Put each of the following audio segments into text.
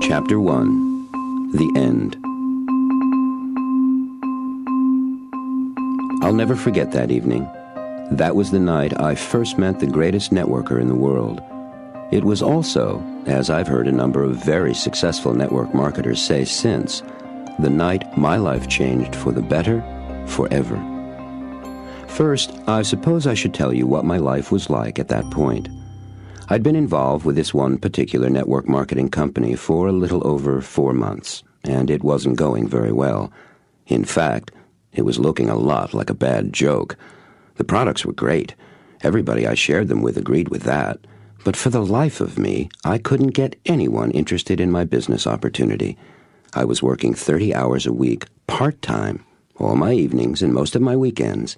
Chapter 1. The End. I'll never forget that evening. That was the night I first met the greatest networker in the world. It was also, as I've heard a number of very successful network marketers say since, the night my life changed for the better, forever. First, I suppose I should tell you what my life was like at that point. I'd been involved with this one particular network marketing company for a little over 4 months, and it wasn't going very well. In fact, it was looking a lot like a bad joke. The products were great. Everybody I shared them with agreed with that. But for the life of me, I couldn't get anyone interested in my business opportunity. I was working 30 hours a week, part-time, all my evenings and most of my weekends,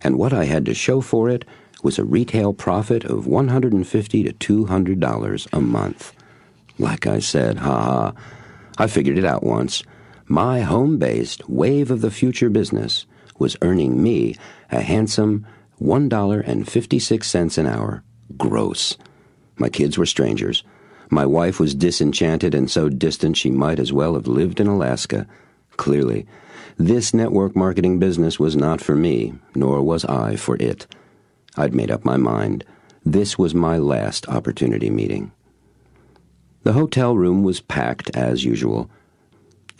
and what I had to show for it was a retail profit of $150 to $200 a month. Like I said, I figured it out once. My home-based wave of the future business was earning me a handsome $1.56 an hour, gross. My kids were strangers. My wife was disenchanted and so distant she might as well have lived in Alaska. Clearly, this network marketing business was not for me, nor was I for it. I'd made up my mind. This was my last opportunity meeting. The hotel room was packed as usual.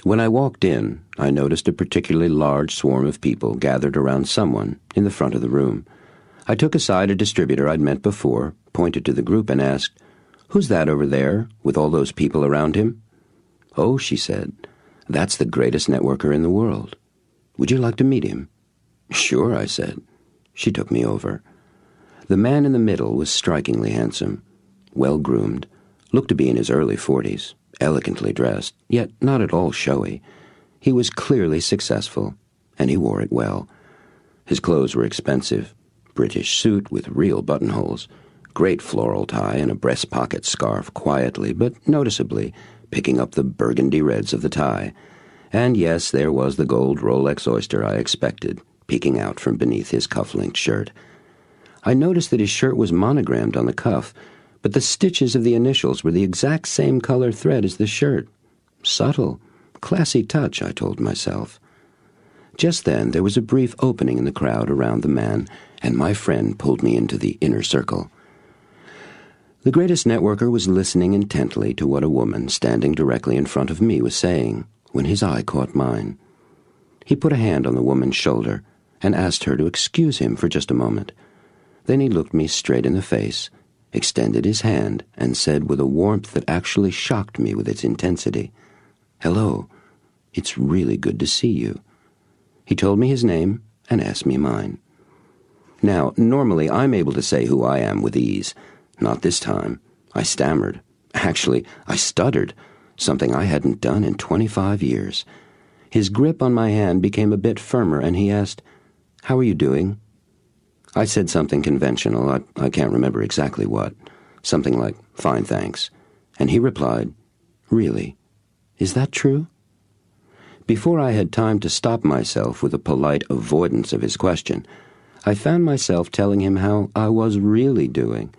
When I walked in, I noticed a particularly large swarm of people gathered around someone in the front of the room. I took aside a distributor I'd met before, pointed to the group and asked, "Who's that over there, with all those people around him?" "Oh," she said, "that's the greatest networker in the world. Would you like to meet him?" "Sure," I said. She took me over. The man in the middle was strikingly handsome, well-groomed, looked to be in his early 40s, elegantly dressed, yet not at all showy. He was clearly successful, and he wore it well. His clothes were expensive, British suit with real buttonholes, great floral tie and a breast pocket scarf, quietly but noticeably picking up the burgundy reds of the tie. And yes, there was the gold Rolex oyster I expected, peeking out from beneath his cuff-linked shirt. I noticed that his shirt was monogrammed on the cuff, but the stitches of the initials were the exact same color thread as the shirt. Subtle, classy touch, I told myself. Just then there was a brief opening in the crowd around the man, and my friend pulled me into the inner circle. The greatest networker was listening intently to what a woman standing directly in front of me was saying, when his eye caught mine. He put a hand on the woman's shoulder and asked her to excuse him for just a moment. Then he looked me straight in the face, extended his hand, and said with a warmth that actually shocked me with its intensity, "Hello, it's really good to see you." He told me his name and asked me mine. Now, normally I'm able to say who I am with ease. Not this time. I stammered. Actually, I stuttered, something I hadn't done in 25 years. His grip on my hand became a bit firmer, and he asked, "How are you doing?" I said something conventional, I can't remember exactly what, something like, "Fine, thanks." And he replied, "Really? Is that true?" Before I had time to stop myself with a polite avoidance of his question, I found myself telling him how I was really doing.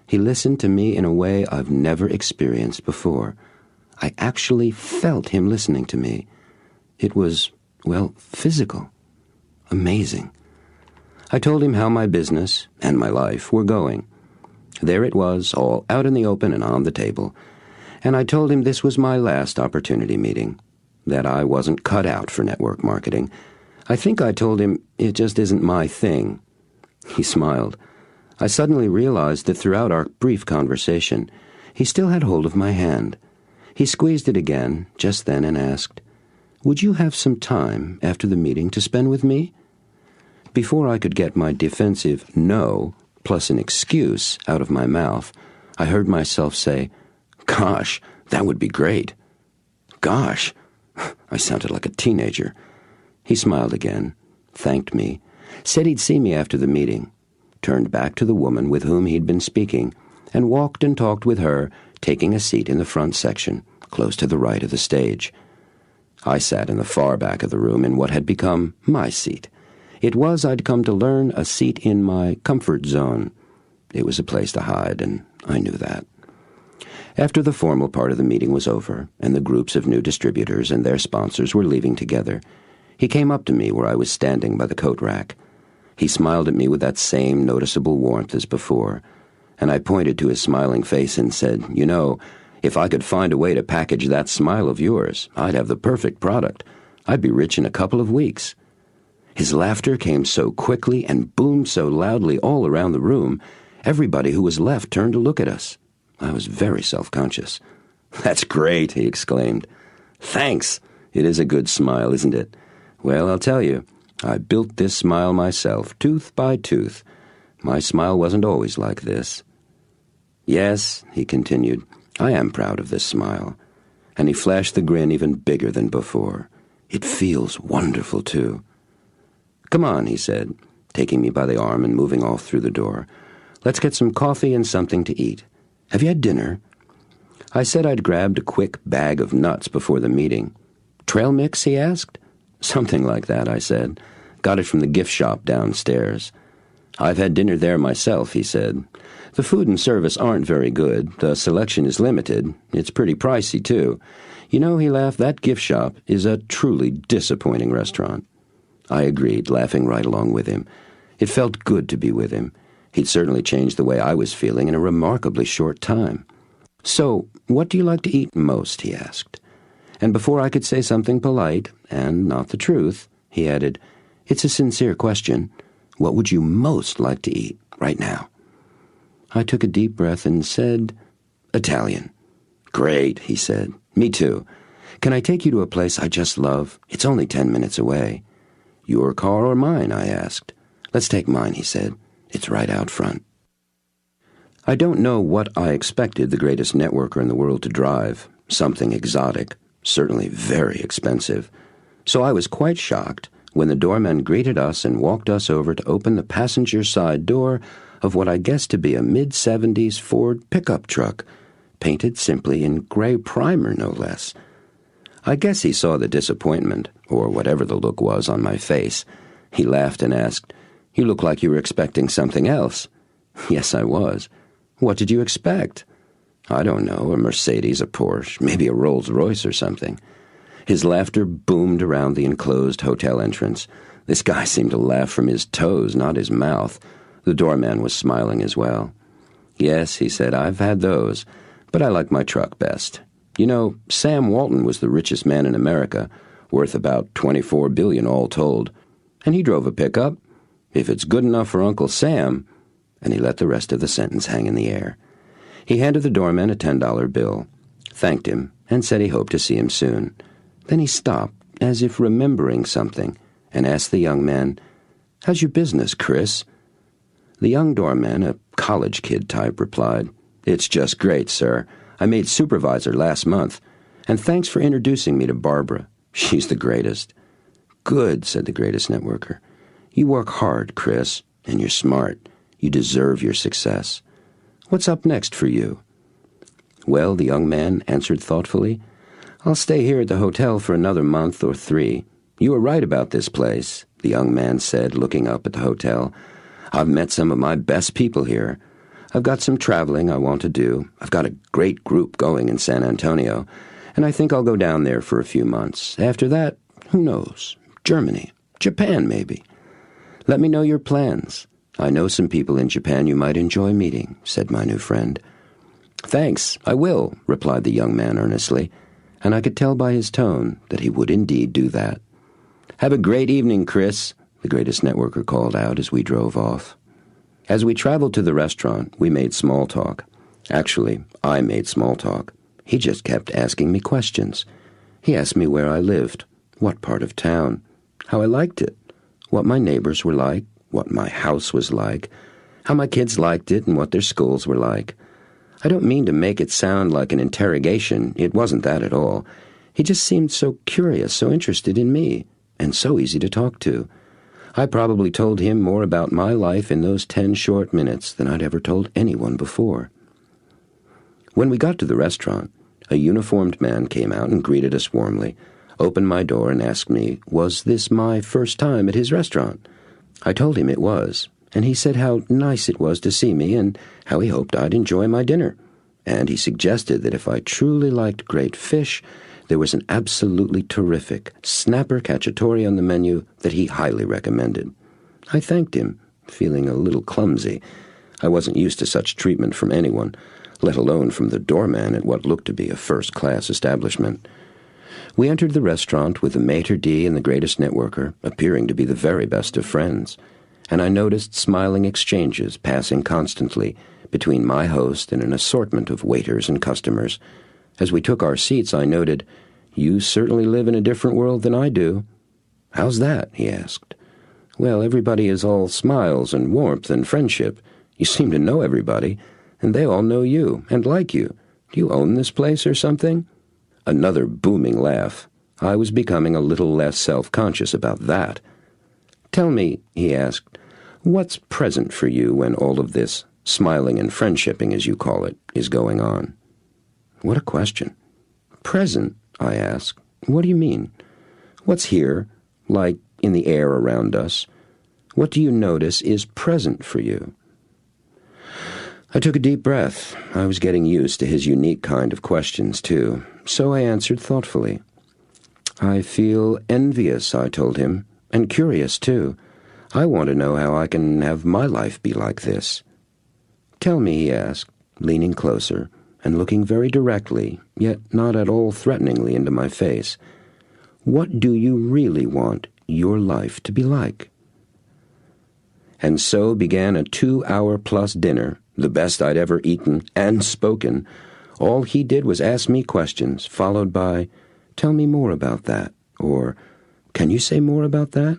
He listened to me in a way I've never experienced before. I actually felt him listening to me. It was, well, physical. Amazing. I told him how my business and my life were going. There it was, all out in the open and on the table. And I told him this was my last opportunity meeting, that I wasn't cut out for network marketing. I think I told him it just isn't my thing. He smiled. I suddenly realized that throughout our brief conversation, he still had hold of my hand. He squeezed it again just then and asked, "Would you have some time after the meeting to spend with me?" Before I could get my defensive no, plus an excuse, out of my mouth, I heard myself say, "Gosh, that would be great." Gosh, I sounded like a teenager. He smiled again, thanked me, said he'd see me after the meeting, turned back to the woman with whom he'd been speaking, and walked and talked with her, taking a seat in the front section, close to the right of the stage. I sat in the far back of the room in what had become my seat. It was, I'd come to learn, a seat in my comfort zone. It was a place to hide, and I knew that. After the formal part of the meeting was over, and the groups of new distributors and their sponsors were leaving together, he came up to me where I was standing by the coat rack. He smiled at me with that same noticeable warmth as before, and I pointed to his smiling face and said, "You know, if I could find a way to package that smile of yours, I'd have the perfect product. I'd be rich in a couple of weeks." His laughter came so quickly and boomed so loudly all around the room, everybody who was left turned to look at us. I was very self-conscious. "That's great," he exclaimed. "Thanks. It is a good smile, isn't it? Well, I'll tell you, I built this smile myself, tooth by tooth. My smile wasn't always like this." "Yes," he continued, "I am proud of this smile." And he flashed the grin even bigger than before. "It feels wonderful, too." "Come on," he said, taking me by the arm and moving off through the door. "Let's get some coffee and something to eat. Have you had dinner?" I said I'd grabbed a quick bag of nuts before the meeting. "Trail mix?" he asked. "Something like that," I said. "Got it from the gift shop downstairs." "I've had dinner there myself," he said. "The food and service aren't very good. The selection is limited. It's pretty pricey, too. You know," he laughed, "that gift shop is a truly disappointing restaurant." I agreed, laughing right along with him. It felt good to be with him. He'd certainly changed the way I was feeling in a remarkably short time. "So, what do you like to eat most?" he asked. And before I could say something polite, and not the truth, he added, "It's a sincere question. What would you most like to eat right now?" I took a deep breath and said, "Italian." "Great," he said. "Me too. Can I take you to a place I just love? It's only 10 minutes away." "Your car or mine?" I asked. "Let's take mine," he said. "It's right out front." I don't know what I expected the greatest networker in the world to drive. Something exotic, certainly very expensive. So I was quite shocked when the doorman greeted us and walked us over to open the passenger side door of what I guessed to be a mid-70s Ford pickup truck, painted simply in gray primer, no less. I guess he saw the disappointment, or whatever the look was, on my face. He laughed and asked, "You look like you were expecting something else." Yes, I was. "What did you expect?" "I don't know, a Mercedes, a Porsche, maybe a Rolls-Royce or something." His laughter boomed around the enclosed hotel entrance. This guy seemed to laugh from his toes, not his mouth. The doorman was smiling as well. "Yes," he said, "I've had those, but I like my truck best. You know, Sam Walton was the richest man in America, worth about $24 billion all told. And he drove a pickup. If it's good enough for Uncle Sam..." And he let the rest of the sentence hang in the air. He handed the doorman a $10 bill, thanked him, and said he hoped to see him soon. Then he stopped, as if remembering something, and asked the young man, "How's your business, Chris?" The young doorman, a college kid type, replied, "It's just great, sir. I made supervisor last month, and thanks for introducing me to Barbara. She's the greatest." "Good," said the greatest networker. "You work hard, Chris, and you're smart. You deserve your success. What's up next for you?" "Well," the young man answered thoughtfully, "I'll stay here at the hotel for another month or 3. You were right about this place," the young man said, looking up at the hotel. "I've met some of my best people here. I've got some traveling I want to do. I've got a great group going in San Antonio, and I think I'll go down there for a few months. After that, who knows? Germany, Japan maybe. Let me know your plans. I know some people in Japan you might enjoy meeting," said my new friend. "Thanks, I will," replied the young man earnestly, and I could tell by his tone that he would indeed do that. "Have a great evening, Chris," the greatest networker called out as we drove off. As we traveled to the restaurant, we made small talk. Actually, I made small talk. He just kept asking me questions. He asked me where I lived, what part of town, how I liked it, what my neighbors were like, what my house was like, how my kids liked it, and what their schools were like. I don't mean to make it sound like an interrogation. It wasn't that at all. He just seemed so curious, so interested in me, and so easy to talk to. I probably told him more about my life in those 10 short minutes than I'd ever told anyone before. When we got to the restaurant, a uniformed man came out and greeted us warmly, opened my door and asked me, was this my first time at his restaurant? I told him it was, and he said how nice it was to see me and how he hoped I'd enjoy my dinner. and he suggested that if I truly liked great fish, there was an absolutely terrific snapper cacciatore on the menu that he highly recommended. I thanked him, feeling a little clumsy. I wasn't used to such treatment from anyone, let alone from the doorman at what looked to be a first-class establishment. We entered the restaurant with the maitre d' and the greatest networker, appearing to be the very best of friends, and I noticed smiling exchanges passing constantly between my host and an assortment of waiters and customers. As we took our seats, I noted, "You certainly live in a different world than I do." "How's that?" he asked. "Well, everybody is all smiles and warmth and friendship. You seem to know everybody, and they all know you and like you. Do you own this place or something?" Another booming laugh. I was becoming a little less self-conscious about that. "Tell me," he asked, "what's present for you when all of this smiling and friendshipping, as you call it, is going on?" What a question. "Present?" I asked. "What do you mean? What's here, like in the air around us? What do you notice is present for you?" I took a deep breath. I was getting used to his unique kind of questions, too, so I answered thoughtfully. "I feel envious," I told him, "and curious, too. I want to know how I can have my life be like this." "Tell me," he asked, leaning closer and looking very directly, yet not at all threateningly, into my face, "what do you really want your life to be like?" And so began a 2-hour-plus dinner, the best I'd ever eaten and spoken. All he did was ask me questions, followed by, "Tell me more about that," or, "Can you say more about that?"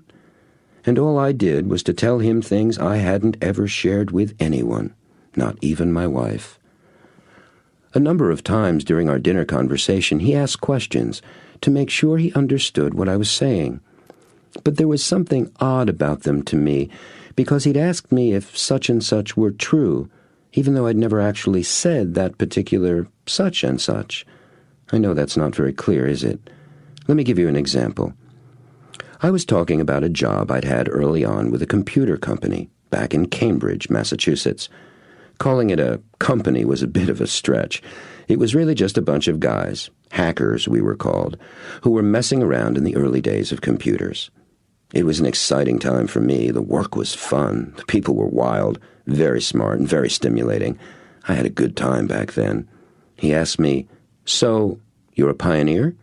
And all I did was to tell him things I hadn't ever shared with anyone, not even my wife. A number of times during our dinner conversation, he asked questions to make sure he understood what I was saying. But there was something odd about them to me, because he'd asked me if such and such were true, even though I'd never actually said that particular such and such. I know that's not very clear, is it? Let me give you an example. I was talking about a job I'd had early on with a computer company back in Cambridge, Massachusetts. Calling it a company was a bit of a stretch. It was really just a bunch of guys, hackers we were called, who were messing around in the early days of computers. It was an exciting time for me. The work was fun. The people were wild, very smart, and very stimulating. I had a good time back then. He asked me, "So, you're a pioneer?"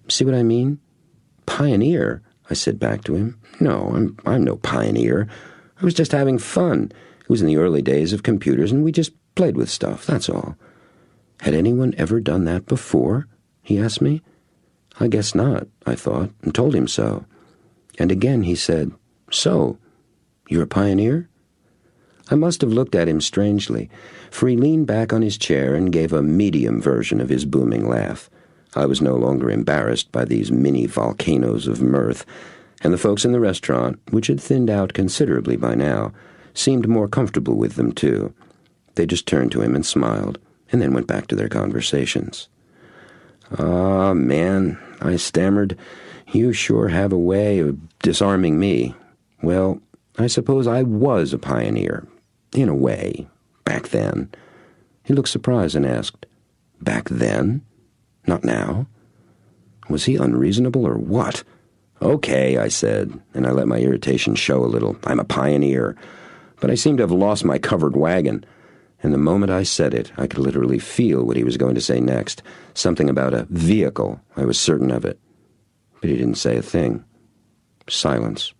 See what I mean? "Pioneer?" I said back to him. "No, I'm no pioneer. I was just having fun. It was in the early days of computers, and we just played with stuff, that's all." Had anyone ever done that before? He asked me. I guess not, I thought, and told him so. And again he said, "So, you're a pioneer?" I must have looked at him strangely, for he leaned back on his chair and gave a medium version of his booming laugh. I was no longer embarrassed by these mini volcanoes of mirth, and the folks in the restaurant, which had thinned out considerably by now, seemed more comfortable with them, too. They just turned to him and smiled, and then went back to their conversations. "Ah, man," I stammered, "you sure have a way of disarming me. Well, I suppose I was a pioneer, in a way, back then." He looked surprised and asked, "Back then? Not now?" Was he unreasonable or what? "Okay," I said, and I let my irritation show a little. "I'm a pioneer. But I seem to have lost my covered wagon." And the moment I said it, I could literally feel what he was going to say next. Something about a vehicle. I was certain of it. But he didn't say a thing. Silence.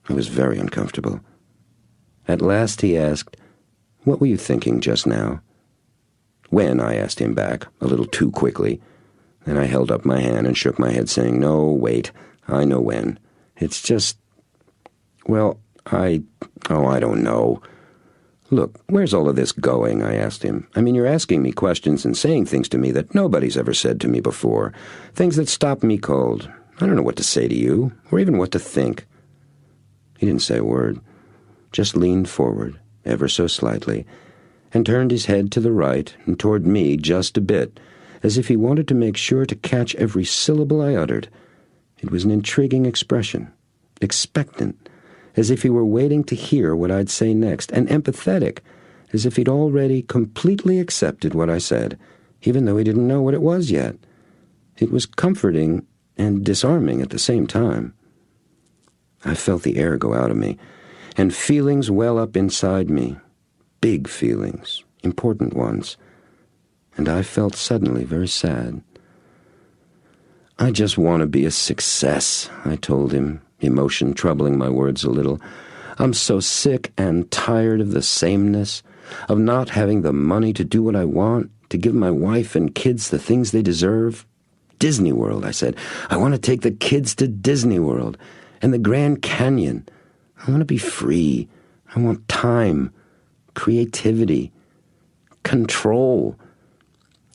I was very uncomfortable. At last he asked, "What were you thinking just now?" "When?" I asked him back, a little too quickly. Then I held up my hand and shook my head, saying, "No, wait, I know when. It's just, well, I don't know." "Look, where's all of this going?" I asked him. "I mean, you're asking me questions and saying things to me that nobody's ever said to me before. Things that stop me cold. I don't know what to say to you, or even what to think." He didn't say a word, just leaned forward, ever so slightly, and turned his head to the right and toward me just a bit, as if he wanted to make sure to catch every syllable I uttered. It was an intriguing expression, expectant, as if he were waiting to hear what I'd say next, and empathetic, as if he'd already completely accepted what I said, even though he didn't know what it was yet. It was comforting and disarming at the same time. I felt the air go out of me, and feelings well up inside me. Big feelings, important ones. And I felt suddenly very sad. "I just want to be a success," I told him, emotion troubling my words a little. "I'm so sick and tired of the sameness, of not having the money to do what I want, to give my wife and kids the things they deserve. Disney World," I said. "I want to take the kids to Disney World and the Grand Canyon. I want to be free. I want time, creativity, control.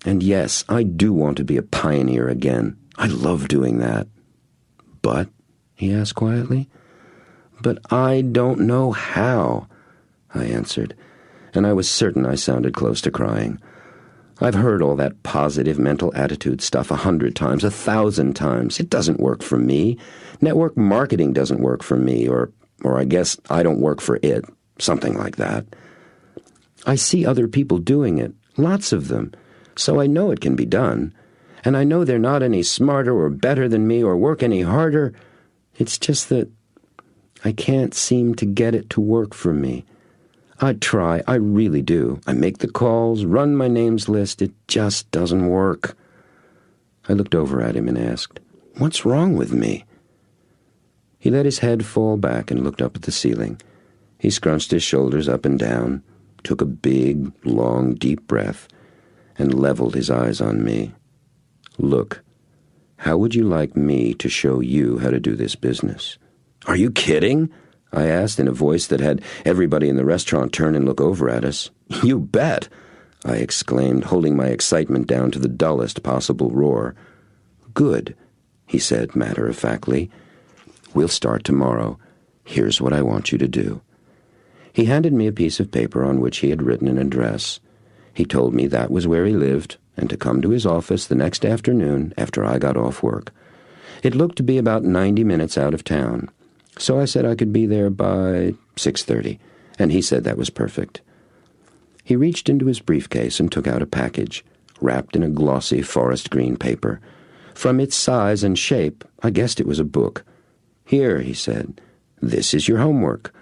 And yes, I do want to be a pioneer again. I love doing that." "But," he asked quietly. "But I don't know how," I answered, and I was certain I sounded close to crying. I've heard all that positive mental attitude stuff 100 times, 1,000 times. It doesn't work for me. Network marketing doesn't work for me, or I guess I don't work for it, something like that. I see other people doing it, lots of them, so I know it can be done. And I know they're not any smarter or better than me or work any harder. It's just that I can't seem to get it to work for me. I try, I really do. I make the calls, run my names list. It just doesn't work. I looked over at him and asked, "What's wrong with me?" He let his head fall back and looked up at the ceiling. He scrunched his shoulders up and down, took a big, long, deep breath, and leveled his eyes on me. "Look, how would you like me to show you how to do this business?" "Are you kidding?" I asked in a voice that had everybody in the restaurant turn and look over at us. "You bet," I exclaimed, holding my excitement down to the dullest possible roar. "Good," he said matter-of-factly. "We'll start tomorrow. Here's what I want you to do." He handed me a piece of paper on which he had written an address. He told me that was where he lived, and to come to his office the next afternoon after I got off work. It looked to be about 90 minutes out of town, so I said I could be there by 6:30, and he said that was perfect. He reached into his briefcase and took out a package, wrapped in a glossy forest green paper. From its size and shape, I guessed it was a book. "Here," he said, "this is your homework.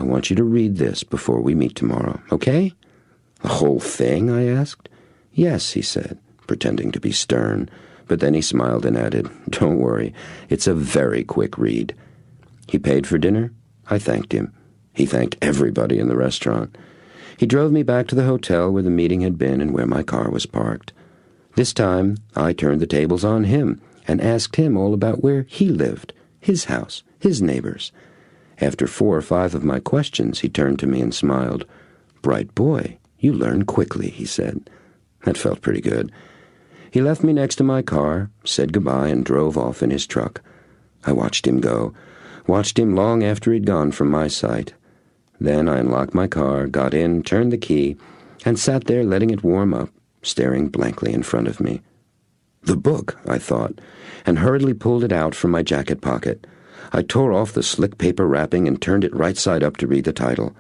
I want you to read this before we meet tomorrow, okay?" "The whole thing?" I asked. "Yes," he said, pretending to be stern, but then he smiled and added, "Don't worry, it's a very quick read." He paid for dinner. I thanked him. He thanked everybody in the restaurant. He drove me back to the hotel where the meeting had been and where my car was parked. This time, I turned the tables on him and asked him all about where he lived, his house, his neighbors. After 4 or 5 of my questions, he turned to me and smiled. "Bright boy, you learn quickly," he said. That felt pretty good. He left me next to my car, said goodbye, and drove off in his truck. I watched him go, watched him long after he'd gone from my sight. Then I unlocked my car, got in, turned the key, and sat there letting it warm up, staring blankly in front of me. The book, I thought, and hurriedly pulled it out from my jacket pocket. I tore off the slick paper wrapping and turned it right side up to read the title.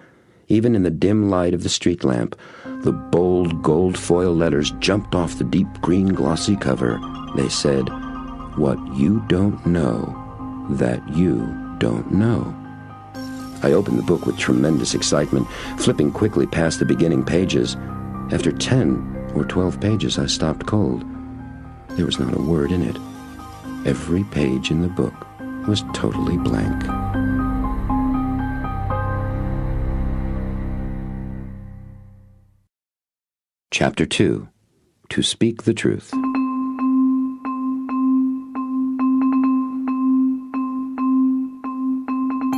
Even in the dim light of the street lamp, the bold gold foil letters jumped off the deep green glossy cover. They said, "What you don't know, that you don't know." I opened the book with tremendous excitement, flipping quickly past the beginning pages. After 10 or 12 pages, I stopped cold. There was not a word in it. Every page in the book was totally blank. Chapter 2. To Speak the Truth.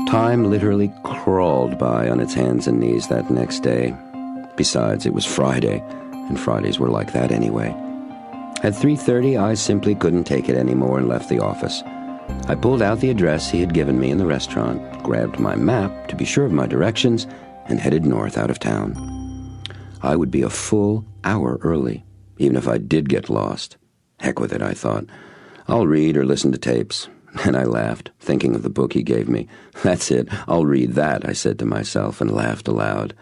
Time literally crawled by on its hands and knees that next day. Besides, it was Friday, and Fridays were like that anyway. At 3:30, I simply couldn't take it anymore and left the office. I pulled out the address he had given me in the restaurant, grabbed my map to be sure of my directions, and headed north out of town. I would be a full hour early, even if I did get lost. Heck with it, I thought. I'll read or listen to tapes. And I laughed, thinking of the book he gave me. "That's it, I'll read that," I said to myself, and laughed aloud.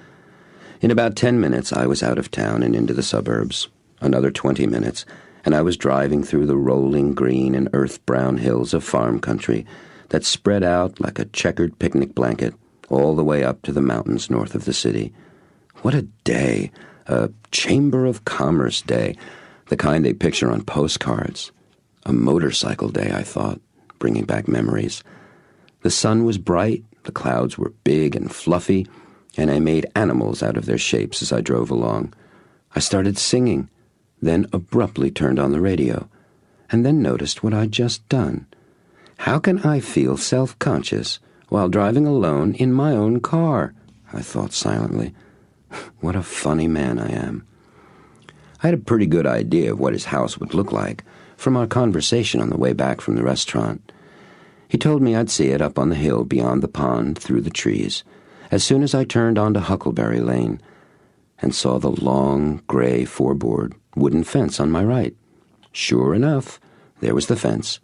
In about 10 minutes, I was out of town and into the suburbs. Another 20 minutes, and I was driving through the rolling green and earth-brown hills of farm country that spread out like a checkered picnic blanket all the way up to the mountains north of the city. What a day! A Chamber of Commerce day, the kind they picture on postcards. A motorcycle day, I thought, bringing back memories. The sun was bright, the clouds were big and fluffy, and I made animals out of their shapes as I drove along. I started singing, then abruptly turned on the radio, and then noticed what I'd just done. How can I feel self-conscious while driving alone in my own car? I thought silently. What a funny man I am. I had a pretty good idea of what his house would look like from our conversation on the way back from the restaurant. He told me I'd see it up on the hill beyond the pond through the trees as soon as I turned onto Huckleberry Lane and saw the long, gray four-board wooden fence on my right. Sure enough, there was the fence.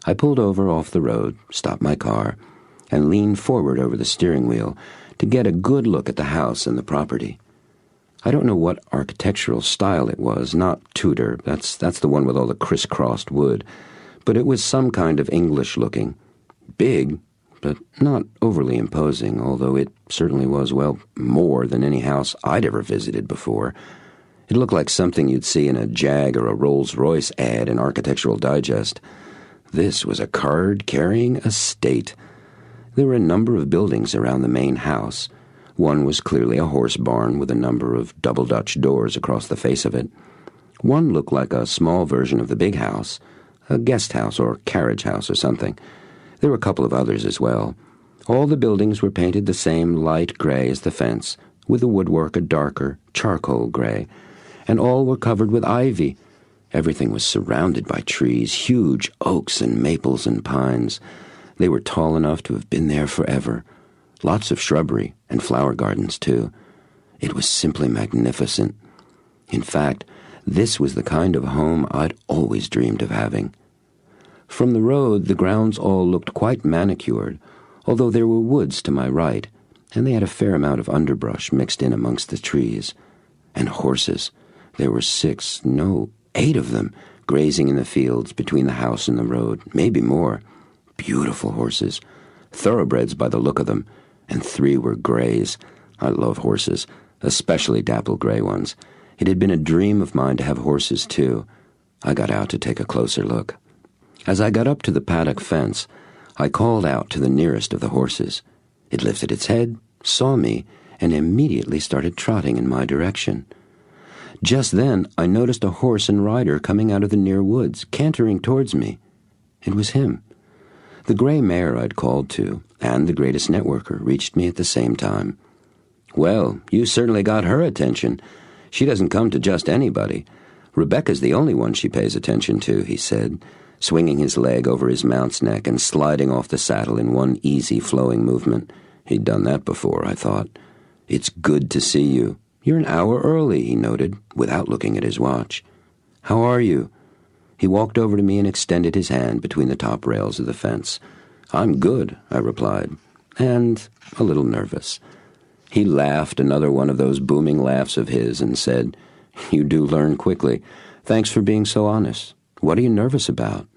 I pulled over off the road, stopped my car, and leaned forward over the steering wheel to get a good look at the house and the property. I don't know what architectural style it was, not Tudor, that's the one with all the crisscrossed wood, but it was some kind of English-looking. Big, but not overly imposing, although it certainly was, well, more than any house I'd ever visited before. It looked like something you'd see in a Jag or a Rolls-Royce ad in Architectural Digest. This was a card-carrying estate. There were a number of buildings around the main house. One was clearly a horse barn with a number of double Dutch doors across the face of it. One looked like a small version of the big house, a guest house or carriage house or something. There were a couple of others as well. All the buildings were painted the same light gray as the fence, with the woodwork a darker charcoal gray, and all were covered with ivy. Everything was surrounded by trees, huge oaks and maples and pines. They were tall enough to have been there forever. Lots of shrubbery and flower gardens, too. It was simply magnificent. In fact, this was the kind of home I'd always dreamed of having. From the road, the grounds all looked quite manicured, although there were woods to my right, and they had a fair amount of underbrush mixed in amongst the trees. And horses. There were 8 of them, grazing in the fields between the house and the road, maybe more. Beautiful horses, thoroughbreds by the look of them, and 3 were grays. I love horses, especially dapple gray ones. It had been a dream of mine to have horses, too. I got out to take a closer look. As I got up to the paddock fence, I called out to the nearest of the horses. It lifted its head, saw me, and immediately started trotting in my direction. Just then, I noticed a horse and rider coming out of the near woods, cantering towards me. It was him. The gray mare I'd called to, and the greatest networker, reached me at the same time. "Well, you certainly got her attention. She doesn't come to just anybody. Rebecca's the only one she pays attention to," he said, swinging his leg over his mount's neck and sliding off the saddle in one easy, flowing movement. He'd done that before, I thought. "It's good to see you. You're an hour early," he noted, without looking at his watch. "How are you?" He walked over to me and extended his hand between the top rails of the fence. "I'm good," I replied, and a little nervous. He laughed, another one of those booming laughs of his, and said, "You do learn quickly. Thanks for being so honest. What are you nervous about?"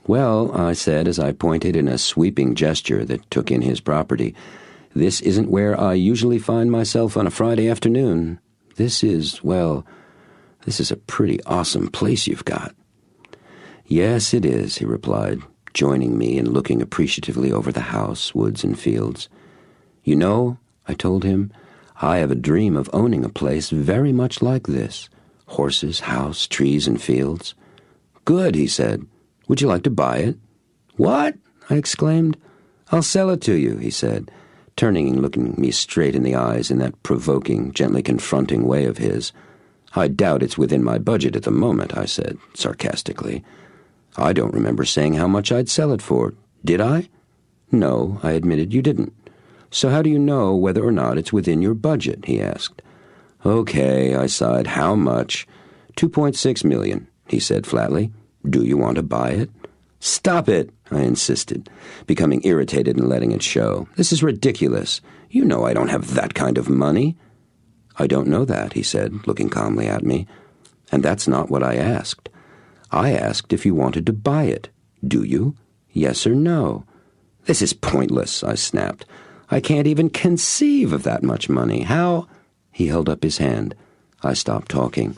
"Well," I said as I pointed in a sweeping gesture that took in his property, "this isn't where I usually find myself on a Friday afternoon. This is a pretty awesome place you've got." "Yes, it is," he replied, joining me and looking appreciatively over the house, woods, and fields. "You know," I told him, "I have a dream of owning a place very much like this. Horses, house, trees, and fields." "Good," he said. "Would you like to buy it?" "What?" I exclaimed. "I'll sell it to you," he said, turning and looking me straight in the eyes in that provoking, gently confronting way of his. "I doubt it's within my budget at the moment," I said, sarcastically. "I don't remember saying how much I'd sell it for. Did I?" "No," I admitted, "you didn't." "So how do you know whether or not it's within your budget?" he asked. "Okay," I sighed. "How much?" $2.6 million, he said flatly. "Do you want to buy it?" "Stop it," I insisted, becoming irritated and letting it show. "This is ridiculous. You know I don't have that kind of money." "I don't know that," he said, looking calmly at me. "And that's not what I asked. I asked if you wanted to buy it. Do you? Yes or no?" "This is pointless," I snapped. "I can't even conceive of that much money. How—" He held up his hand. I stopped talking.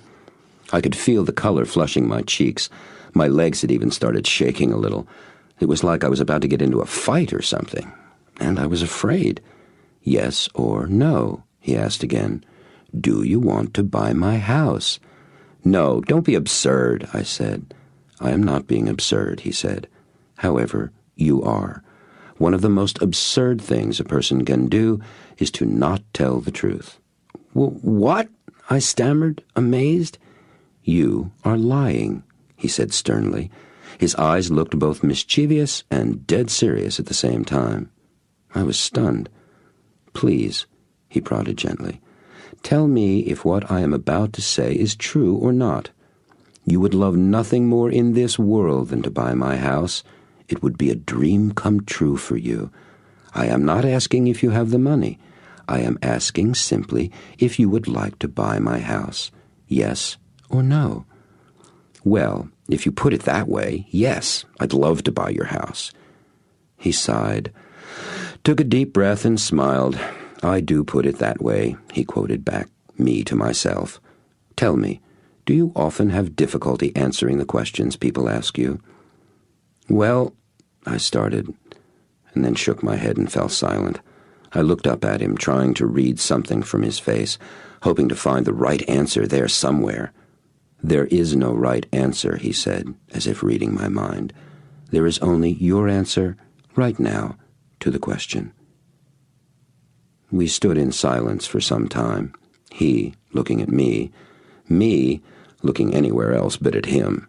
I could feel the color flushing my cheeks. My legs had even started shaking a little. It was like I was about to get into a fight or something. And I was afraid. "Yes or no?" he asked again. "Do you want to buy my house?" "No, don't be absurd," I said. "I am not being absurd," he said. "However, you are. One of the most absurd things a person can do is to not tell the truth." "What?" I stammered, amazed. "You are lying," he said sternly. His eyes looked both mischievous and dead serious at the same time. I was stunned. "Please," he prodded gently, "tell me if what I am about to say is true or not. You would love nothing more in this world than to buy my house. It would be a dream come true for you. I am not asking if you have the money. I am asking simply if you would like to buy my house. Yes or no?" "Well, if you put it that way, yes, I'd love to buy your house." He sighed, took a deep breath and smiled. "I do put it that way," he quoted back, me to myself. "Tell me, do you often have difficulty answering the questions people ask you?" "Well," I started, and then shook my head and fell silent. I looked up at him, trying to read something from his face, hoping to find the right answer there somewhere. "There is no right answer," he said, as if reading my mind. "There is only your answer, right now, to the question." We stood in silence for some time, he looking at me looking anywhere else but at him.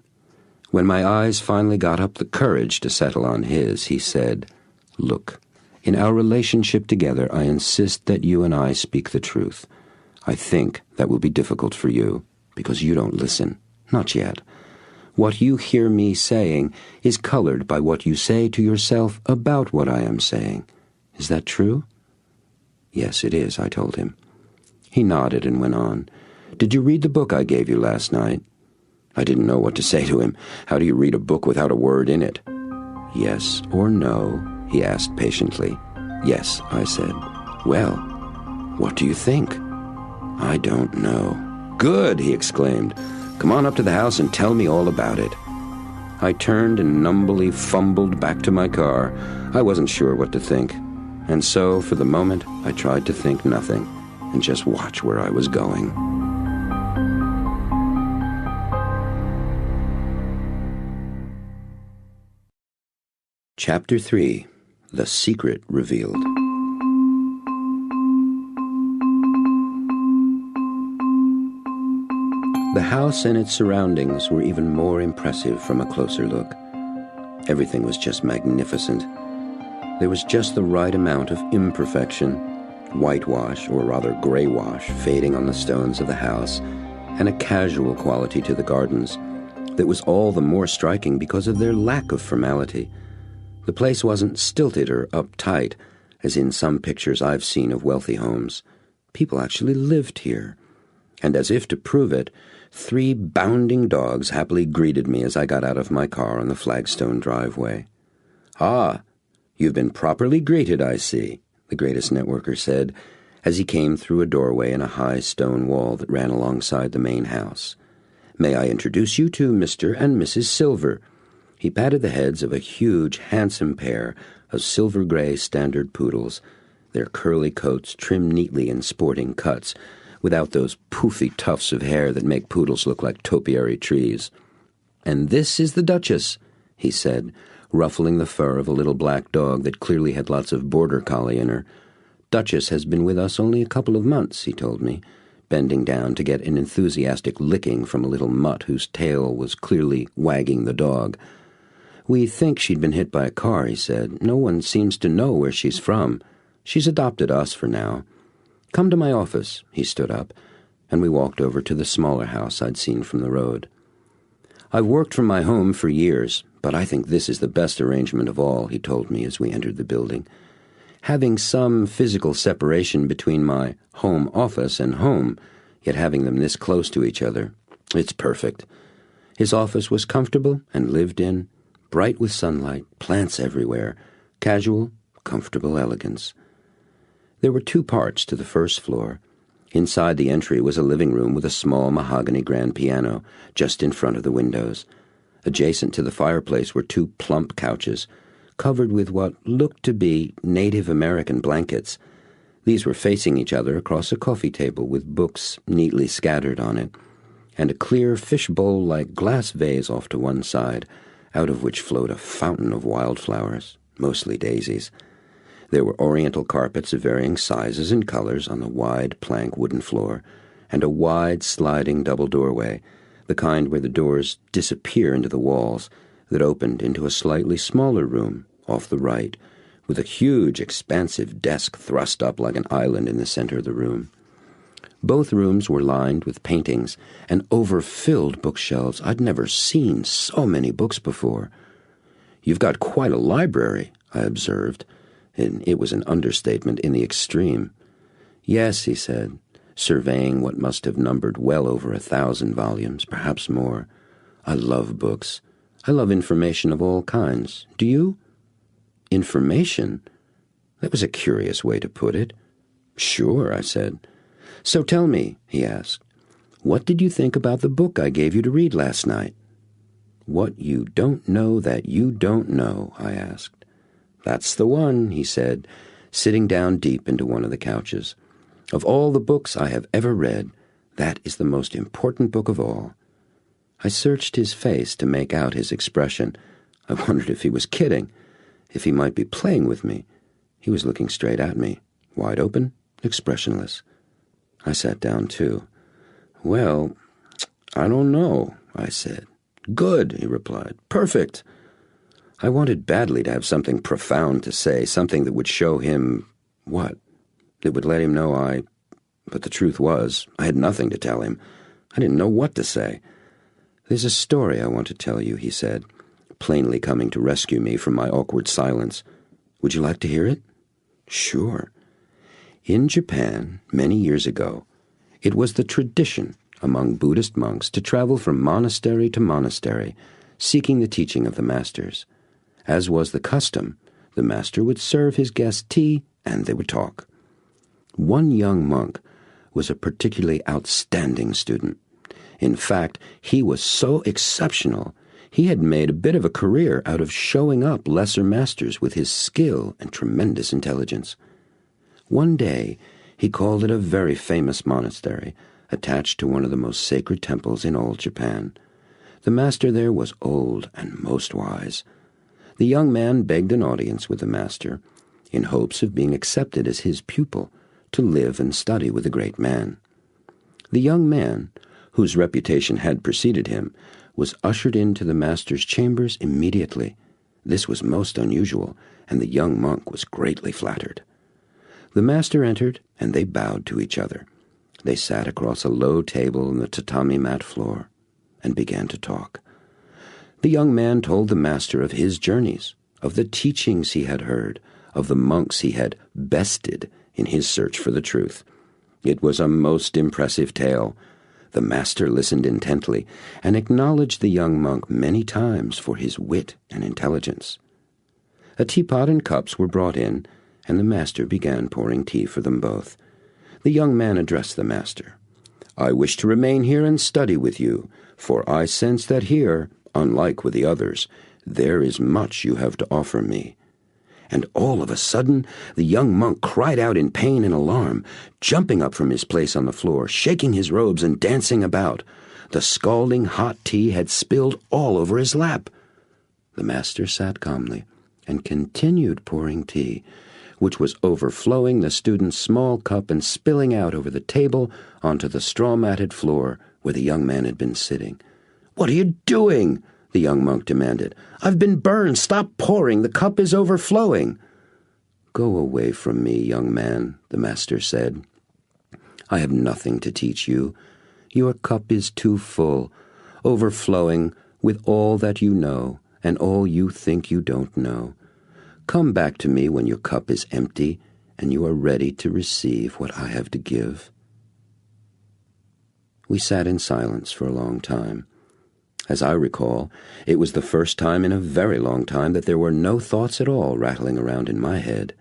When my eyes finally got up the courage to settle on his, he said, "Look, in our relationship together, I insist that you and I speak the truth. I think that will be difficult for you, because you don't listen. Not yet. What you hear me saying is colored by what you say to yourself about what I am saying. Is that true?" "Yes, it is," I told him. He nodded and went on. "Did you read the book I gave you last night?" I didn't know what to say to him. How do you read a book without a word in it? "Yes or no?" he asked patiently. "Yes," I said. "Well, what do you think?" "I don't know." "Good," he exclaimed. "Come on up to the house and tell me all about it." I turned and numbly fumbled back to my car. I wasn't sure what to think. And so, for the moment, I tried to think nothing and just watch where I was going. Chapter 3. The Secret Revealed. The house and its surroundings were even more impressive from a closer look. Everything was just magnificent. There was just the right amount of imperfection, whitewash, or rather gray wash, fading on the stones of the house, and a casual quality to the gardens that was all the more striking because of their lack of formality. The place wasn't stilted or uptight, as in some pictures I've seen of wealthy homes. People actually lived here. And as if to prove it, 3 bounding dogs happily greeted me as I got out of my car on the flagstone driveway. "Ah, you've been properly greeted, I see," the greatest networker said, as he came through a doorway in a high stone wall that ran alongside the main house. "May I introduce you to Mr. and Mrs. Silver?" He patted the heads of a huge, handsome pair of silver-gray standard poodles, their curly coats trimmed neatly in sporting cuts, without those poofy tufts of hair that make poodles look like topiary trees. "And this is the Duchess," he said, ruffling the fur of a little black dog that clearly had lots of border collie in her. "Duchess has been with us only a couple of months," he told me, bending down to get an enthusiastic licking from a little mutt whose tail was clearly wagging the dog. "We think she'd been hit by a car," he said. "No one seems to know where she's from. She's adopted us for now. Come to my office." He stood up, and we walked over to the smaller house I'd seen from the road. "I've worked from my home for years, but I think this is the best arrangement of all," he told me as we entered the building. having some physical separation between my home office and home, yet having them this close to each other. It's perfect. His office was comfortable and lived in, bright with sunlight, plants everywhere, casual, comfortable elegance. There were 2 parts to the first floor. Inside the entry was a living room with a small mahogany grand piano just in front of the windows. Adjacent to the fireplace were 2 plump couches, covered with what looked to be Native American blankets. These were facing each other across a coffee table with books neatly scattered on it, and a clear fishbowl-like glass vase off to one side, out of which flowed a fountain of wildflowers, mostly daisies. There were oriental carpets of varying sizes and colors on the wide plank wooden floor, and a wide sliding double doorway, the kind where the doors disappear into the walls, that opened into a slightly smaller room off the right, with a huge, expansive desk thrust up like an island in the center of the room. Both rooms were lined with paintings and overfilled bookshelves. I'd never seen so many books before. "You've got quite a library," I observed, and it was an understatement in the extreme. "Yes," he said, surveying what must have numbered well over 1,000 volumes, perhaps more. "I love books. I love information of all kinds. Do you?" "Information?" That was a curious way to put it. "Sure," I said. "So tell me," he asked, "what did you think about the book I gave you to read last night?" "What you don't know that you don't know," I asked. "That's the one," he said, sitting down deep into one of the couches. "Of all the books I have ever read, that is the most important book of all." I searched his face to make out his expression. I wondered if he was kidding, if he might be playing with me. He was looking straight at me, wide open, expressionless. I sat down too. "Well, I don't know," I said. "Good," he replied. "Perfect." I wanted badly to have something profound to say, something that would show him what? That would let him know But the truth was, I had nothing to tell him. I didn't know what to say. "There's a story I want to tell you," he said, plainly coming to rescue me from my awkward silence. "Would you like to hear it?" "Sure." In Japan, many years ago, it was the tradition among Buddhist monks to travel from monastery to monastery, seeking the teaching of the masters. As was the custom, the master would serve his guests tea and they would talk. One young monk was a particularly outstanding student. In fact, he was so exceptional, he had made a bit of a career out of showing up lesser masters with his skill and tremendous intelligence. One day, he called at a very famous monastery, attached to one of the most sacred temples in all Japan. The master there was old and most wise. The young man begged an audience with the master, in hopes of being accepted as his pupil, to live and study with the great man. The young man, whose reputation had preceded him, was ushered into the master's chambers immediately. This was most unusual, and the young monk was greatly flattered. The master entered, and they bowed to each other. They sat across a low table on the tatami mat floor, and began to talk. The young man told the master of his journeys, of the teachings he had heard, of the monks he had bested in his search for the truth. It was a most impressive tale. The master listened intently, and acknowledged the young monk many times for his wit and intelligence. A teapot and cups were brought in, and the master began pouring tea for them both. The young man addressed the master. "I wish to remain here and study with you, for I sense that here, unlike with the others, there is much you have to offer me." And all of a sudden, the young monk cried out in pain and alarm, jumping up from his place on the floor, shaking his robes and dancing about. The scalding hot tea had spilled all over his lap. The master sat calmly and continued pouring tea, which was overflowing the student's small cup and spilling out over the table onto the straw-matted floor where the young man had been sitting. "What are you doing?" the young monk demanded. "I've been burned. Stop pouring. The cup is overflowing." "Go away from me, young man," the master said. "I have nothing to teach you. Your cup is too full, overflowing with all that you know and all you think you don't know. Come back to me when your cup is empty and you are ready to receive what I have to give." We sat in silence for a long time. As I recall, it was the first time in a very long time that there were no thoughts at all rattling around in my head.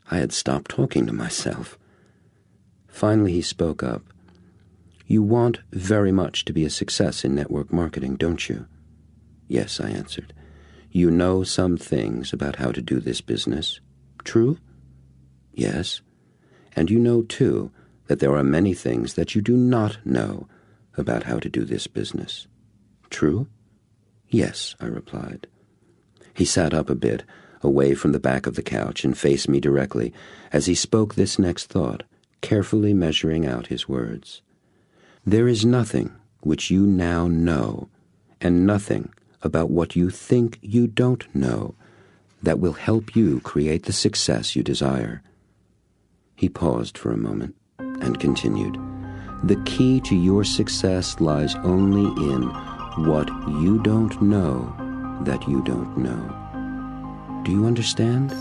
I had stopped talking to myself. Finally he spoke up. "You want very much to be a success in network marketing, don't you?" "Yes," I answered. "You know some things about how to do this business. True?" "Yes. And you know, too, that there are many things that you do not know about how to do this business. True?" "Yes," I replied. He sat up a bit, away from the back of the couch, and faced me directly as he spoke this next thought, carefully measuring out his words. "There is nothing which you now know, and nothing about what you think you don't know, that will help you create the success you desire." He paused for a moment and continued, "The key to your success lies only in what you don't know that you don't know. Do you understand?"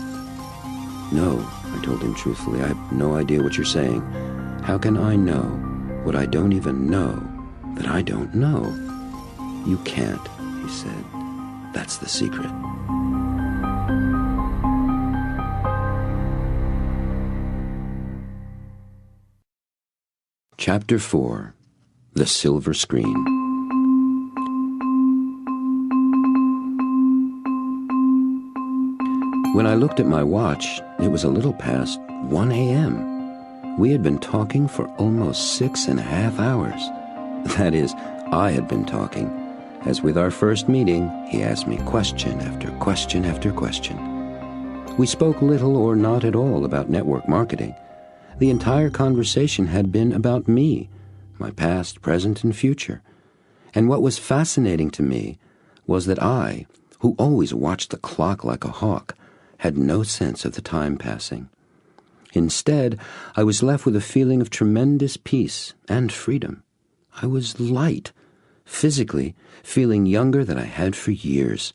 "No," I told him truthfully. "I have no idea what you're saying. How can I know what I don't even know that I don't know?" "You can't," he said. "That's the secret." Chapter 4. The Silver Screen. When I looked at my watch, it was a little past 1 a.m. We had been talking for almost 6.5 hours. That is, I had been talking. As with our first meeting, he asked me question after question after question. We spoke little or not at all about network marketing. The entire conversation had been about me, my past, present, and future. And what was fascinating to me was that I, who always watched the clock like a hawk, had no sense of the time passing. Instead, I was left with a feeling of tremendous peace and freedom. I was light, physically feeling younger than I had for years.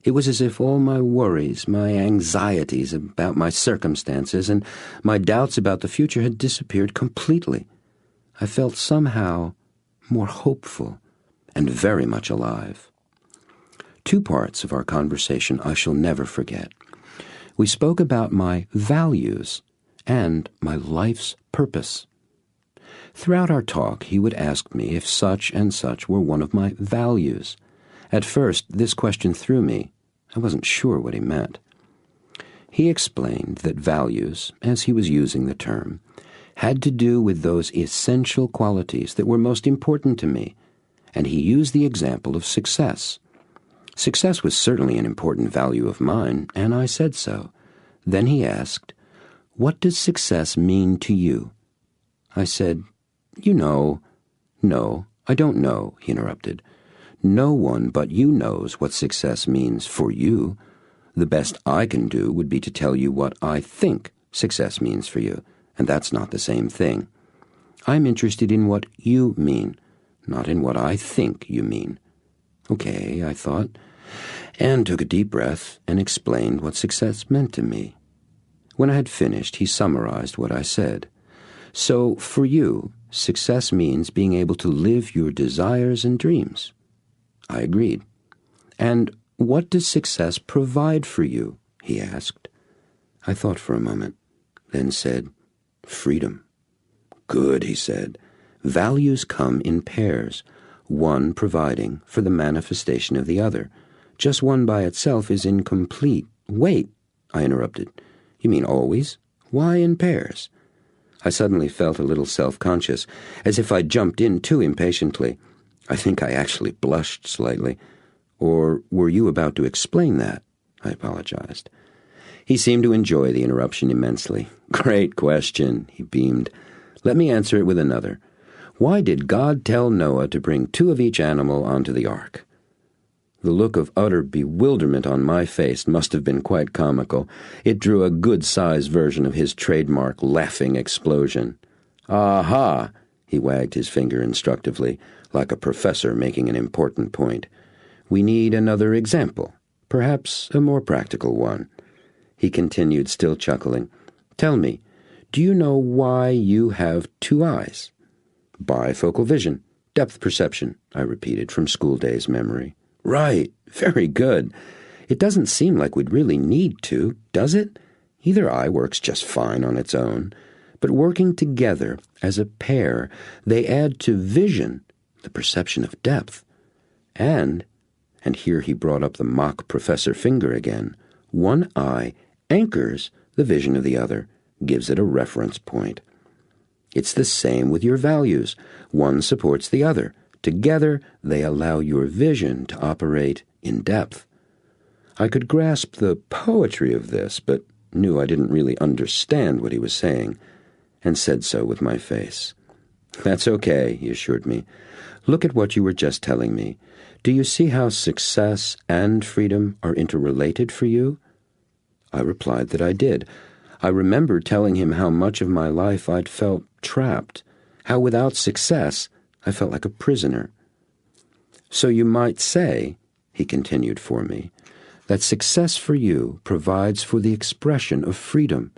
It was as if all my worries, my anxieties about my circumstances, and my doubts about the future had disappeared completely. I felt somehow more hopeful and very much alive. 2 parts of our conversation I shall never forget. We spoke about my values and my life's purpose. Throughout our talk, he would ask me if such and such were one of my values. At first, this question threw me. I wasn't sure what he meant. He explained that values, as he was using the term, had to do with those essential qualities that were most important to me, and he used the example of success. Success was certainly an important value of mine, and I said so. Then he asked, "What does success mean to you?" I said, "No, I don't know," he interrupted. "No one but you knows what success means for you. The best I can do would be to tell you what I think success means for you, and that's not the same thing. I'm interested in what you mean, not in what I think you mean." Okay, I thought, and took a deep breath and explained what success meant to me. When I had finished, he summarized what I said. "So, for you, success means being able to live your desires and dreams." I agreed. "And what does success provide for you?" he asked. I thought for a moment, then said, "Freedom." "Good," he said. "Values come in pairs, one providing for the manifestation of the other. Just one by itself is incomplete." "Wait," I interrupted. "You mean always? Why in pairs?" I suddenly felt a little self-conscious, as if I'd jumped in too impatiently. I think I actually blushed slightly. "Or were you about to explain that?" I apologized. He seemed to enjoy the interruption immensely. "Great question," he beamed. "Let me answer it with another. Why did God tell Noah to bring 2 of each animal onto the ark?" The look of utter bewilderment on my face must have been quite comical. It drew a good-sized version of his trademark laughing explosion. "Aha!" He wagged his finger instructively, like a professor making an important point. "We need another example, perhaps a more practical one." He continued, still chuckling. Tell me, do you know why you have two eyes? Bifocal vision, depth perception, I repeated from school days memory. Right, very good. It doesn't seem like we'd really need to, does it? Either eye works just fine on its own, but working together as a pair, they add to vision the perception of depth. And here he brought up the mock Professor Finger again, one eye anchors the vision of the other, gives it a reference point. It's the same with your values. One supports the other. Together, they allow your vision to operate in depth. I could grasp the poetry of this, but knew I didn't really understand what he was saying, and said so with my face. That's okay, he assured me. Look at what you were just telling me. Do you see how success and freedom are interrelated for you? I replied that I did. I remembered telling him how much of my life I'd felt trapped, how without success I felt like a prisoner. So you might say, he continued for me, that success for you provides for the expression of freedom,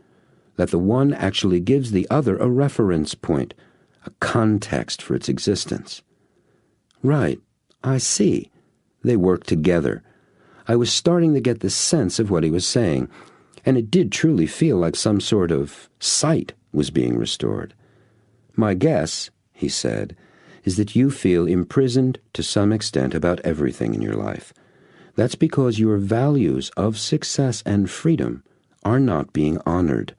that the one actually gives the other a reference point, a context for its existence. Right, I see. They work together. I was starting to get the sense of what he was saying, and it did truly feel like some sort of sight was being restored. My guess, he said, is that you feel imprisoned to some extent about everything in your life. That's because your values of success and freedom are not being honored.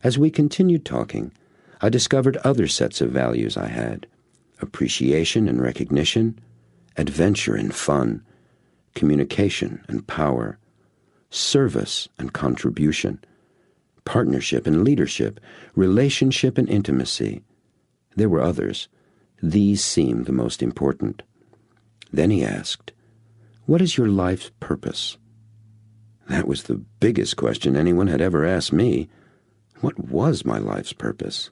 As we continued talking, I discovered other sets of values I had: appreciation and recognition, adventure and fun, communication and power, service and contribution, partnership and leadership, relationship and intimacy. There were others. These seemed the most important. Then he asked, "What is your life's purpose?" That was the biggest question anyone had ever asked me. What was my life's purpose?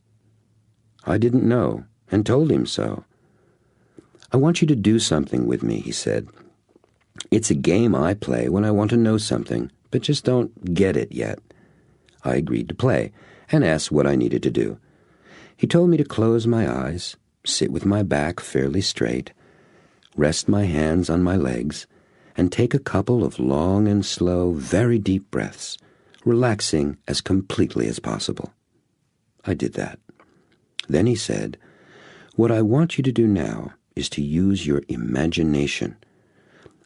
I didn't know, and told him so. "I want you to do something with me," he said. "It's a game I play when I want to know something, but just don't get it yet." I agreed to play, and asked what I needed to do. He told me to close my eyes, sit with my back fairly straight, rest my hands on my legs, and take a couple of long and slow, very deep breaths, relaxing as completely as possible. I did that. Then he said, "What I want you to do now is to use your imagination.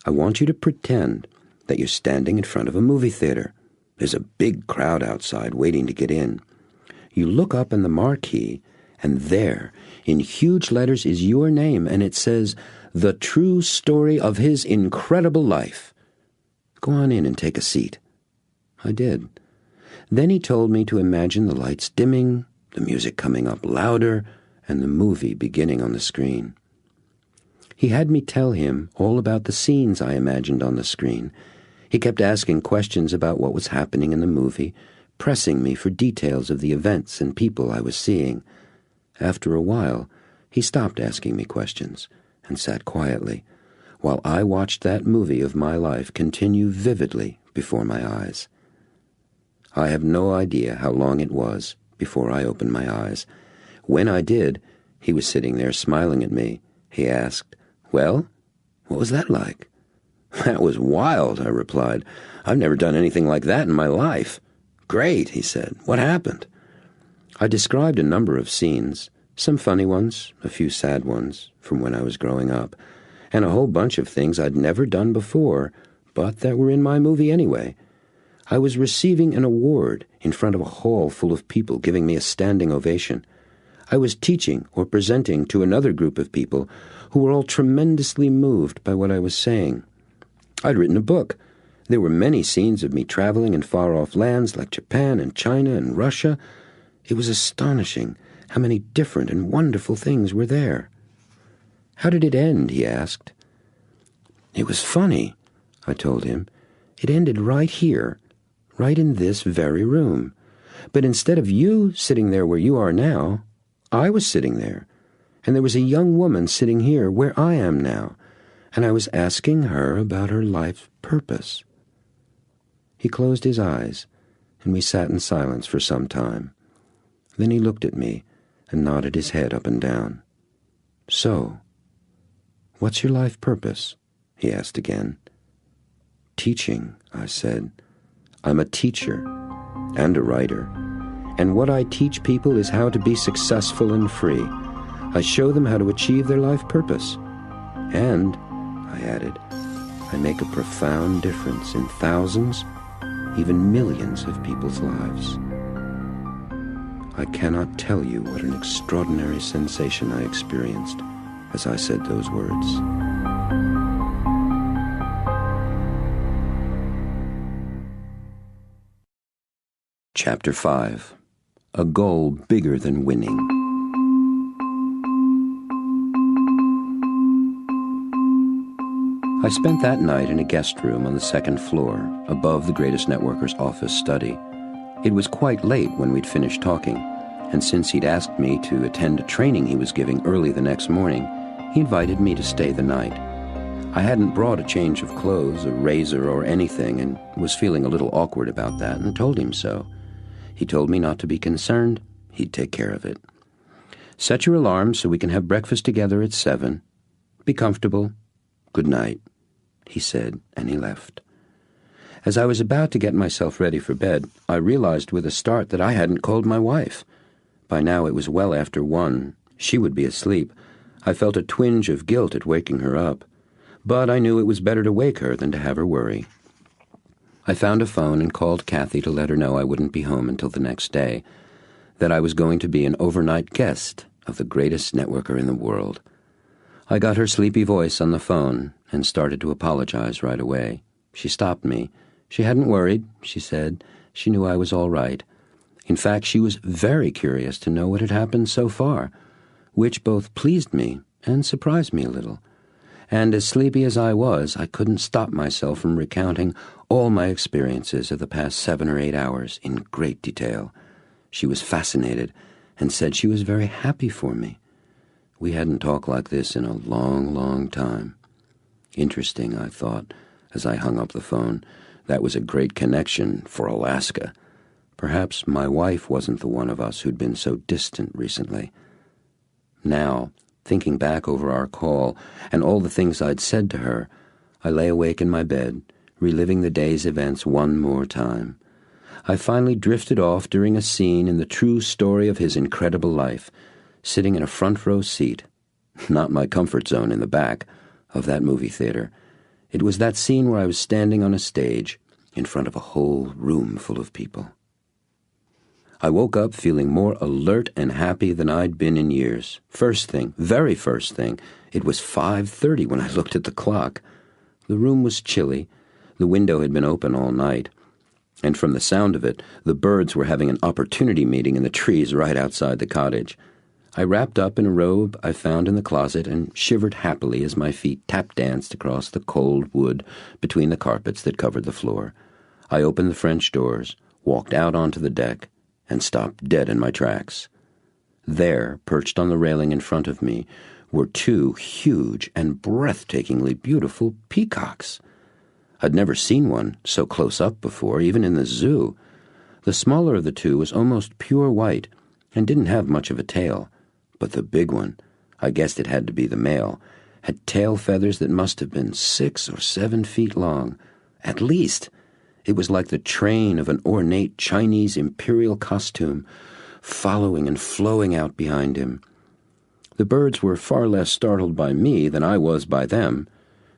I want you to pretend that you're standing in front of a movie theater. There's a big crowd outside waiting to get in. You look up in the marquee, and there, in huge letters, is your name, and it says, 'The True Story of His Incredible Life.' Go on in and take a seat." I did. Then he told me to imagine the lights dimming, the music coming up louder, and the movie beginning on the screen. He had me tell him all about the scenes I imagined on the screen. He kept asking questions about what was happening in the movie, pressing me for details of the events and people I was seeing. After a while, he stopped asking me questions and sat quietly, while I watched that movie of my life continue vividly before my eyes. I have no idea how long it was before I opened my eyes. When I did, he was sitting there smiling at me. He asked, "Well, what was that like?" "That was wild," I replied. "I've never done anything like that in my life." "Great," he said. "What happened?" I described a number of scenes, some funny ones, a few sad ones, from when I was growing up, and a whole bunch of things I'd never done before, but that were in my movie anyway. I was receiving an award in front of a hall full of people giving me a standing ovation. I was teaching or presenting to another group of people who were all tremendously moved by what I was saying. I'd written a book. There were many scenes of me traveling in far-off lands like Japan and China and Russia. It was astonishing how many different and wonderful things were there. "How did it end?" he asked. "It was funny," I told him. "It ended right here, right in this very room. But instead of you sitting there where you are now, I was sitting there, and there was a young woman sitting here where I am now, and I was asking her about her life's purpose." He closed his eyes, and we sat in silence for some time. Then he looked at me and nodded his head up and down. "So, what's your life purpose?" he asked again. "Teaching," I said. "I'm a teacher and a writer, and what I teach people is how to be successful and free. I show them how to achieve their life purpose. And," I added, "I make a profound difference in thousands, even millions of people's lives." I cannot tell you what an extraordinary sensation I experienced as I said those words. Chapter 5. A Goal Bigger Than Winning. I spent that night in a guest room on the second floor, above the greatest networker's office study. It was quite late when we'd finished talking, and since he'd asked me to attend a training he was giving early the next morning, he invited me to stay the night. I hadn't brought a change of clothes, a razor, or anything, and was feeling a little awkward about that, and told him so. He told me not to be concerned. He'd take care of it. "Set your alarm so we can have breakfast together at 7. Be comfortable. Good night," he said, and he left. As I was about to get myself ready for bed, I realized with a start that I hadn't called my wife. By now it was well after 1. She would be asleep. I felt a twinge of guilt at waking her up, but I knew it was better to wake her than to have her worry. I found a phone and called Kathy to let her know I wouldn't be home until the next day, that I was going to be an overnight guest of the greatest networker in the world. I got her sleepy voice on the phone and started to apologize right away. She stopped me. She hadn't worried, she said. She knew I was all right. In fact, she was very curious to know what had happened so far, which both pleased me and surprised me a little. And as sleepy as I was, I couldn't stop myself from recounting all my experiences of the past 7 or 8 hours in great detail. She was fascinated and said she was very happy for me. We hadn't talked like this in a long, long time. Interesting, I thought, as I hung up the phone. That was a great connection for Alaska. Perhaps my wife wasn't the one of us who'd been so distant recently. Now, thinking back over our call and all the things I'd said to her, I lay awake in my bed, reliving the day's events one more time. I finally drifted off during a scene in the true story of his incredible life, sitting in a front-row seat, not my comfort zone in the back, of that movie theater. It was that scene where I was standing on a stage in front of a whole room full of people. I woke up feeling more alert and happy than I'd been in years. First thing, very first thing, it was 5:30 when I looked at the clock. The room was chilly. The window had been open all night. And from the sound of it, the birds were having an opportunity meeting in the trees right outside the cottage. I wrapped up in a robe I found in the closet and shivered happily as my feet tap-danced across the cold wood between the carpets that covered the floor. I opened the French doors, walked out onto the deck, and stopped dead in my tracks. There, perched on the railing in front of me, were 2 huge and breathtakingly beautiful peacocks. I'd never seen one so close up before, even in the zoo. The smaller of the 2 was almost pure white and didn't have much of a tail. But the big one, I guessed it had to be the male, had tail feathers that must have been 6 or 7 feet long. At least. It was like the train of an ornate Chinese imperial costume, following and flowing out behind him. The birds were far less startled by me than I was by them.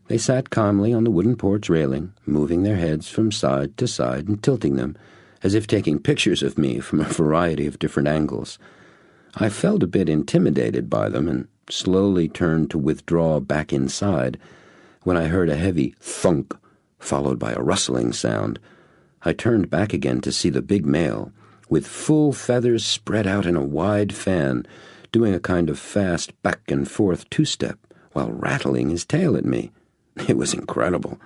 They sat calmly on the wooden porch railing, moving their heads from side to side and tilting them, as if taking pictures of me from a variety of different angles. I felt a bit intimidated by them and slowly turned to withdraw back inside when I heard a heavy thunk, followed by a rustling sound. I turned back again to see the big male, with full feathers spread out in a wide fan, doing a kind of fast back-and-forth 2-step while rattling his tail at me. It was incredible.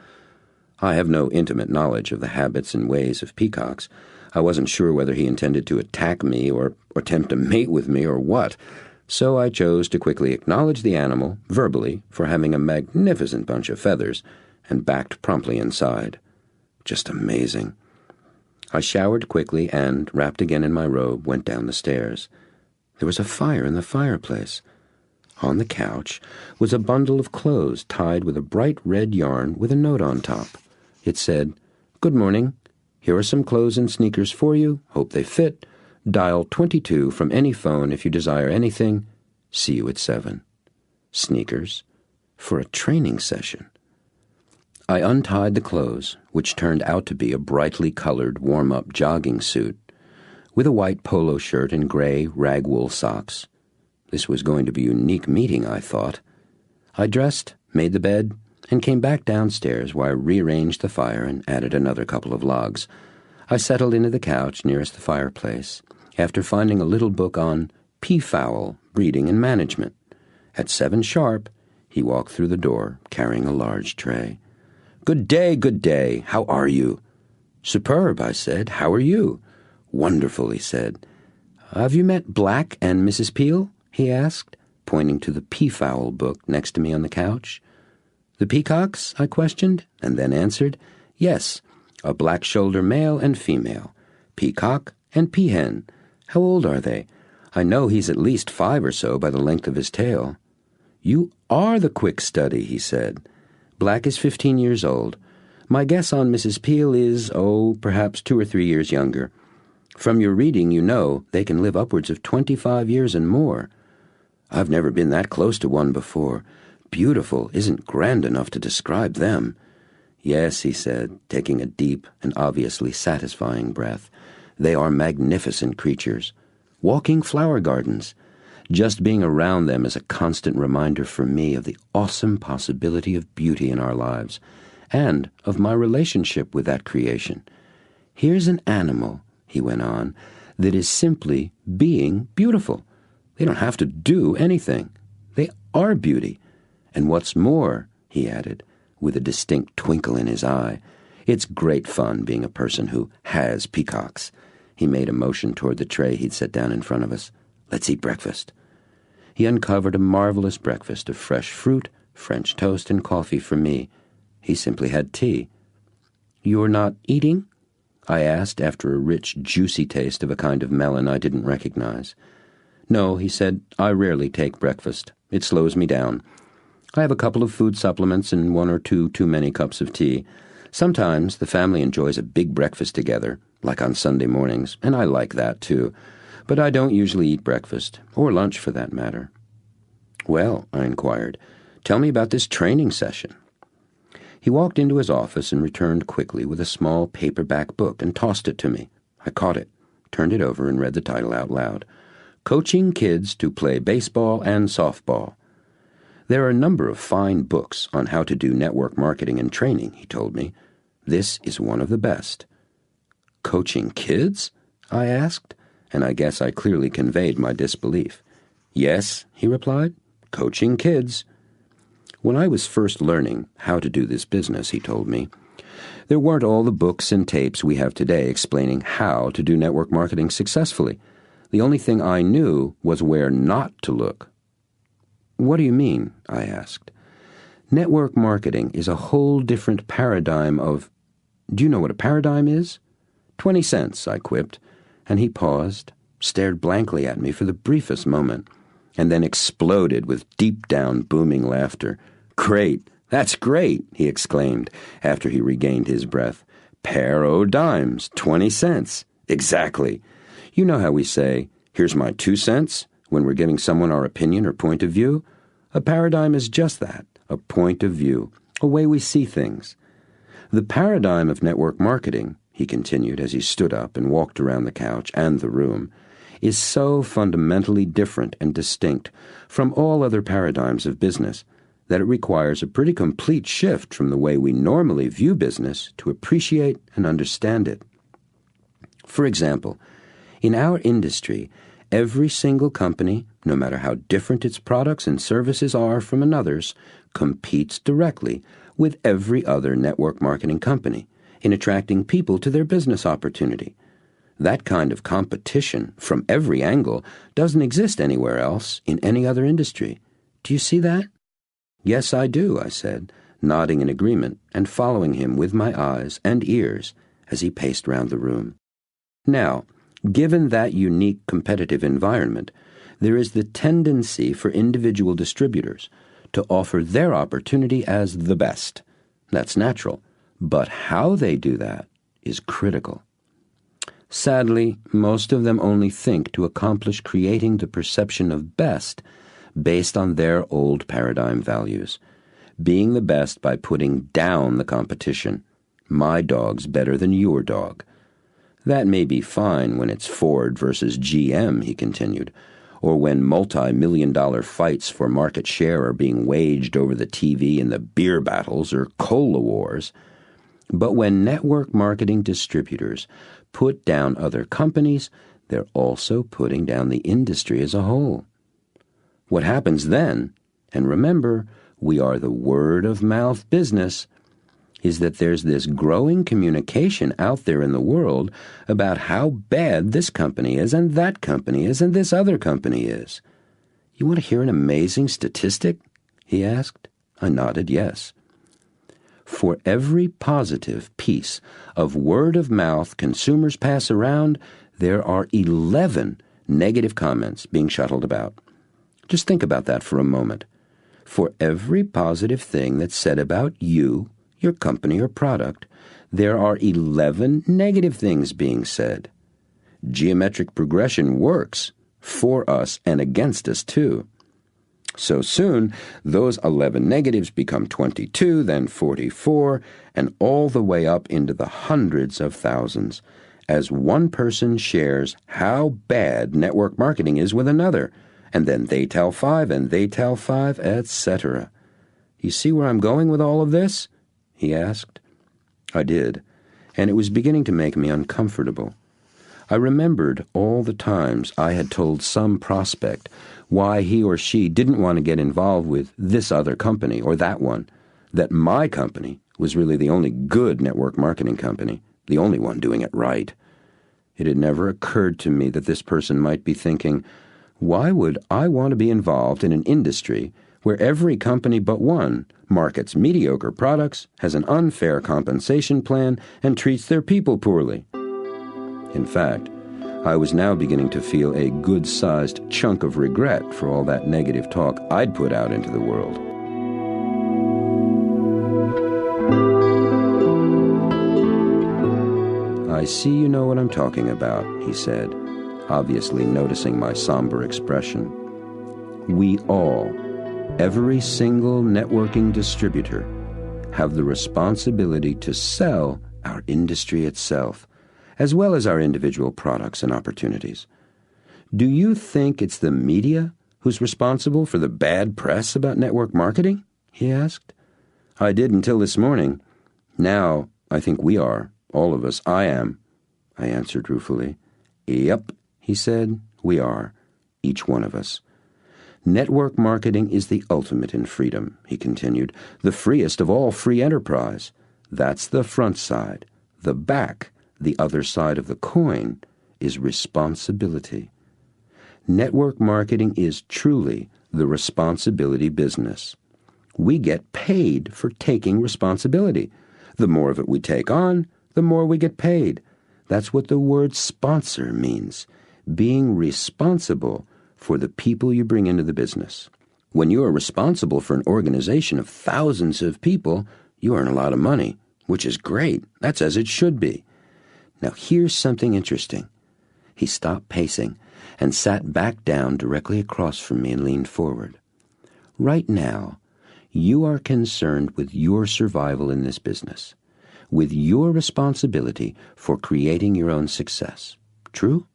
I have no intimate knowledge of the habits and ways of peacocks. I wasn't sure whether he intended to attack me or attempt to mate with me or what, so I chose to quickly acknowledge the animal, verbally, for having a magnificent bunch of feathers, and backed promptly inside. Just amazing. I showered quickly and, wrapped again in my robe, went down the stairs. There was a fire in the fireplace. On the couch was a bundle of clothes tied with a bright red yarn with a note on top. It said, "Good morning. Here are some clothes and sneakers for you. Hope they fit. Dial 22 from any phone if you desire anything. See you at 7. Sneakers for a training session. I untied the clothes, which turned out to be a brightly colored warm-up jogging suit, with a white polo shirt and gray rag-wool socks. This was going to be a unique meeting, I thought. I dressed, made the bed, and came back downstairs where I rearranged the fire and added another couple of logs. I settled into the couch nearest the fireplace, after finding a little book on peafowl breeding and management. At 7 sharp, he walked through the door, carrying a large tray. Good day, good day. How are you?" "Superb," I said. "How are you?" "Wonderful," he said. "Have you met Black and Mrs. Peel?" he asked, pointing to the peafowl book next to me on the couch. "The peacocks?" I questioned, and then answered, "Yes, a black-shoulder male and female, peacock and peahen. How old are they? I know he's at least 5 or so by the length of his tail." "You are the quick study," he said. "Black is 15 years old. My guess on Mrs. Peel is, perhaps 2 or 3 years younger. From your reading, you know they can live upwards of 25 years and more. I've never been that close to one before. Beautiful isn't grand enough to describe them." "Yes," he said, taking a deep and obviously satisfying breath. "They are magnificent creatures. Walking flower gardens. Just being around them is a constant reminder for me of the awesome possibility of beauty in our lives, and of my relationship with that creation. Here's an animal," he went on, "that is simply being beautiful. They don't have to do anything. They are beauty. And what's more," he added, with a distinct twinkle in his eye, "it's great fun being a person who has peacocks." He made a motion toward the tray he'd set down in front of us. "Let's eat breakfast." He uncovered a marvelous breakfast of fresh fruit, French toast, and coffee for me. He simply had tea. "You're not eating?" I asked after a rich, juicy taste of a kind of melon I didn't recognize. "No," he said, "I rarely take breakfast. It slows me down. I have a couple of food supplements and 1 or 2 too many cups of tea. Sometimes the family enjoys a big breakfast together, like on Sunday mornings, and I like that too. But I don't usually eat breakfast, or lunch for that matter." "Well," I inquired, "tell me about this training session." He walked into his office and returned quickly with a small paperback book and tossed it to me. I caught it, turned it over, and read the title out loud. "Coaching Kids to Play Baseball and Softball." "There are a number of fine books on how to do network marketing and training," he told me. "This is one of the best." "Coaching kids?" I asked, and I guess I clearly conveyed my disbelief. "Yes," he replied, "coaching kids." When I was first learning how to do this business, he told me, there weren't all the books and tapes we have today explaining how to do network marketing successfully. The only thing I knew was where not to look. "What do you mean?" I asked. "Network marketing is a whole different paradigm of—" "Do you know what a paradigm is?" 20 cents, I quipped, and he paused, stared blankly at me for the briefest moment, and then exploded with deep-down booming laughter. "Great! That's great!" he exclaimed after he regained his breath. "Pair o' dimes, 20 cents. Exactly. You know how we say, 'Here's my 2 cents,' when we're giving someone our opinion or point of view? A paradigm is just that, a point of view, a way we see things. The paradigm of network marketing," he continued as he stood up and walked around the couch and the room, "is so fundamentally different and distinct from all other paradigms of business that it requires a pretty complete shift from the way we normally view business to appreciate and understand it. For example, in our industry, every single company, no matter how different its products and services are from another's, competes directly with every other network marketing company in attracting people to their business opportunity. That kind of competition, from every angle, doesn't exist anywhere else in any other industry. Do you see that?" "Yes, I do," I said, nodding in agreement and following him with my eyes and ears as he paced round the room. Now, given that unique competitive environment, there is the tendency for individual distributors to offer their opportunity as the best. That's natural, but how they do that is critical. Sadly, most of them only think to accomplish creating the perception of best based on their old paradigm values, being the best by putting down the competition. My dog's better than your dog. That may be fine when it's Ford versus GM, he continued, or when multi-million-dollar fights for market share are being waged over the TV in the beer battles or cola wars. But when network marketing distributors put down other companies, they're also putting down the industry as a whole. What happens then, and remember, we are the word-of-mouth business, is that there's this growing communication out there in the world about how bad this company is and that company is and this other company is. You want to hear an amazing statistic? He asked. I nodded yes. For every positive piece of word-of-mouth consumers pass around, there are 11 negative comments being shuttled about. Just think about that for a moment. For every positive thing that's said about you, your company or product, there are 11 negative things being said. Geometric progression works for us and against us too. So soon, those 11 negatives become 22, then 44, and all the way up into the hundreds of thousands, as one person shares how bad network marketing is with another, and then they tell 5, and they tell 5, etc. You see where I'm going with all of this? He asked. I did, and it was beginning to make me uncomfortable. I remembered all the times I had told some prospect why he or she didn't want to get involved with this other company or that one, that my company was really the only good network marketing company, the only one doing it right. It had never occurred to me that this person might be thinking, why would I want to be involved in an industry where every company but one markets mediocre products, has an unfair compensation plan, and treats their people poorly? In fact, I was now beginning to feel a good-sized chunk of regret for all that negative talk I'd put out into the world. I see you know what I'm talking about, he said, obviously noticing my somber expression. We all, every single networking distributor, have the responsibility to sell our industry itself, as well as our individual products and opportunities. Do you think it's the media who's responsible for the bad press about network marketing? He asked. I did until this morning. Now I think we are, all of us. I am, I answered ruefully. Yep, he said, we are, each one of us. Network marketing is the ultimate in freedom, he continued, the freest of all free enterprise. That's the front side. The back, the other side of the coin, is responsibility. Network marketing is truly the responsibility business. We get paid for taking responsibility. The more of it we take on, the more we get paid. That's what the word sponsor means, being responsible for the people you bring into the business. When you are responsible for an organization of thousands of people, you earn a lot of money, which is great. That's as it should be. Now here's something interesting. He stopped pacing and sat back down directly across from me and leaned forward. Right now, you are concerned with your survival in this business, with your responsibility for creating your own success. True?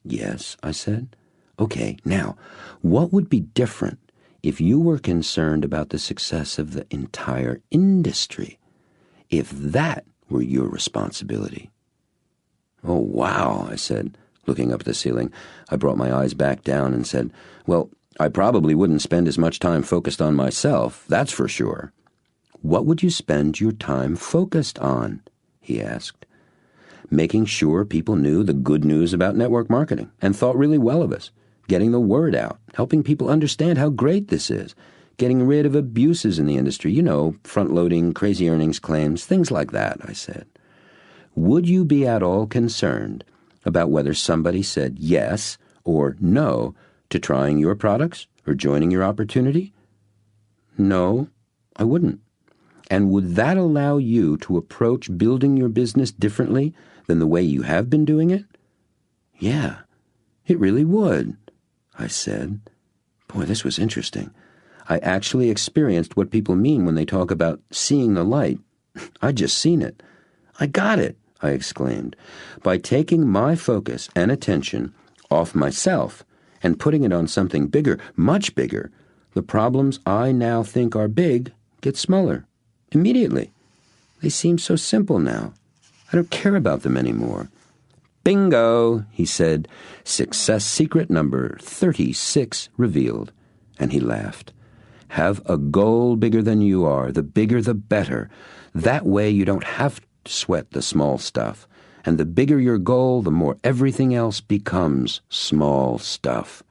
Yes, I said. Okay, now, what would be different if you were concerned about the success of the entire industry, if that were your responsibility? Oh, wow, I said, looking up at the ceiling. I brought my eyes back down and said, well, I probably wouldn't spend as much time focused on myself, that's for sure. What would you spend your time focused on? He asked. Making sure people knew the good news about network marketing and thought really well of us, getting the word out, helping people understand how great this is, getting rid of abuses in the industry, front-loading, crazy earnings claims, things like that, I said. would you be at all concerned about whether somebody said yes or no to trying your products or joining your opportunity? No, I wouldn't. And would that allow you to approach building your business differently than the way you have been doing it? Yeah, it really would, I said. Boy, this was interesting. I actually experienced what people mean when they talk about seeing the light. I'd just seen it. I got it, I exclaimed. By taking my focus and attention off myself and putting it on something bigger, much bigger, the problems I now think are big get smaller. Immediately. They seem so simple now. I don't care about them anymore. Bingo, he said. Success secret number 36 revealed. And he laughed. Have a goal bigger than you are. The bigger the better. That way you don't have to sweat the small stuff. And the bigger your goal, the more everything else becomes small stuff.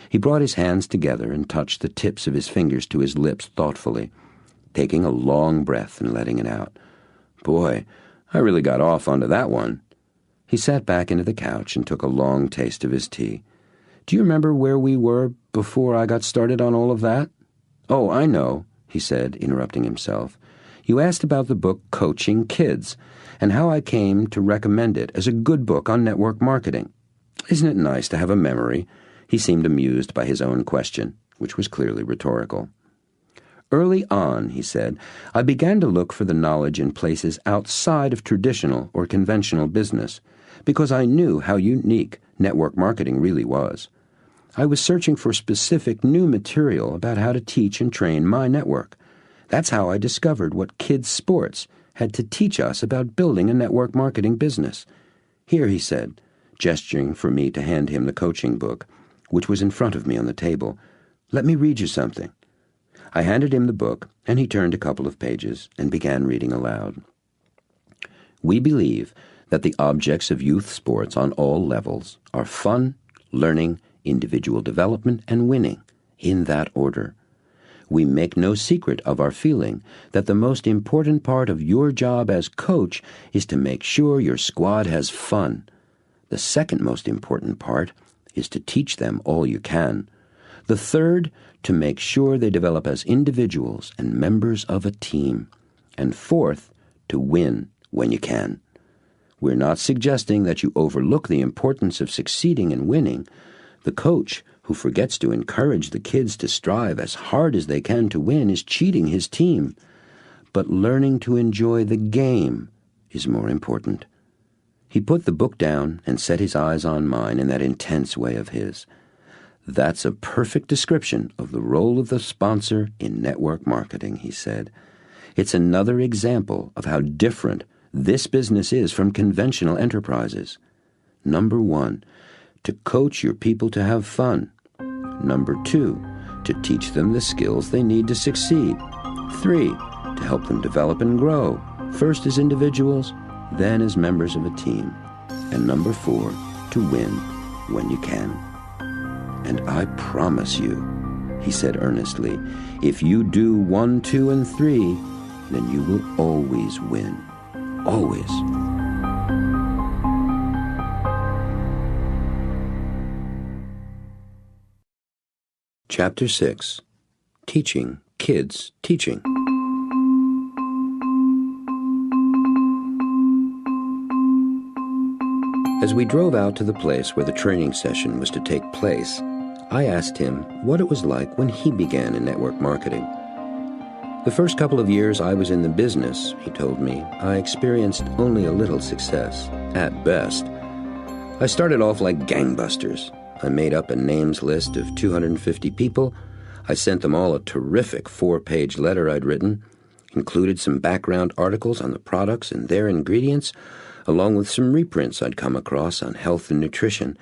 He brought his hands together and touched the tips of his fingers to his lips thoughtfully, taking a long breath and letting it out. Boy, I really got off onto that one. He sat back into the couch and took a long taste of his tea. Do you remember where we were before I got started on all of that? Oh, I know, he said, interrupting himself. You asked about the book Coaching Kids, and how I came to recommend it as a good book on network marketing. Isn't it nice to have a memory? He seemed amused by his own question, which was clearly rhetorical. Early on, he said, I began to look for the knowledge in places outside of traditional or conventional business, because I knew how unique network marketing really was. I was searching for specific new material about how to teach and train my network. That's how I discovered what kids' sports had to teach us about building a network marketing business. Here, he said, gesturing for me to hand him the coaching book, which was in front of me on the table. Let me read you something. I handed him the book, and he turned a couple of pages and began reading aloud. We believe that the objects of youth sports on all levels are fun, learning, individual development, and winning, in that order. We make no secret of our feeling that the most important part of your job as coach is to make sure your squad has fun. The second most important part is to teach them all you can. The third, to make sure they develop as individuals and members of a team. And fourth, to win when you can. We're not suggesting that you overlook the importance of succeeding and winning. The coach who forgets to encourage the kids to strive as hard as they can to win is cheating his team. But learning to enjoy the game is more important. He put the book down and set his eyes on mine in that intense way of his. That's a perfect description of the role of the sponsor in network marketing, he said. It's another example of how different this business is from conventional enterprises. Number 1, to coach your people to have fun. Number 2, to teach them the skills they need to succeed. 3, to help them develop and grow, first as individuals, then as members of a team. And number 4, to win when you can. And I promise you, he said earnestly, if you do 1, 2, and 3, then you will always win. Always. Chapter 6. Teaching Kids Teaching. As we drove out to the place where the training session was to take place, I asked him what it was like when he began in network marketing. The first couple of years I was in the business, he told me, I experienced only a little success, at best. I started off like gangbusters. I made up a names list of 250 people. I sent them all a terrific 4-page letter I'd written, included some background articles on the products and their ingredients, along with some reprints I'd come across on health and nutrition,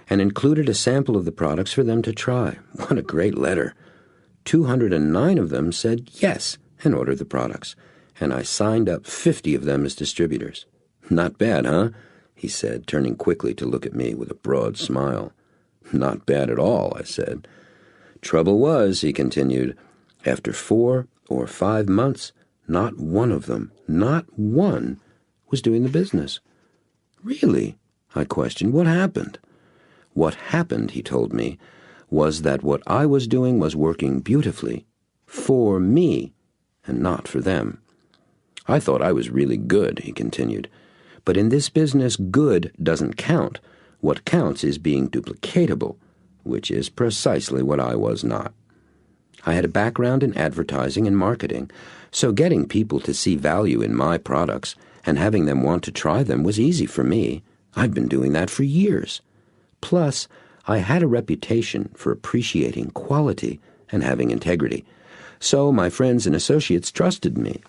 and included a sample of the products for them to try. What a great letter. 209 of them said yes and ordered the products, and I signed up 50 of them as distributors. Not bad, huh? He said, turning quickly to look at me with a broad smile. Not bad at all, I said. Trouble was, he continued, after 4 or 5 months, not one of them, not one, was doing the business. Really? I questioned. What happened? What happened, he told me, was that what I was doing was working beautifully for me and not for them. I thought I was really good, he continued. But in this business, good doesn't count. What counts is being duplicatable, which is precisely what I was not. I had a background in advertising and marketing, so getting people to see value in my products and having them want to try them was easy for me. I'd been doing that for years. Plus, I had a reputation for appreciating quality and having integrity, so my friends and associates trusted me.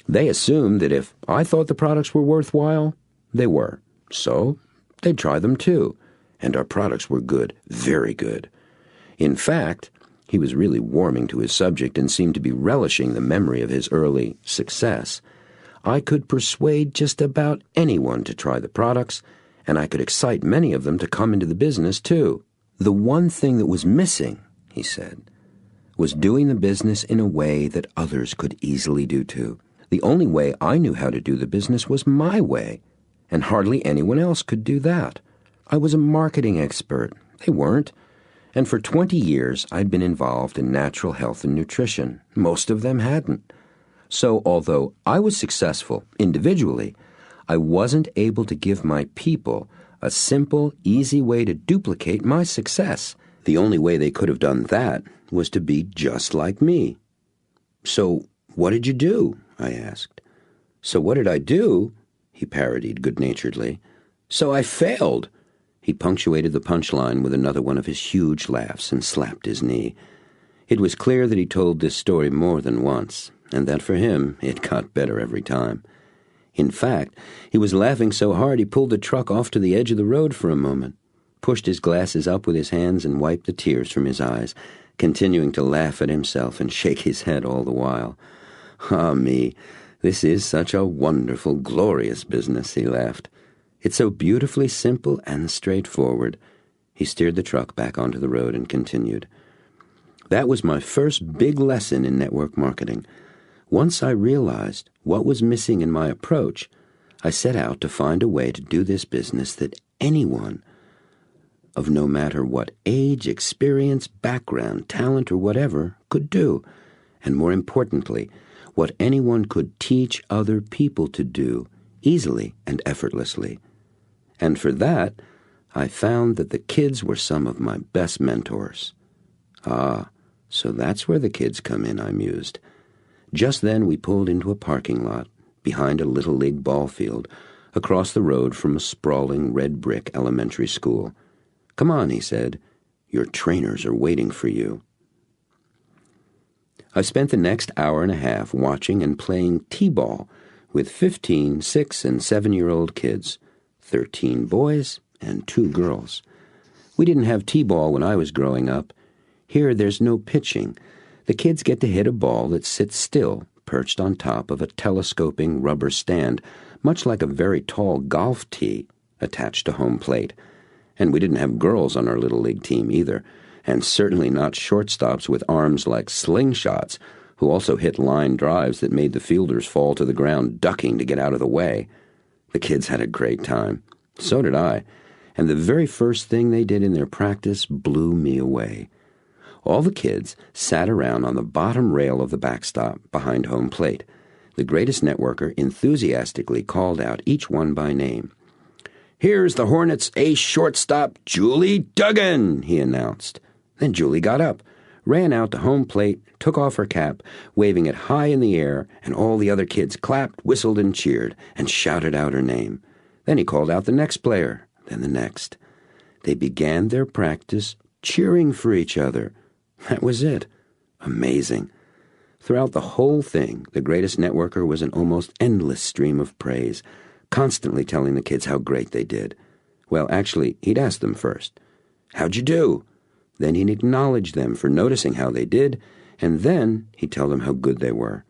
They assumed that if I thought the products were worthwhile, they were. So they'd try them too, and our products were good, very good. In fact, he was really warming to his subject and seemed to be relishing the memory of his early success. I could persuade just about anyone to try the products, and I could excite many of them to come into the business too. The one thing that was missing, he said, was doing the business in a way that others could easily do too. The only way I knew how to do the business was my way, and hardly anyone else could do that. I was a marketing expert. They weren't. And for 20 years, I'd been involved in natural health and nutrition. Most of them hadn't. So although I was successful individually, I wasn't able to give my people a simple, easy way to duplicate my success. The only way they could have done that was to be just like me. So what did you do? I asked. So what did I do? He parodied good-naturedly. So I failed. He punctuated the punchline with another one of his huge laughs and slapped his knee. It was clear that he told this story more than once, and that for him it got better every time. In fact, he was laughing so hard he pulled the truck off to the edge of the road for a moment, pushed his glasses up with his hands and wiped the tears from his eyes, continuing to laugh at himself and shake his head all the while. Ah, me, this is such a wonderful, glorious business, he laughed. It's so beautifully simple and straightforward. He steered the truck back onto the road and continued. That was my first big lesson in network marketing. Once I realized what was missing in my approach, I set out to find a way to do this business that anyone, of no matter what age, experience, background, talent, or whatever, could do, and more importantly, what anyone could teach other people to do easily and effortlessly. And for that, I found that the kids were some of my best mentors. Ah, so that's where the kids come in, I mused. Just then we pulled into a parking lot behind a Little League ball field across the road from a sprawling red brick elementary school. Come on, he said. Your trainers are waiting for you. I spent the next hour and a half watching and playing t-ball with 15 6- and 7-year-old kids, 13 boys and 2 girls. We didn't have t-ball when I was growing up. Here there's no pitching. The kids get to hit a ball that sits still, perched on top of a telescoping rubber stand, much like a very tall golf tee attached to home plate. And we didn't have girls on our Little League team either, and certainly not shortstops with arms like slingshots, who also hit line drives that made the fielders fall to the ground ducking to get out of the way. The kids had a great time. So did I, and the very first thing they did in their practice blew me away. All the kids sat around on the bottom rail of the backstop behind home plate. The greatest networker enthusiastically called out each one by name. "Here's the Hornets' ace shortstop, Julie Duggan," he announced. Then Julie got up, ran out to home plate, took off her cap, waving it high in the air, and all the other kids clapped, whistled, and cheered, and shouted out her name. Then he called out the next player, then the next. They began their practice cheering for each other. That was it. Amazing. Throughout the whole thing, the greatest networker was an almost endless stream of praise, constantly telling the kids how great they did. Well, actually, he'd ask them first, "How'd you do?" Then he'd acknowledge them for noticing how they did, and then he'd tell them how good they were.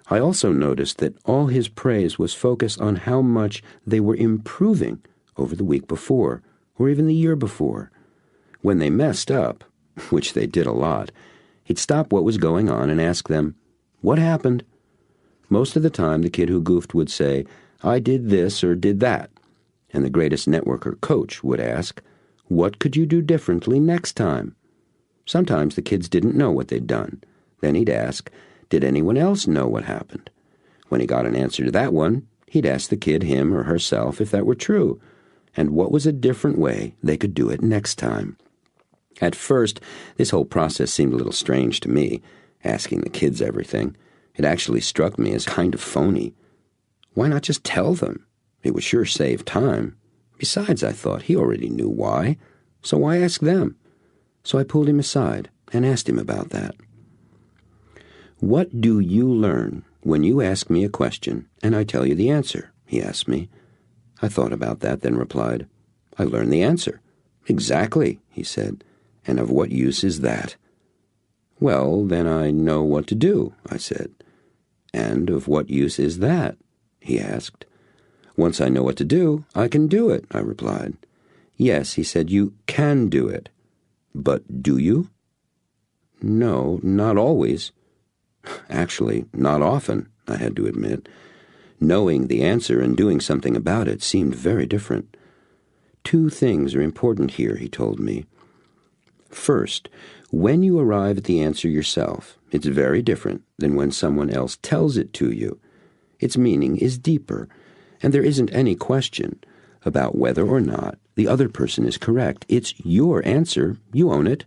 I also noticed that all his praise was focused on how much they were improving over the week before, or even the year before. When they messed up, which they did a lot, he'd stop what was going on and ask them, "What happened?" Most of the time, the kid who goofed would say, I did this or did that. And the greatest networker coach would ask, what could you do differently next time? Sometimes the kids didn't know what they'd done. Then he'd ask, did anyone else know what happened? When he got an answer to that one, he'd ask the kid, him or herself, if that were true, and what was a different way they could do it next time. At first, this whole process seemed a little strange to me, asking the kids everything. It actually struck me as kind of phony. Why not just tell them? It would sure save time. Besides, I thought, he already knew why, so why ask them? So I pulled him aside and asked him about that. What do you learn when you ask me a question and I tell you the answer? He asked me. I thought about that, then replied, I learn the answer. Exactly, he said. And of what use is that? Well, then I know what to do, I said. And of what use is that? He asked. Once I know what to do, I can do it, I replied. Yes, he said, you can do it. But do you? No, not always. Actually, not often, I had to admit. Knowing the answer and doing something about it seemed very different. Two things are important here, he told me. First, when you arrive at the answer yourself, it's very different than when someone else tells it to you. Its meaning is deeper, and there isn't any question about whether or not the other person is correct. It's your answer, you own it,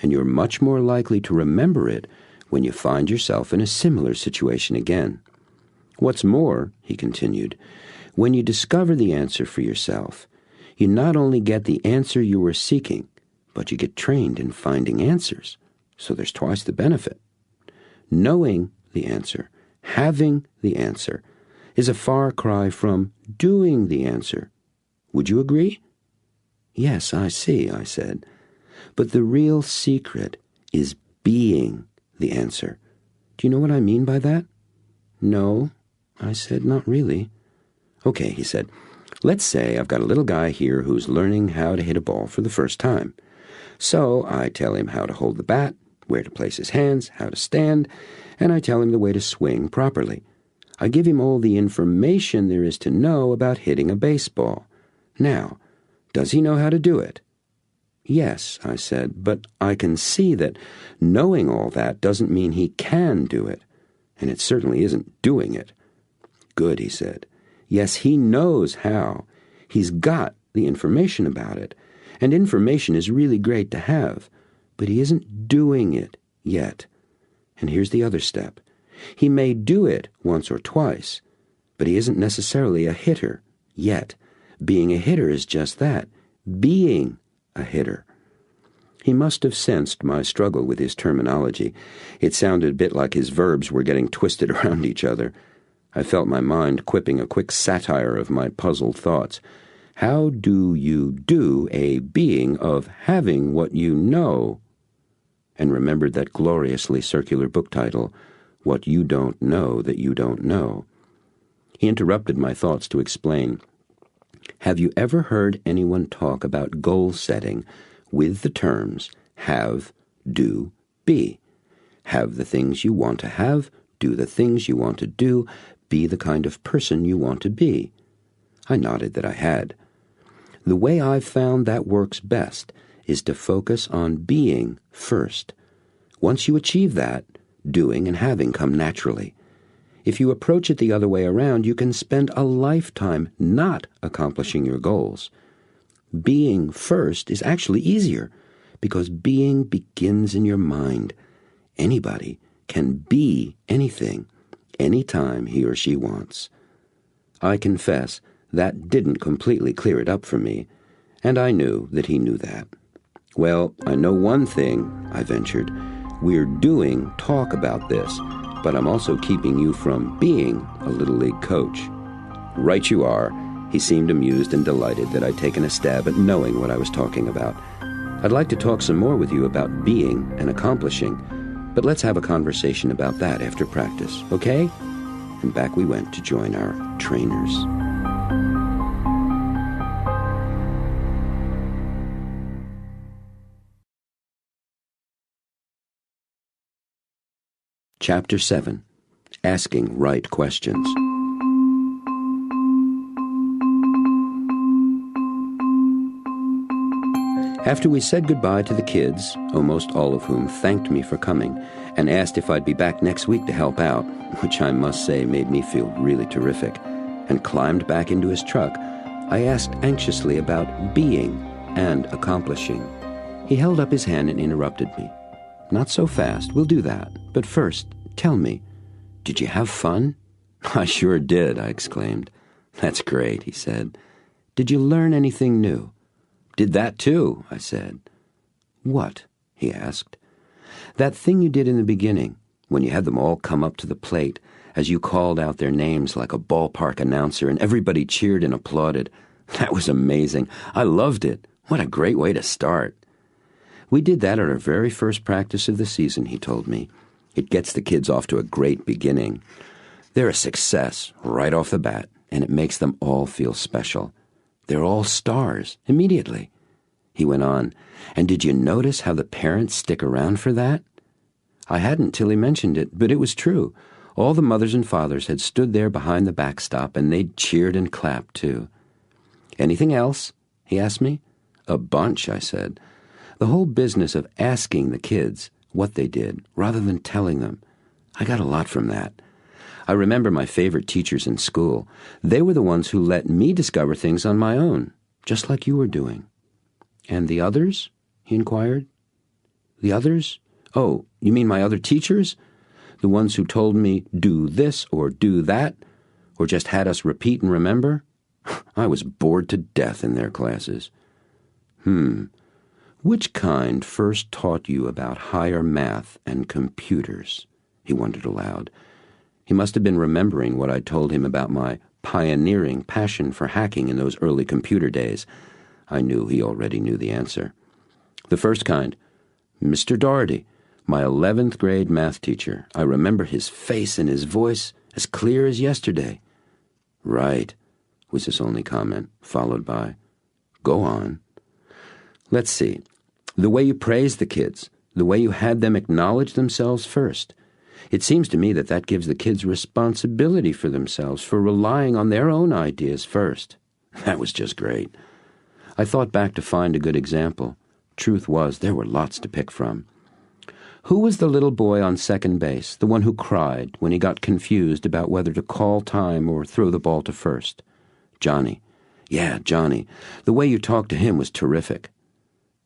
and you're much more likely to remember it when you find yourself in a similar situation again. What's more, he continued, when you discover the answer for yourself, you not only get the answer you were seeking, but you get trained in finding answers, so there's twice the benefit. Knowing the answer, having the answer, is a far cry from doing the answer. Would you agree? Yes, I see, I said. But the real secret is being the answer. Do you know what I mean by that? No, I said, not really. Okay, he said, let's say I've got a little guy here who's learning how to hit a ball for the first time. So I tell him how to hold the bat, where to place his hands, how to stand, and I tell him the way to swing properly. I give him all the information there is to know about hitting a baseball. Now, does he know how to do it? Yes, I said, but I can see that knowing all that doesn't mean he can do it, and it certainly isn't doing it. Good, he said. Yes, he knows how. He's got the information about it, and information is really great to have, but he isn't doing it yet. And here's the other step. He may do it once or twice, but he isn't necessarily a hitter yet. Being a hitter is just that, being a hitter. He must have sensed my struggle with his terminology. It sounded a bit like his verbs were getting twisted around each other. I felt my mind quipping a quick satire of my puzzled thoughts. How do you do a being of having what you know? And remembered that gloriously circular book title, What You Don't Know That You Don't Know. He interrupted my thoughts to explain. Have you ever heard anyone talk about goal setting with the terms have, do, be? Have the things you want to have, do the things you want to do, be the kind of person you want to be. I nodded that I had. The way I've found that works best is to focus on being first. Once you achieve that, doing and having come naturally. If you approach it the other way around, you can spend a lifetime not accomplishing your goals. Being first is actually easier because being begins in your mind. Anybody can be anything, anytime he or she wants. I confess that didn't completely clear it up for me, and I knew that he knew that. Well, I know one thing, I ventured. We're doing talk about this, but I'm also keeping you from being a Little League coach. Right you are. He seemed amused and delighted that I'd taken a stab at knowing what I was talking about. I'd like to talk some more with you about being and accomplishing, but let's have a conversation about that after practice, okay? And back we went to join our trainers. Chapter 7. Asking Right Questions. After we said goodbye to the kids, almost all of whom thanked me for coming, and asked if I'd be back next week to help out, which I must say made me feel really terrific, and climbed back into his truck, I asked anxiously about being and accomplishing. He held up his hand and interrupted me. "Not so fast, we'll do that. But first, tell me, did you have fun?" "I sure did," I exclaimed. "That's great," he said. "Did you learn anything new?" "Did that too," I said. "What?" he asked. "That thing you did in the beginning, when you had them all come up to the plate, as you called out their names like a ballpark announcer and everybody cheered and applauded. That was amazing. I loved it. What a great way to start." "We did that at our very first practice of the season," he told me. "It gets the kids off to a great beginning. They're a success right off the bat, and it makes them all feel special. They're all stars immediately." He went on, "And did you notice how the parents stick around for that?" I hadn't till he mentioned it, but it was true. All the mothers and fathers had stood there behind the backstop, and they'd cheered and clapped too. "Anything else?" he asked me. "A bunch," I said. "The whole business of asking the kids what they did rather than telling them. I got a lot from that. I remember my favorite teachers in school. They were the ones who let me discover things on my own, just like you were doing." "And the others?" he inquired. "The others? Oh, you mean my other teachers? The ones who told me, do this or do that, or just had us repeat and remember? I was bored to death in their classes." "Which kind first taught you about higher math and computers?" he wondered aloud. He must have been remembering what I'd told him about my pioneering passion for hacking in those early computer days. I knew he already knew the answer. "The first kind. Mr. Doherty, my 11th grade math teacher. I remember his face and his voice as clear as yesterday." "Right," was his only comment, followed by, "Go on." "Let's see. The way you praised the kids, the way you had them acknowledge themselves first. It seems to me that gives the kids responsibility for themselves, for relying on their own ideas first. That was just great." I thought back to find a good example. Truth was, there were lots to pick from. "Who was the little boy on second base, the one who cried when he got confused about whether to call time or throw the ball to first?" "Johnny." "Yeah, Johnny. The way you talked to him was terrific."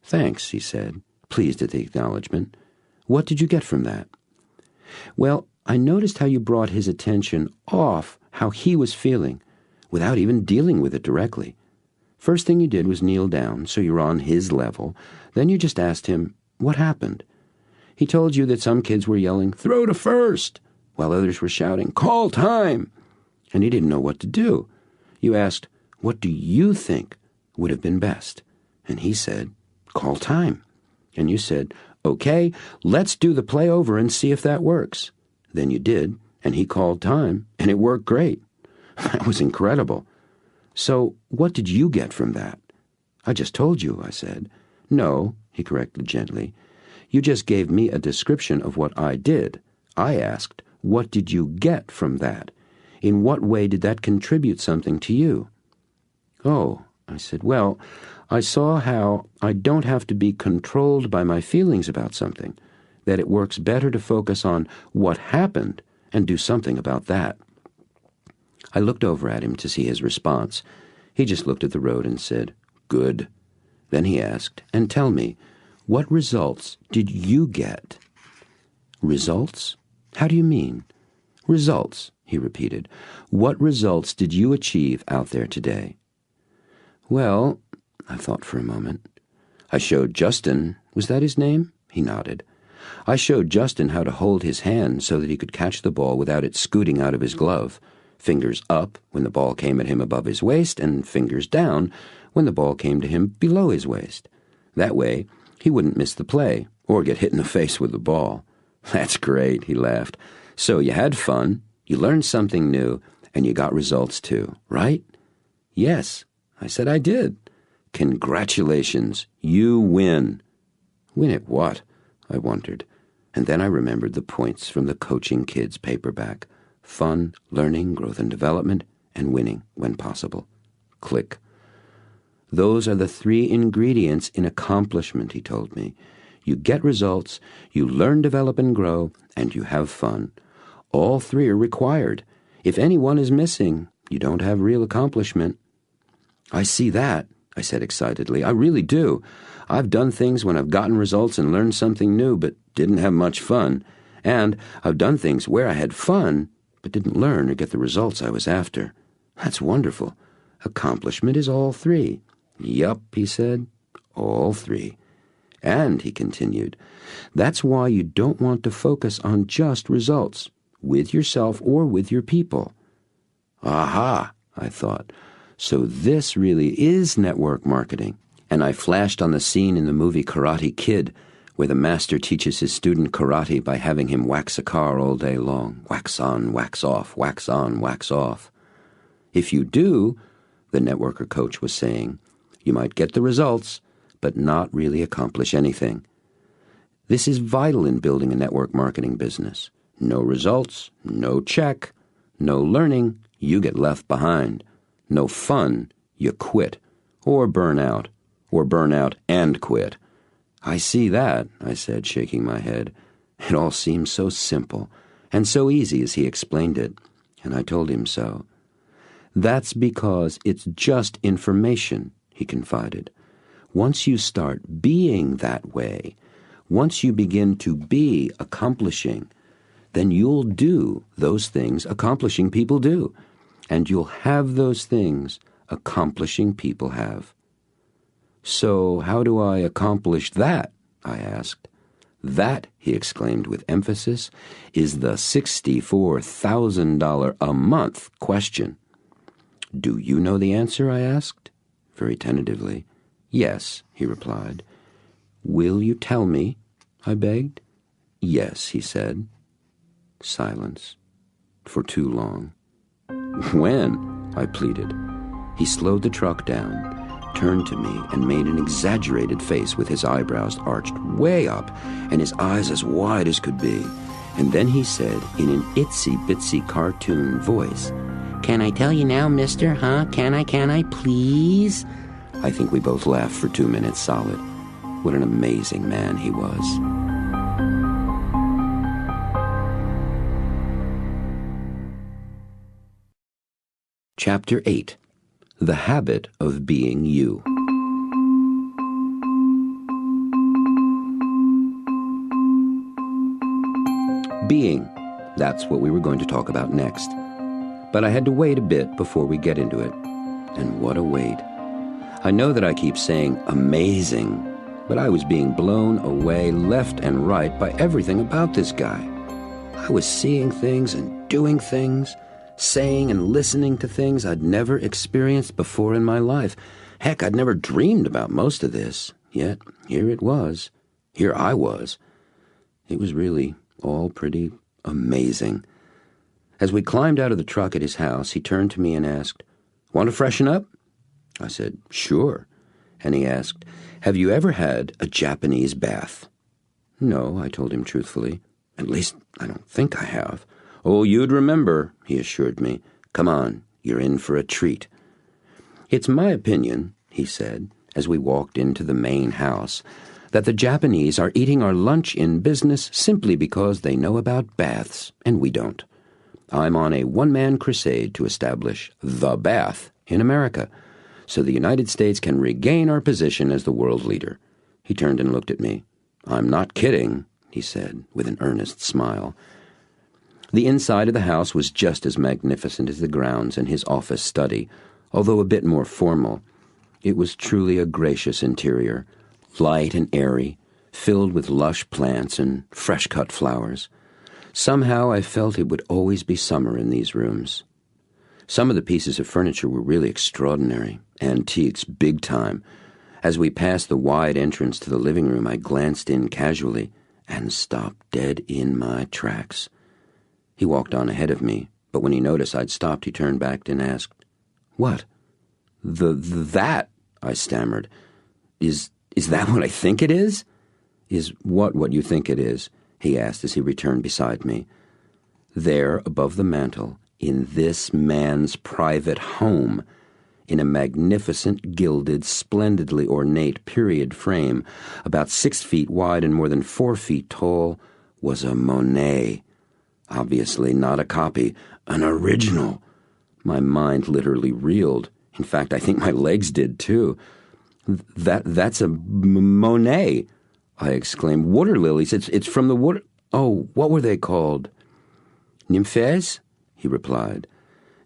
"Thanks," he said, pleased at the acknowledgement. "What did you get from that?" "Well, I noticed how you brought his attention off how he was feeling, without even dealing with it directly. First thing you did was kneel down, so you were on his level. Then you just asked him, what happened? He told you that some kids were yelling, 'Throw to first,' while others were shouting, 'Call time!' And he didn't know what to do. You asked, 'What do you think would have been best?' And he said, 'Call time.' And you said, 'Okay, let's do the play over and see if that works.' Then you did, and he called time, and it worked great. That was incredible. So what did you get from that?" "I just told you," I said. "No," he corrected gently. "You just gave me a description of what I did. I asked, what did you get from that? In what way did that contribute something to you?" "Oh," I said, "well, I saw how I don't have to be controlled by my feelings about something, that it works better to focus on what happened and do something about that." I looked over at him to see his response. He just looked at the road and said, "Good." Then he asked, "And tell me, what results did you get?" "Results? How do you mean?" "Results," he repeated. "What results did you achieve out there today?" "Well," I thought for a moment. "I showed Justin, was that his name?" He nodded. "I showed Justin how to hold his hand so that he could catch the ball without it scooting out of his glove. Fingers up when the ball came at him above his waist, and fingers down when the ball came to him below his waist. That way, he wouldn't miss the play or get hit in the face with the ball." "That's great," he laughed. "So you had fun, you learned something new, and you got results too, right?" "Yes," I said. "I did." "Congratulations, you win." "Win at what?" I wondered. And then I remembered the points from the Coaching Kids paperback. Fun, learning, growth and development, and winning when possible. Click. Those are the 3 ingredients in accomplishment, he told me. You get results, you learn, develop, and grow, and you have fun. All 3 are required. If any one is missing, you don't have real accomplishment. I see that, I said excitedly. I really do. I've done things when I've gotten results and learned something new, but didn't have much fun. And I've done things where I had fun, but didn't learn or get the results I was after. That's wonderful. Accomplishment is all 3. Yup, he said, all 3. And, he continued, that's why you don't want to focus on just results, with yourself or with your people. Aha, I thought. So this really is network marketing. And I flashed on the scene in the movie Karate Kid, where the master teaches his student karate by having him wax a car all day long. Wax on, wax off, wax on, wax off. If you do, the networker coach was saying, you might get the results, but not really accomplish anything. This is vital in building a network marketing business. No results, no check, no learning, you get left behind. No fun, you quit, or burn out and quit. I see that, I said, shaking my head. It all seems so simple and so easy as he explained it, and I told him so. That's because it's just information, he confided. Once you start being that way, once you begin to be accomplishing, then you'll do those things accomplishing people do, and you'll have those things accomplishing people have. So how do I accomplish that? I asked. That, he exclaimed with emphasis, is the $64,000 a month question. Do you know the answer? I asked, very tentatively. Yes, he replied. Will you tell me? I begged. Yes, he said. Silence. For too long. When? I pleaded. He slowed the truck down, turned to me, and made an exaggerated face with his eyebrows arched way up and his eyes as wide as could be. And then he said in an itsy-bitsy cartoon voice, Can I tell you now, mister, huh? Can I, please? I think we both laughed for 2 minutes solid. What an amazing man he was. Chapter 8. The Habit of Being You. Being. That's what we were going to talk about next. But I had to wait a bit before we get into it. And what a wait. I know that I keep saying amazing, but I was being blown away left and right by everything about this guy. I was seeing things and doing things, saying and listening to things I'd never experienced before in my life. Heck, I'd never dreamed about most of this. Yet, here it was. Here I was. It was really all pretty amazing. As we climbed out of the truck at his house, he turned to me and asked, Want to freshen up? I said, Sure. And he asked, Have you ever had a Japanese bath? No, I told him truthfully. At least, I don't think I have. Oh, you'd remember, he assured me. Come on, you're in for a treat. It's my opinion, he said, as we walked into the main house, that the Japanese are eating our lunch in business simply because they know about baths, and we don't. I'm on a one-man crusade to establish the bath in America, so the United States can regain our position as the world leader. He turned and looked at me. I'm not kidding, he said, with an earnest smile. The inside of the house was just as magnificent as the grounds and his office study, although a bit more formal. It was truly a gracious interior, light and airy, filled with lush plants and fresh-cut flowers. Somehow I felt it would always be summer in these rooms. Some of the pieces of furniture were really extraordinary, antiques big time. As we passed the wide entrance to the living room, I glanced in casually and stopped dead in my tracks. He walked on ahead of me, but when he noticed I'd stopped, he turned back and asked, What? That, I stammered. Is that what I think it is? Is what you think it is? He asked as he returned beside me. There, above the mantel, in this man's private home, in a magnificent, gilded, splendidly ornate period frame, about 6 feet wide and more than 4 feet tall, was a Monet. Obviously not a copy, an original. My mind literally reeled. In fact, I think my legs did too. That's a Monet, I exclaimed. Water lilies, it's from the water... Oh, what were they called? Nymphes, he replied.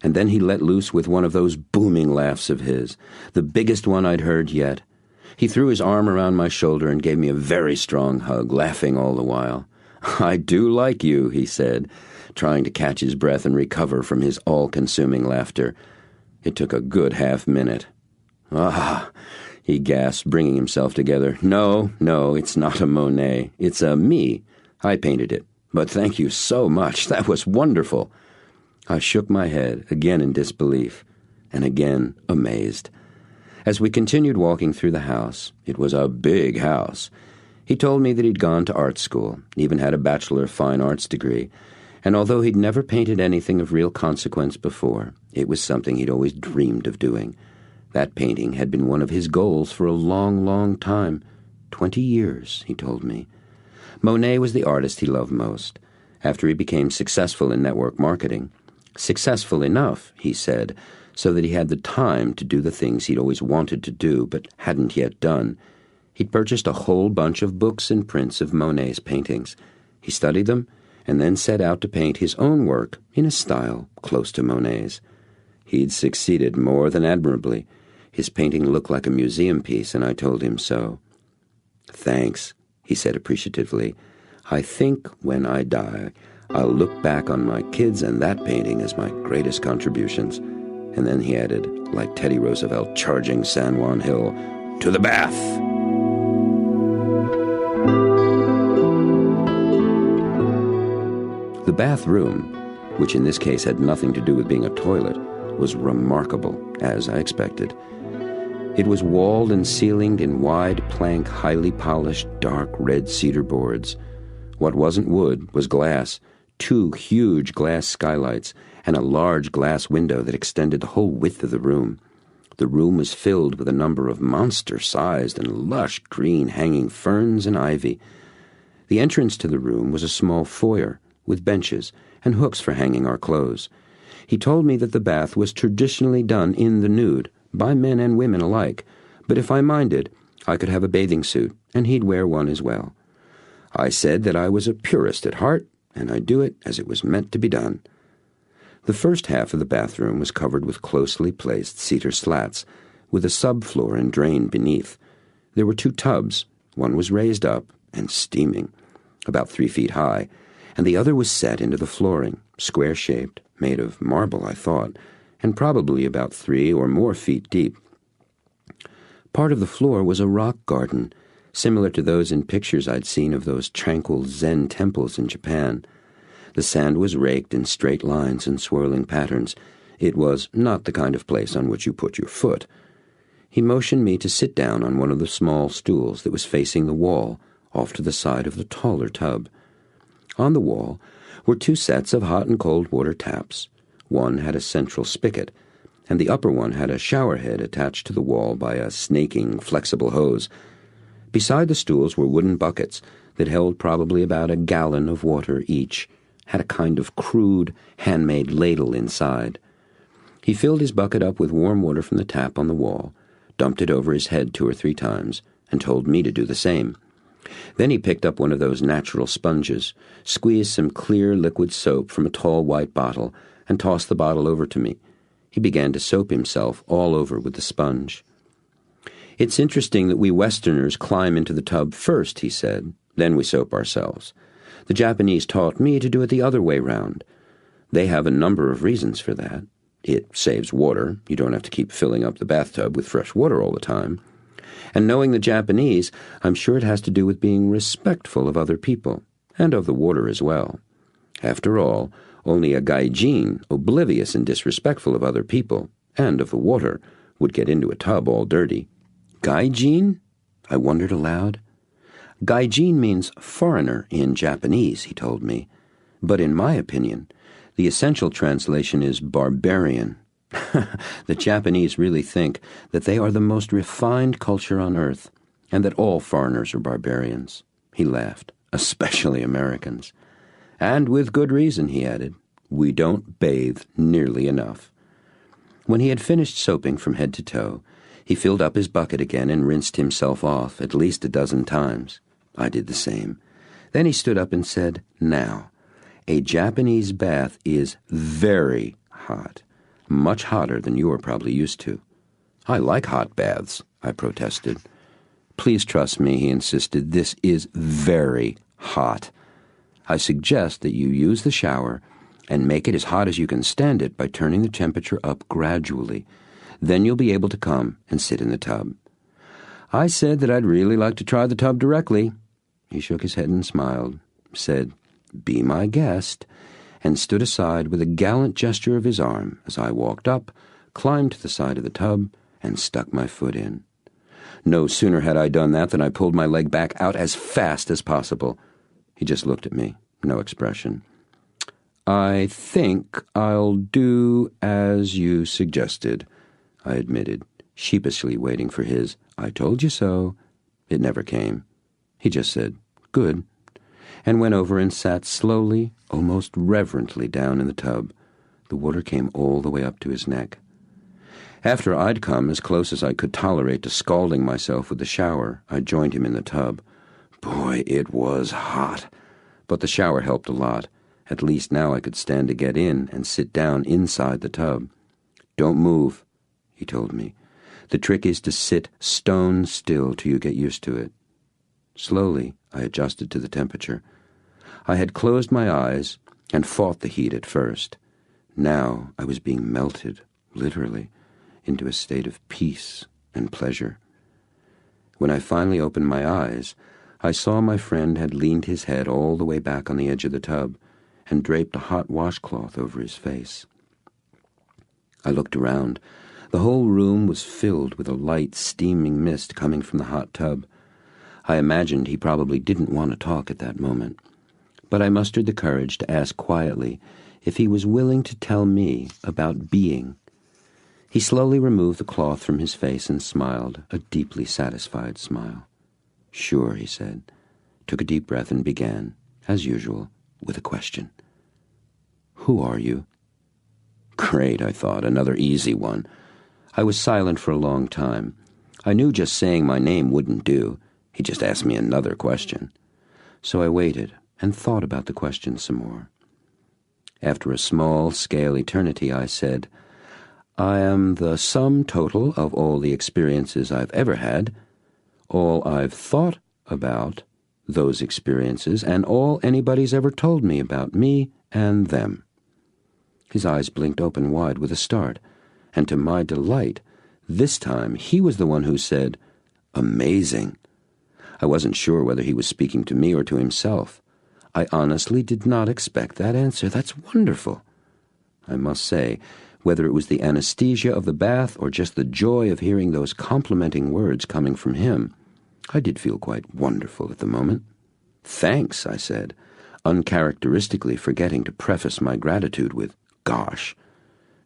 And then he let loose with one of those booming laughs of his, the biggest one I'd heard yet. He threw his arm around my shoulder and gave me a very strong hug, laughing all the while. I do like you, he said, trying to catch his breath and recover from his all-consuming laughter. It took a good half-minute. Ah, he gasped, bringing himself together. No, it's not a Monet. It's a me. I painted it. But thank you so much. That was wonderful. I shook my head, again in disbelief, and again amazed. As we continued walking through the house, it was a big house. He told me that he'd gone to art school, even had a Bachelor of Fine Arts degree, and although he'd never painted anything of real consequence before, it was something he'd always dreamed of doing. That painting had been one of his goals for a long, long time. 20 years, he told me. Monet was the artist he loved most. After he became successful in network marketing, successful enough, he said, so that he had the time to do the things he'd always wanted to do but hadn't yet done. He'd purchased a whole bunch of books and prints of Monet's paintings. He studied them and then set out to paint his own work in a style close to Monet's. He'd succeeded more than admirably. His painting looked like a museum piece, and I told him so. Thanks, he said appreciatively. I think when I die, I'll look back on my kids and that painting as my greatest contributions. And then he added, like Teddy Roosevelt charging San Juan Hill, to the bath! The bathroom, which in this case had nothing to do with being a toilet, was remarkable, as I expected. It was walled and ceilinged in wide plank, highly polished, dark red cedar boards. What wasn't wood was glass, 2 huge glass skylights, and a large glass window that extended the whole width of the room. The room was filled with a number of monster-sized and lush green hanging ferns and ivy. The entrance to the room was a small foyer, with benches and hooks for hanging our clothes. He told me that the bath was traditionally done in the nude, by men and women alike, but if I minded, I could have a bathing suit, and he'd wear one as well. I said that I was a purist at heart, and I'd do it as it was meant to be done. The first half of the bathroom was covered with closely placed cedar slats, with a subfloor and drain beneath. There were 2 tubs. One was raised up and steaming, about 3 feet high, and the other was set into the flooring, square-shaped, made of marble, I thought, and probably about 3 or more feet deep. Part of the floor was a rock garden, similar to those in pictures I'd seen of those tranquil Zen temples in Japan. The sand was raked in straight lines and swirling patterns. It was not the kind of place on which you put your foot. He motioned me to sit down on one of the small stools that was facing the wall, off to the side of the taller tub. On the wall were 2 sets of hot and cold water taps. One had a central spigot, and the upper one had a shower head attached to the wall by a snaking, flexible hose. Beside the stools were wooden buckets that held probably about a gallon of water each, had a kind of crude, handmade ladle inside. He filled his bucket up with warm water from the tap on the wall, dumped it over his head 2 or 3 times, and told me to do the same. Then he picked up one of those natural sponges, squeezed some clear liquid soap from a tall white bottle, and tossed the bottle over to me. He began to soap himself all over with the sponge. It's interesting that we Westerners climb into the tub first, he said, then we soap ourselves. The Japanese taught me to do it the other way round. They have a number of reasons for that. It saves water. You don't have to keep filling up the bathtub with fresh water all the time. And knowing the Japanese, I'm sure it has to do with being respectful of other people, and of the water as well. After all, only a gaijin, oblivious and disrespectful of other people, and of the water, would get into a tub all dirty. Gaijin? I wondered aloud. Gaijin means foreigner in Japanese, he told me. But in my opinion, the essential translation is barbarian, The Japanese really think that they are the most refined culture on earth, and that all foreigners are barbarians. He laughed. Especially Americans. And with good reason, he added. We don't bathe nearly enough. When he had finished soaping from head to toe, he filled up his bucket again and rinsed himself off at least a dozen times. I did the same. Then he stood up and said, Now, a Japanese bath is very hot, much hotter than you are probably used to. I like hot baths, I protested. Please trust me, he insisted. This is very hot. I suggest that you use the shower and make it as hot as you can stand it by turning the temperature up gradually. Then you'll be able to come and sit in the tub. I said that I'd really like to try the tub directly. He shook his head and smiled, said, Be my guest, and stood aside with a gallant gesture of his arm as I walked up, climbed to the side of the tub, and stuck my foot in. No sooner had I done that than I pulled my leg back out as fast as possible. He just looked at me, no expression. I think I'll do as you suggested, I admitted, sheepishly waiting for his, I told you so. It never came. He just said, Good, and went over and sat slowly, almost reverently down in the tub. The water came all the way up to his neck. After I'd come as close as I could tolerate to scalding myself with the shower, I joined him in the tub. Boy, it was hot. But the shower helped a lot. At least now I could stand to get in and sit down inside the tub. Don't move, he told me. The trick is to sit stone still till you get used to it. Slowly, I adjusted to the temperature. I had closed my eyes and fought the heat at first. Now I was being melted, literally, into a state of peace and pleasure. When I finally opened my eyes, I saw my friend had leaned his head all the way back on the edge of the tub and draped a hot washcloth over his face. I looked around. The whole room was filled with a light, steaming mist coming from the hot tub. I imagined he probably didn't want to talk at that moment, but I mustered the courage to ask quietly if he was willing to tell me about being. He slowly removed the cloth from his face and smiled, a deeply satisfied smile. Sure, he said, took a deep breath and began, as usual, with a question. Who are you? Great, I thought, another easy one. I was silent for a long time. I knew just saying my name wouldn't do. He just asked me another question. So I waited and thought about the question some more. After a small-scale eternity, I said, I am the sum total of all the experiences I've ever had, all I've thought about those experiences, and all anybody's ever told me about me and them. His eyes blinked open wide with a start, and to my delight, this time he was the one who said, Amazing. I wasn't sure whether he was speaking to me or to himself. I honestly did not expect that answer. That's wonderful. I must say, whether it was the anesthesia of the bath or just the joy of hearing those complimenting words coming from him, I did feel quite wonderful at the moment. Thanks, I said, uncharacteristically forgetting to preface my gratitude with, Gosh.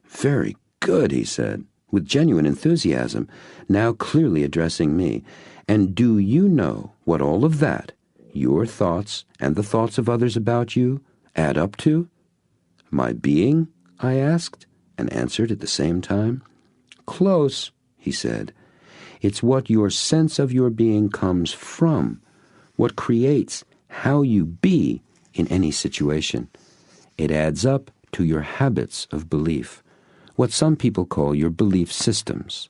Very good, he said, with genuine enthusiasm, now clearly addressing me. And do you know what all of that, your thoughts and the thoughts of others about you, add up to? My being? I asked, and answered at the same time. Close, he said. It's what your sense of your being comes from, what creates how you be in any situation. It adds up to your habits of belief, what some people call your belief systems.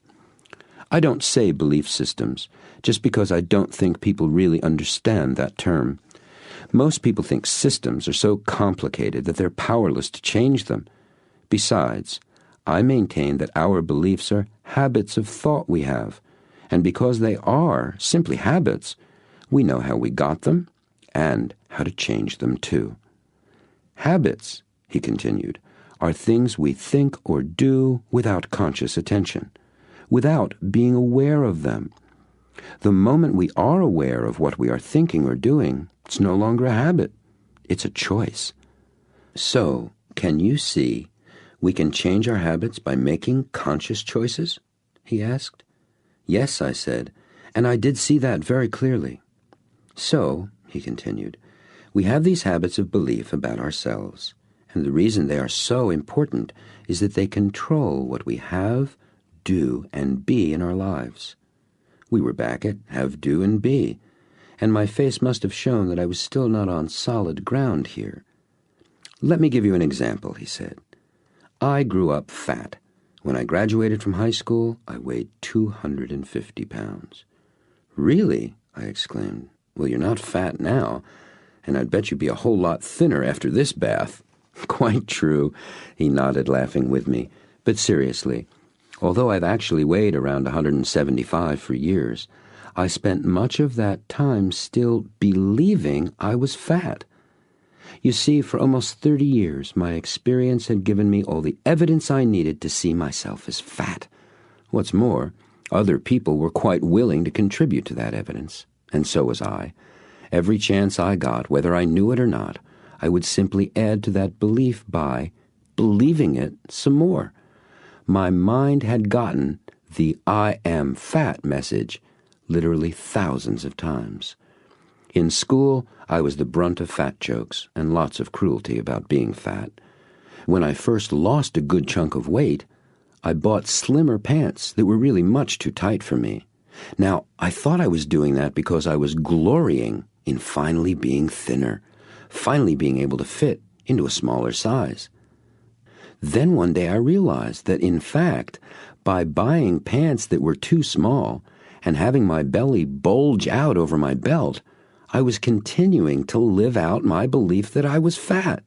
I don't say belief systems just because I don't think people really understand that term. Most people think systems are so complicated that they're powerless to change them. Besides, I maintain that our beliefs are habits of thought we have, and because they are simply habits, we know how we got them and how to change them too. Habits, he continued, are things we think or do without conscious attention, without being aware of them. The moment we are aware of what we are thinking or doing, it's no longer a habit. It's a choice. So, can you see, We can change our habits by making conscious choices? He asked. Yes, I said, and I did see that very clearly. So, he continued, we have these habits of belief about ourselves, and the reason they are so important is that they control what we have, do, and be in our lives. We were back at have, do, and be, and my face must have shown that I was still not on solid ground here. Let me give you an example, he said. I grew up fat. When I graduated from high school, I weighed 250 pounds. Really? I exclaimed. Well, you're not fat now, and I'd bet you'd be a whole lot thinner after this bath. Quite true, he nodded, laughing with me. But seriously, although I've actually weighed around 175 for years, I spent much of that time still believing I was fat. You see, for almost 30 years, my experience had given me all the evidence I needed to see myself as fat. What's more, other people were quite willing to contribute to that evidence, and so was I. Every chance I got, whether I knew it or not, I would simply add to that belief by believing it some more. My mind had gotten the I am fat message literally thousands of times. In school, I was the brunt of fat jokes and lots of cruelty about being fat. When I first lost a good chunk of weight, I bought slimmer pants that were really much too tight for me. Now, I thought I was doing that because I was glorying in finally being thinner, finally being able to fit into a smaller size. Then one day I realized that, in fact, by buying pants that were too small and having my belly bulge out over my belt, I was continuing to live out my belief that I was fat.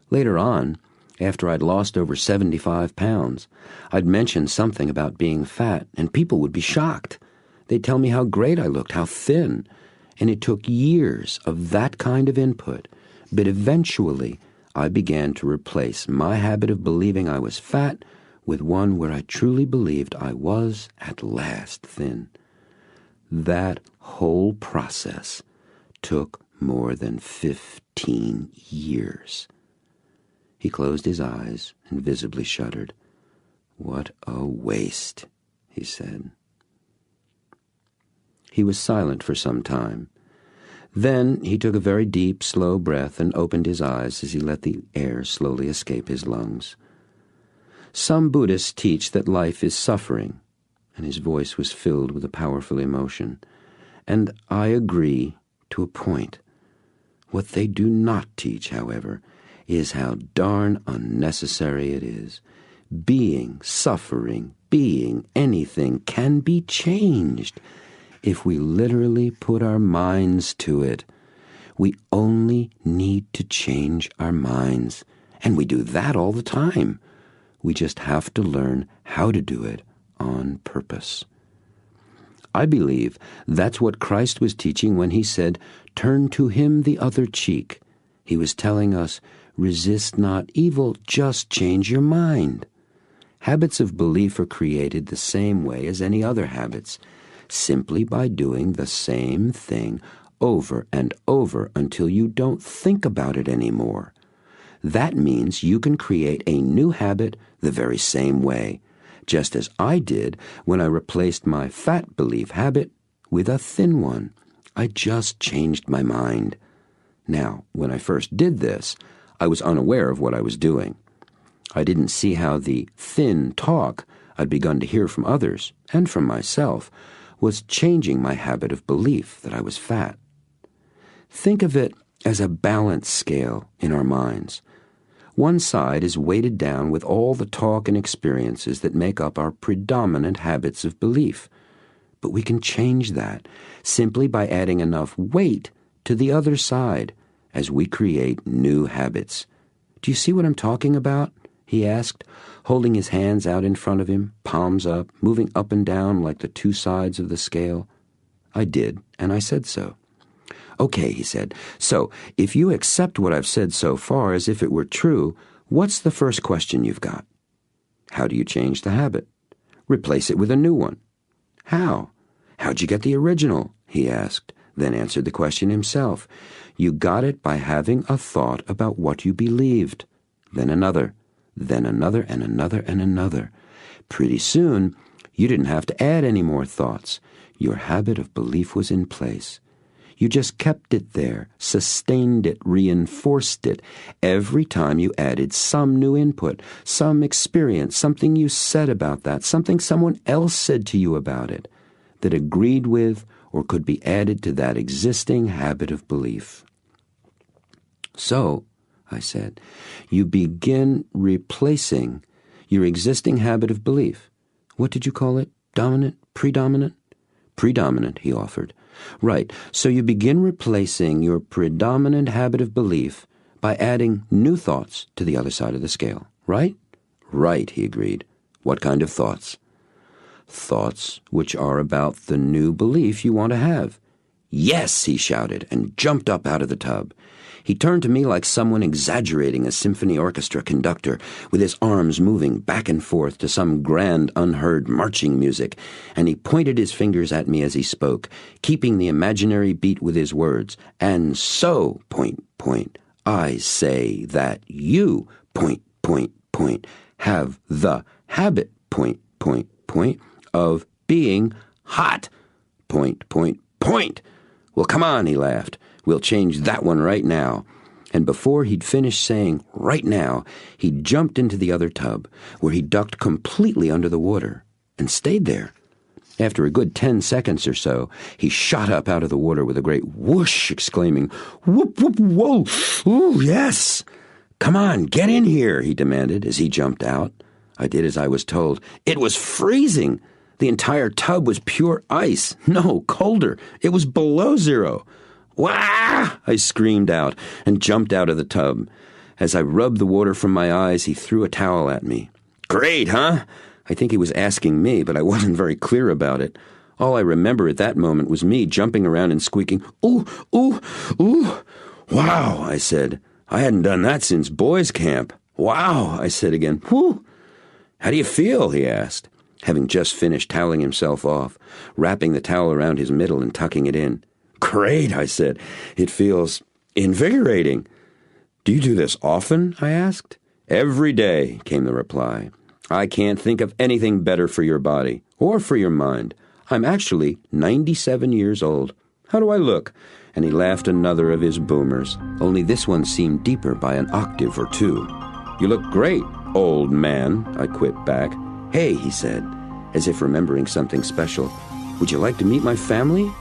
Later on, after I'd lost over 75 pounds, I'd mention something about being fat, and people would be shocked. They'd tell me how great I looked, how thin, and it took years of that kind of input, but eventually I began to replace my habit of believing I was fat with one where I truly believed I was at last thin. That whole process took more than 15 years. He closed his eyes and visibly shuddered. "What a waste," he said. He was silent for some time. Then he took a very deep, slow breath and opened his eyes as he let the air slowly escape his lungs. Some Buddhists teach that life is suffering, and his voice was filled with a powerful emotion. And I agree to a point. What they do not teach, however, is how darn unnecessary it is. Being, suffering, being anything can be changed if we literally put our minds to it. We only need to change our minds, and we do that all the time. We just have to learn how to do it on purpose. I believe that's what Christ was teaching when he said, "Turn to him the other cheek." He was telling us, resist not evil, just change your mind. Habits of belief are created the same way as any other habits, simply by doing the same thing over and over until you don't think about it anymore. That means you can create a new habit the very same way, just as I did when I replaced my fat belief habit with a thin one. I just changed my mind. Now, when I first did this, I was unaware of what I was doing. I didn't see how the thin talk I'd begun to hear from others, and from myself, was changing my habit of belief that I was fat. Think of it as a balance scale in our minds. One side is weighted down with all the talk and experiences that make up our predominant habits of belief. But we can change that simply by adding enough weight to the other side as we create new habits. "Do you see what I'm talking about?" he asked, holding his hands out in front of him, palms up, moving up and down like the two sides of the scale. I did, and I said so. "Okay," he said, "so if you accept what I've said so far as if it were true, what's the first question you've got? How do you change the habit? Replace it with a new one. How? How'd you get the original?" he asked, then answered the question himself. "You got it by having a thought about what you believed, then another, then another and another and another. Pretty soon, you didn't have to add any more thoughts. Your habit of belief was in place. You just kept it there, sustained it, reinforced it, every time you added some new input, some experience, something you said about that, something someone else said to you about it, that agreed with or could be added to that existing habit of belief. So, I said, you begin replacing your existing habit of belief. What did you call it? Dominant? Predominant? Predominant, he offered. Right, so you begin replacing your predominant habit of belief by adding new thoughts to the other side of the scale, right? Right, he agreed. What kind of thoughts? Thoughts which are about the new belief you want to have. Yes, he shouted, and jumped up out of the tub. He turned to me like someone exaggerating a symphony orchestra conductor, with his arms moving back and forth to some grand unheard marching music, and he pointed his fingers at me as he spoke, keeping the imaginary beat with his words. And so, point, point, I say that you, point, point, point, have the habit, point, point, point, of being hot, point, point, point. Well, come on, he laughed. We'll change that one right now. And before he'd finished saying right now, he jumped into the other tub, where he ducked completely under the water and stayed there. After a good 10 seconds or so, he shot up out of the water with a great whoosh, exclaiming, "Whoop, whoop, whoa, ooh, yes! Come on, get in here," he demanded as he jumped out. I did as I was told. It was freezing. The entire tub was pure ice. No, colder. It was below zero. "Wah!" I screamed out and jumped out of the tub. As I rubbed the water from my eyes, he threw a towel at me. "Great, huh?" I think he was asking me, but I wasn't very clear about it. All I remember at that moment was me jumping around and squeaking, "Ooh, ooh, ooh." "Wow," I said. I hadn't done that since boys' camp. "Wow," I said again. "Whew." "How do you feel?" he asked, having just finished toweling himself off, wrapping the towel around his middle and tucking it in. "Great," I said. "It feels invigorating." "Do you do this often?" I asked. "Every day," came the reply. "I can't think of anything better for your body, or for your mind. I'm actually 97 years old. How do I look?" And he laughed another of his boomers, only this one seemed deeper by an octave or two. "You look great, old man," I quipped back. "Hey," he said, as if remembering something special. "Would you like to meet my family?"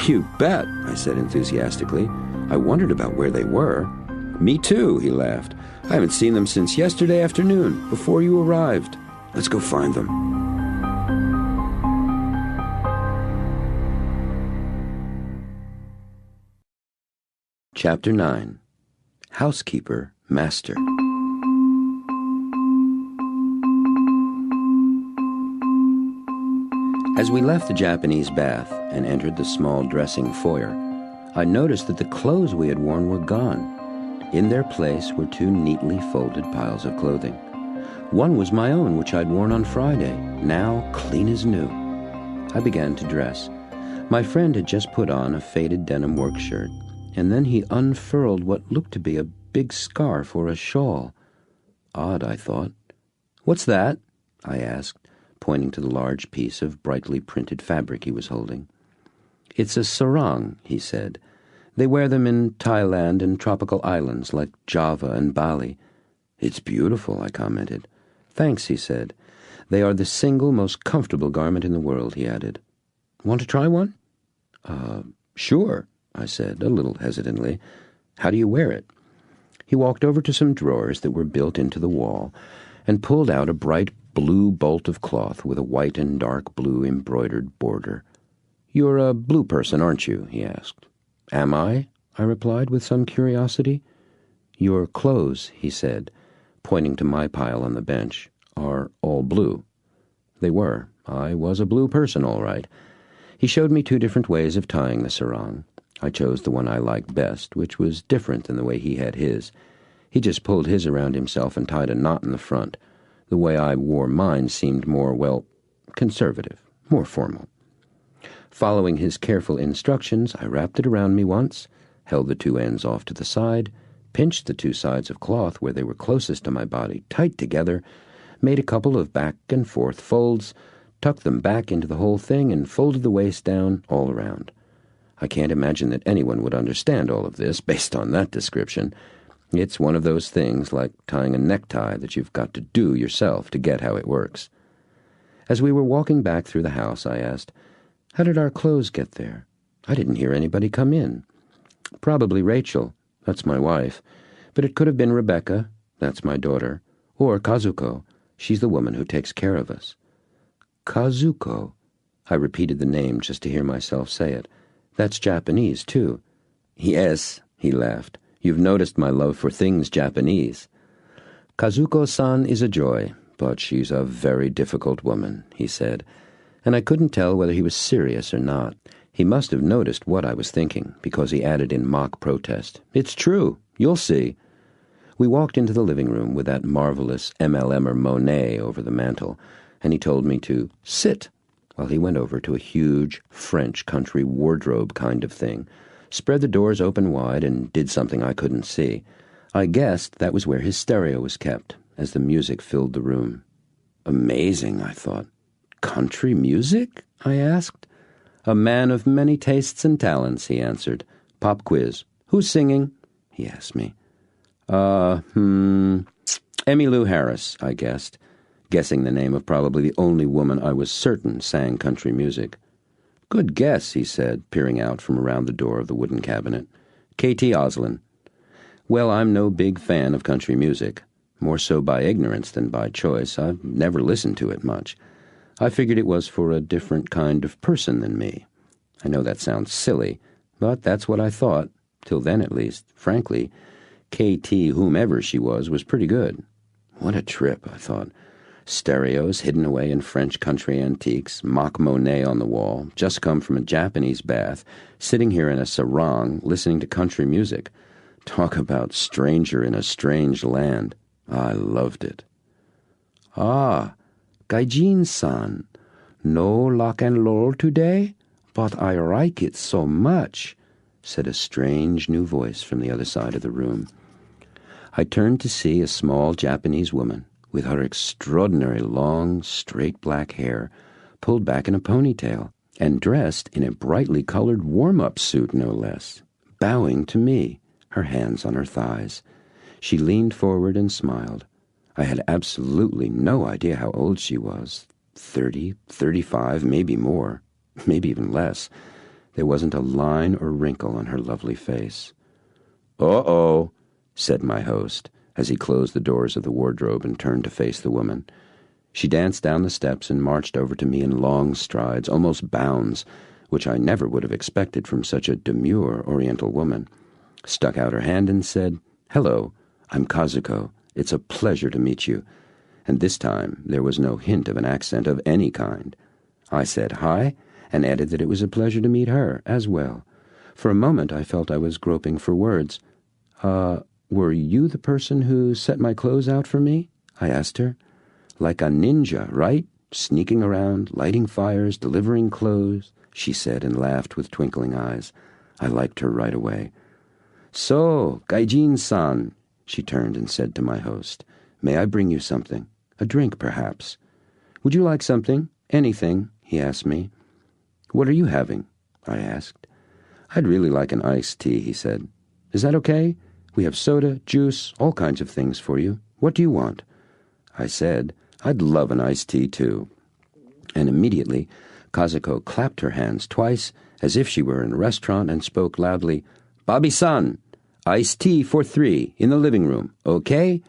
"You bet," I said enthusiastically. I wondered about where they were. "Me too," he laughed. "I haven't seen them since yesterday afternoon, before you arrived. Let's go find them." Chapter 9. Housekeeper, Master. As we left the Japanese bath and entered the small dressing foyer, I noticed that the clothes we had worn were gone. In their place were two neatly folded piles of clothing. One was my own, which I'd worn on Friday, now clean as new. I began to dress. My friend had just put on a faded denim work shirt, and then he unfurled what looked to be a big scarf or a shawl. Odd, I thought. "What's that?" I asked, pointing to the large piece of brightly printed fabric he was holding. "It's a sarong," he said. "They wear them in Thailand and tropical islands like Java and Bali." "It's beautiful," I commented. "Thanks," he said. "They are the single most comfortable garment in the world," he added. "Want to try one?" Sure," I said, a little hesitantly. "How do you wear it?" He walked over to some drawers that were built into the wall and pulled out a bright blue bolt of cloth with a white and dark blue embroidered border. "You're a blue person, aren't you?" he asked. "Am I?" I replied with some curiosity. "Your clothes," he said, pointing to my pile on the bench, "are all blue." They were. I was a blue person, all right. He showed me two different ways of tying the sarong. I chose the one I liked best, which was different than the way he had his. He just pulled his around himself and tied a knot in the front. The way I wore mine seemed more, well, conservative, more formal. Following his careful instructions, I wrapped it around me once, held the two ends off to the side, pinched the two sides of cloth where they were closest to my body tight together, made a couple of back and forth folds, tucked them back into the whole thing, and folded the waist down all around. I can't imagine that anyone would understand all of this based on that description. It's one of those things like tying a necktie that you've got to do yourself to get how it works. As we were walking back through the house, I asked, "How did our clothes get there? I didn't hear anybody come in." "Probably Rachel, that's my wife, but it could have been Rebecca, that's my daughter, or Kazuko, she's the woman who takes care of us." "Kazuko?" I repeated the name just to hear myself say it. "That's Japanese, too." "Yes," he laughed. "You've noticed my love for things Japanese." "Kazuko-san is a joy, but she's a very difficult woman," he said, and I couldn't tell whether he was serious or not. He must have noticed what I was thinking, because he added in mock protest, "It's true. You'll see." We walked into the living room with that marvelous MLMer Monet over the mantel, and he told me to sit, while he went over to a huge French country wardrobe kind of thing, spread the doors open wide, and did something I couldn't see. I guessed that was where his stereo was kept, as the music filled the room. Amazing, I thought. "Country music?" I asked. "A man of many tastes and talents," he answered. "Pop quiz. Who's singing?" he asked me. Emmylou Harris, I guessed, guessing the name of probably the only woman I was certain sang country music. "Good guess," he said, peering out from around the door of the wooden cabinet. "K.T. Oslin." "Well, I'm no big fan of country music. More so by ignorance than by choice. I've never listened to it much. I figured it was for a different kind of person than me. I know that sounds silly, but that's what I thought, till then at least. Frankly, K.T., whomever she was pretty good. What a trip, I thought. Stereos hidden away in French country antiques, mock Monet on the wall, just come from a Japanese bath, sitting here in a sarong, listening to country music. Talk about stranger in a strange land. I loved it. "Ah, Gaijin-san, no rock and roll today? But I like it so much," said a strange new voice from the other side of the room. I turned to see a small Japanese woman with her extraordinary long, straight black hair pulled back in a ponytail and dressed in a brightly colored warm-up suit, no less, bowing to me, her hands on her thighs. She leaned forward and smiled. I had absolutely no idea how old she was. 30, 35, maybe more, maybe even less. There wasn't a line or wrinkle on her lovely face. "Uh-oh," said my host, as he closed the doors of the wardrobe and turned to face the woman. She danced down the steps and marched over to me in long strides, almost bounds, which I never would have expected from such a demure Oriental woman. Stuck out her hand and said, "Hello, I'm Kazuko. It's a pleasure to meet you." And this time there was no hint of an accent of any kind. I said hi, and added that it was a pleasure to meet her as well. For a moment I felt I was groping for words. Were you the person who set my clothes out for me?" I asked her. "Like a ninja, right? Sneaking around, lighting fires, delivering clothes," she said and laughed with twinkling eyes. I liked her right away. "So, Gaijin-san," she turned and said to my host, "may I bring you something? A drink, perhaps?" "Would you like something? Anything?" he asked me. "What are you having?" I asked. "I'd really like an iced tea," he said. "Is that okay? We have soda, juice, all kinds of things for you. What do you want?" I said, "I'd love an iced tea, too." And immediately, Kazuko clapped her hands twice, as if she were in a restaurant, and spoke loudly, "Bobby-san, iced tea for 3 in the living room, okay?"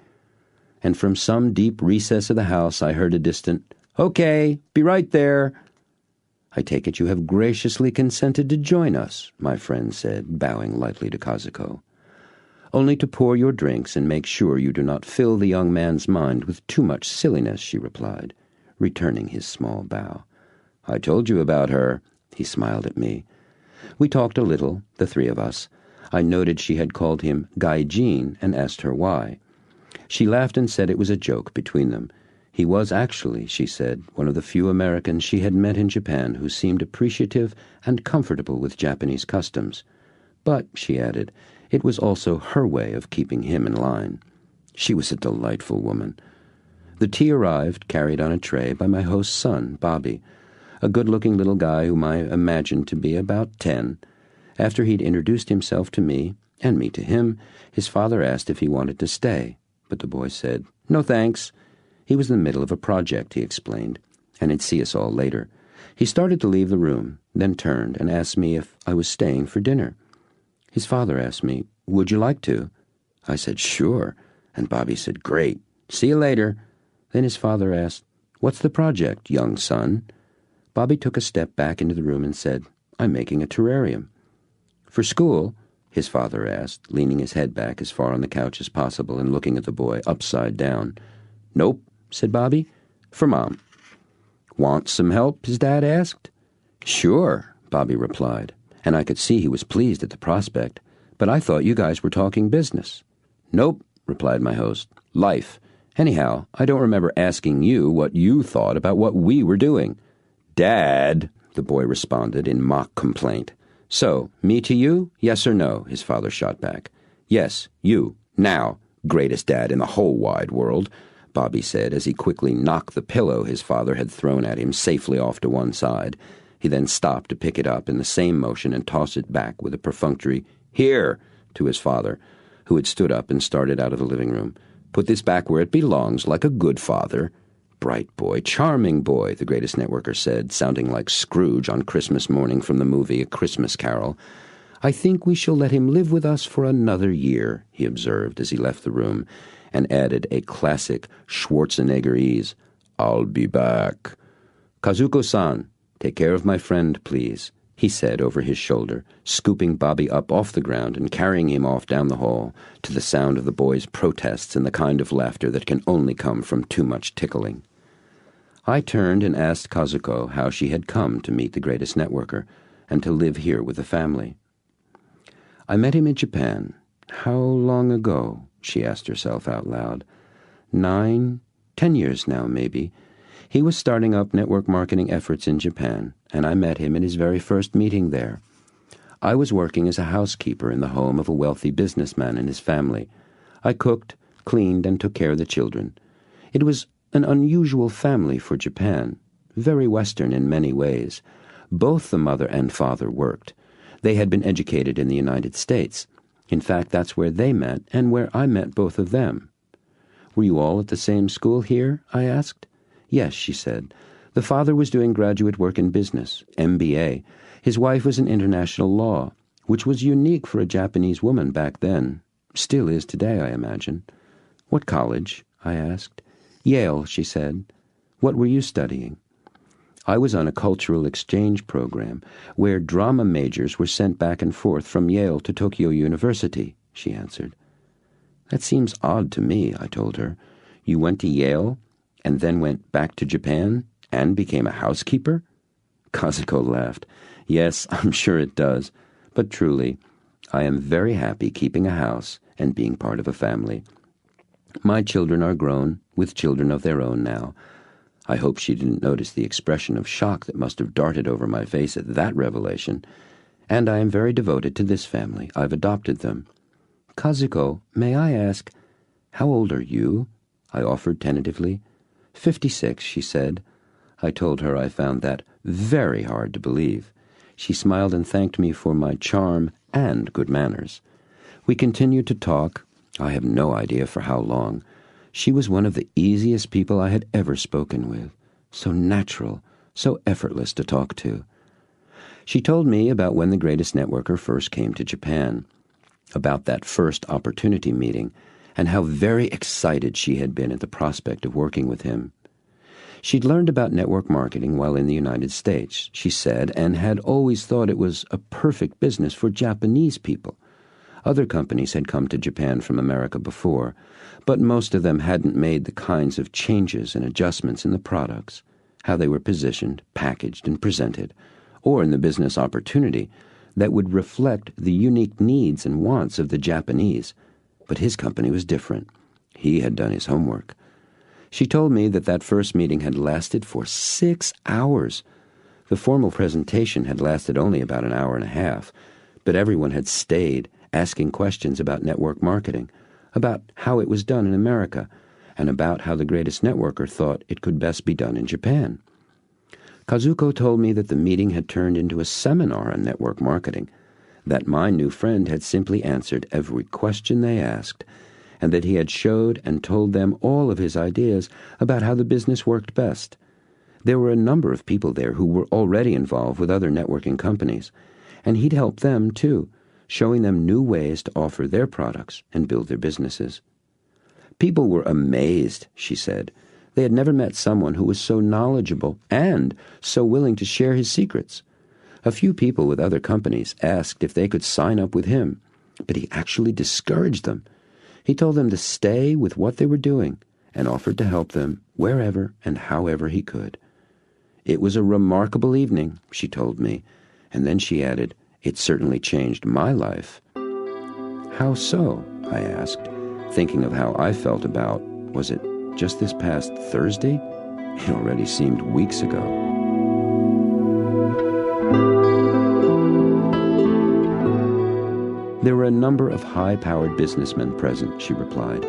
And from some deep recess of the house I heard a distant, "Okay, be right there." "I take it you have graciously consented to join us," my friend said, bowing lightly to Kazuko. "Only to pour your drinks and make sure you do not fill the young man's mind with too much silliness," she replied, returning his small bow. "I told you about her," he smiled at me. We talked a little, the three of us. I noted she had called him Gaijin and asked her why. She laughed and said it was a joke between them. He was actually, she said, one of the few Americans she had met in Japan who seemed appreciative and comfortable with Japanese customs. But, she added, It was also her way of keeping him in line. She was a delightful woman. The tea arrived, carried on a tray, by my host's son, Bobby, a good-looking little guy whom I imagined to be about 10. After he'd introduced himself to me, and me to him, his father asked if he wanted to stay, but the boy said, "No thanks." He was in the middle of a project, he explained, and he'd see us all later. He started to leave the room, then turned and asked me if I was staying for dinner. His father asked me, "Would you like to?" I said, "Sure," and Bobby said, "Great. See you later." Then his father asked, "What's the project, young son?" Bobby took a step back into the room and said, "I'm making a terrarium." "For school?" his father asked, leaning his head back as far on the couch as possible and looking at the boy upside down. "Nope," said Bobby. "For Mom." "Want some help?" his dad asked. "Sure," Bobby replied, and I could see he was pleased at the prospect. "But I thought you guys were talking business." "Nope," replied my host. "Life. Anyhow, I don't remember asking you what you thought about what we were doing." "Dad," the boy responded in mock complaint. "So, me to you, yes or no?" his father shot back. "Yes, you. Now, greatest dad in the whole wide world," Bobby said as he quickly knocked the pillow his father had thrown at him safely off to one side. He then stopped to pick it up in the same motion and toss it back with a perfunctory "Here!" to his father, who had stood up and started out of the living room. "Put this back where it belongs, like a good father." "Bright boy, charming boy," the greatest networker said, sounding like Scrooge on Christmas morning from the movie A Christmas Carol. "I think we shall let him live with us for another year," he observed as he left the room, and added a classic Schwarzenegger-ese, "I'll be back." "Kazuko-san, take care of my friend, please," he said over his shoulder, scooping Bobby up off the ground and carrying him off down the hall to the sound of the boy's protests and the kind of laughter that can only come from too much tickling. I turned and asked Kazuko how she had come to meet the greatest networker and to live here with the family. "I met him in Japan. How long ago?" she asked herself out loud. 9, 10 years now, maybe. He was starting up network marketing efforts in Japan, and I met him in his very first meeting there. I was working as a housekeeper in the home of a wealthy businessman and his family. I cooked, cleaned, and took care of the children. It was an unusual family for Japan, very Western in many ways. Both the mother and father worked. They had been educated in the United States. In fact, that's where they met and where I met both of them. "Were you all at the same school here?" I asked. "Yes," she said. "The father was doing graduate work in business, MBA. His wife was in international law, which was unique for a Japanese woman back then. Still is today, I imagine." "What college?" I asked. "Yale," she said. "What were you studying?" "I was on a cultural exchange program where drama majors were sent back and forth from Yale to Tokyo University," she answered. "That seems odd to me," I told her. "You went to Yale and then went back to Japan and became a housekeeper?" Kazuko laughed. "Yes, I'm sure it does. But truly, I am very happy keeping a house and being part of a family. My children are grown, with children of their own now." I hope she didn't notice the expression of shock that must have darted over my face at that revelation. "And I am very devoted to this family. I've adopted them." "Kazuko, may I ask, how old are you?" I offered tentatively. 56, she said. I told her I found that very hard to believe. She smiled and thanked me for my charm and good manners. We continued to talk. I have no idea for how long. She was one of the easiest people I had ever spoken with. So natural, so effortless to talk to. She told me about when the greatest networker first came to Japan, about that first opportunity meeting, and how very excited she had been at the prospect of working with him. She'd learned about network marketing while in the United States, she said, and had always thought it was a perfect business for Japanese people. Other companies had come to Japan from America before, but most of them hadn't made the kinds of changes and adjustments in the products, how they were positioned, packaged, and presented, or in the business opportunity that would reflect the unique needs and wants of the Japanese. But his company was different. He had done his homework. She told me that first meeting had lasted for 6 hours. The formal presentation had lasted only about an hour and a half, but everyone had stayed asking questions about network marketing, about how it was done in America, and about how the greatest networker thought it could best be done in Japan. Kazuko told me that the meeting had turned into a seminar on network marketing, that my new friend had simply answered every question they asked, and that he had showed and told them all of his ideas about how the business worked best. There were a number of people there who were already involved with other networking companies, and he'd help them too, showing them new ways to offer their products and build their businesses. People were amazed, she said. They had never met someone who was so knowledgeable and so willing to share his secrets. A few people with other companies asked if they could sign up with him, but he actually discouraged them. He told them to stay with what they were doing and offered to help them wherever and however he could. It was a remarkable evening, she told me, and then she added, "It certainly changed my life." "How so?" I asked, thinking of how I felt about, was it just this past Thursday? It already seemed weeks ago. There were a number of high-powered businessmen present, she replied.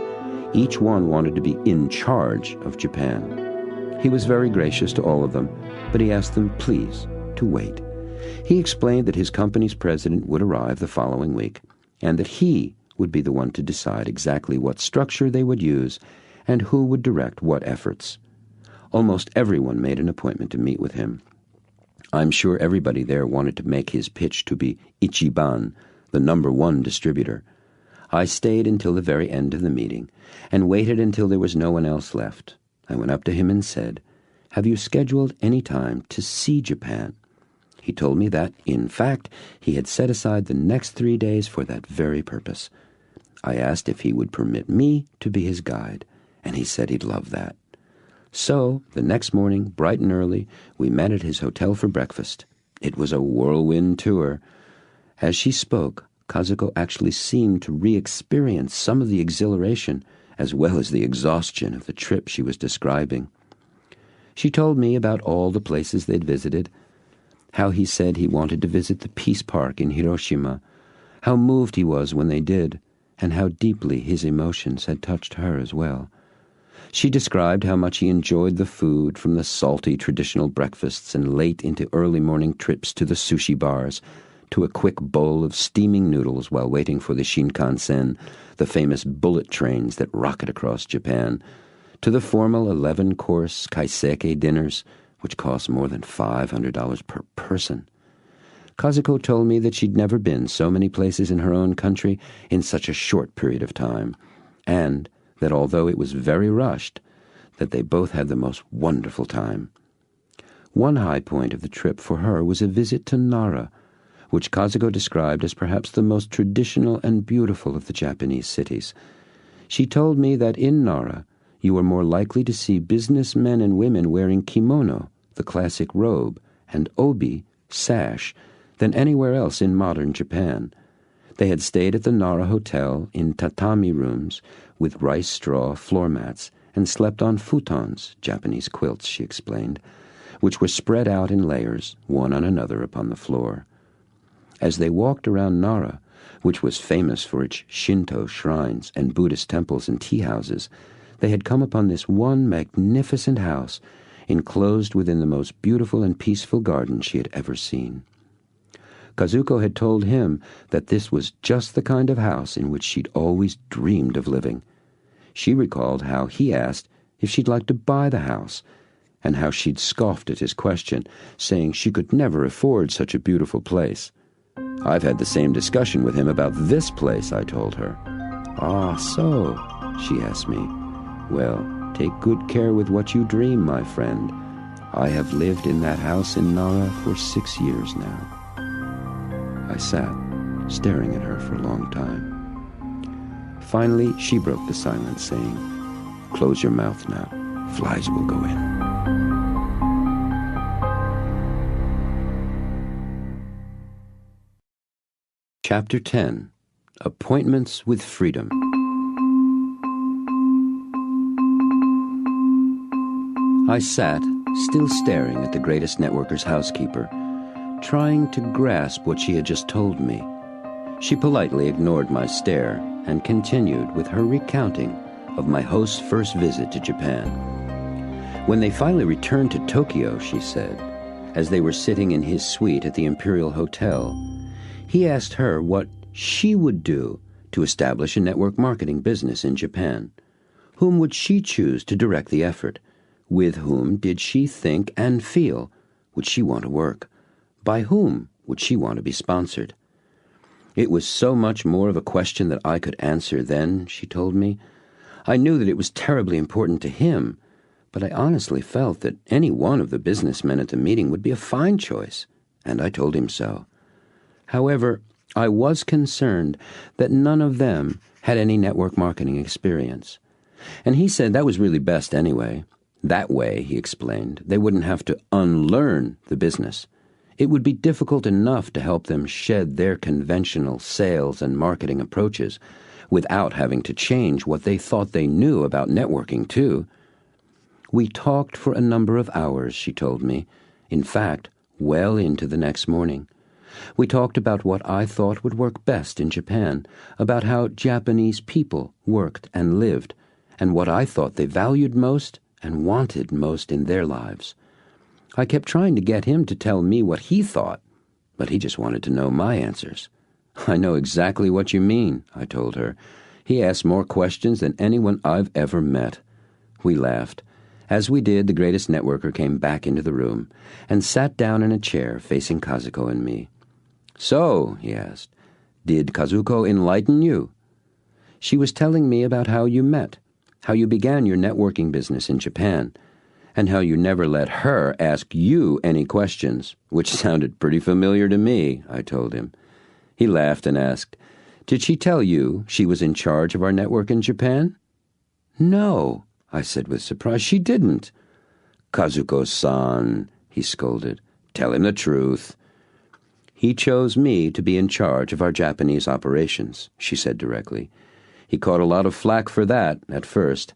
Each one wanted to be in charge of Japan. He was very gracious to all of them, but he asked them, please, to wait. He explained that his company's president would arrive the following week, and that he would be the one to decide exactly what structure they would use and who would direct what efforts. Almost everyone made an appointment to meet with him. I'm sure everybody there wanted to make his pitch to be Ichiban, the #1 distributor. I stayed until the very end of the meeting and waited until there was no one else left. I went up to him and said, "Have you scheduled any time to see Japan?" He told me that, in fact, he had set aside the next 3 days for that very purpose. I asked if he would permit me to be his guide, and he said he'd love that. So, the next morning, bright and early, we met at his hotel for breakfast. It was a whirlwind tour. As she spoke, Kazuko actually seemed to re-experience some of the exhilaration as well as the exhaustion of the trip she was describing. She told me about all the places they'd visited, how he said he wanted to visit the Peace Park in Hiroshima, how moved he was when they did, and how deeply his emotions had touched her as well. She described how much he enjoyed the food, from the salty traditional breakfasts and late into early morning trips to the sushi bars, to a quick bowl of steaming noodles while waiting for the Shinkansen, the famous bullet trains that rocket across Japan, to the formal 11-course kaiseki dinners, which cost more than $500 per person. Kazuko told me that she'd never been so many places in her own country in such a short period of time, and that although it was very rushed, that they both had the most wonderful time. One high point of the trip for her was a visit to Nara, which Kazuko described as perhaps the most traditional and beautiful of the Japanese cities. She told me that in Nara, you were more likely to see businessmen and women wearing kimono, the classic robe, and obi, sash, than anywhere else in modern Japan. They had stayed at the Nara Hotel in tatami rooms with rice straw floor mats and slept on futons, Japanese quilts, she explained, which were spread out in layers, one on another upon the floor. As they walked around Nara, which was famous for its Shinto shrines and Buddhist temples and tea houses, they had come upon this one magnificent house enclosed within the most beautiful and peaceful garden she had ever seen. Kazuko had told him that this was just the kind of house in which she'd always dreamed of living. She recalled how he asked if she'd like to buy the house, and how she'd scoffed at his question, saying she could never afford such a beautiful place. "I've had the same discussion with him about this place," I told her. "Ah, so?" she asked me. "Well, take good care with what you dream, my friend. I have lived in that house in Nara for 6 years now." I sat, staring at her for a long time. Finally, she broke the silence, saying, "Close your mouth now. Flies will go in." Chapter 10. Appointments with Freedom. I sat, still staring at the greatest networker's housekeeper, trying to grasp what she had just told me. She politely ignored my stare and continued with her recounting of my host's first visit to Japan. When they finally returned to Tokyo, she said, as they were sitting in his suite at the Imperial Hotel, he asked her what she would do to establish a network marketing business in Japan. Whom would she choose to direct the effort? With whom did she think and feel would she want to work? By whom would she want to be sponsored? It was so much more of a question that I could answer then, she told me. I knew that it was terribly important to him, but I honestly felt that any one of the businessmen at the meeting would be a fine choice, and I told him so. However, I was concerned that none of them had any network marketing experience. And he said that was really best anyway. That way, he explained, they wouldn't have to unlearn the business. It would be difficult enough to help them shed their conventional sales and marketing approaches without having to change what they thought they knew about networking, too. We talked for a number of hours, she told me. In fact, well into the next morning. We talked about what I thought would work best in Japan, about how Japanese people worked and lived, and what I thought they valued most and wanted most in their lives. I kept trying to get him to tell me what he thought, but he just wanted to know my answers. I know exactly what you mean, I told her. He asked more questions than anyone I've ever met. We laughed. As we did, the greatest networker came back into the room and sat down in a chair facing Kazuko and me. So, he asked, did Kazuko enlighten you? She was telling me about how you met, how you began your networking business in Japan, and how you never let her ask you any questions, which sounded pretty familiar to me, I told him. He laughed and asked, did she tell you she was in charge of our network in Japan? No, I said with surprise. She didn't. Kazuko-san, he scolded. Tell him the truth. He chose me to be in charge of our Japanese operations, she said directly. He caught a lot of flack for that at first.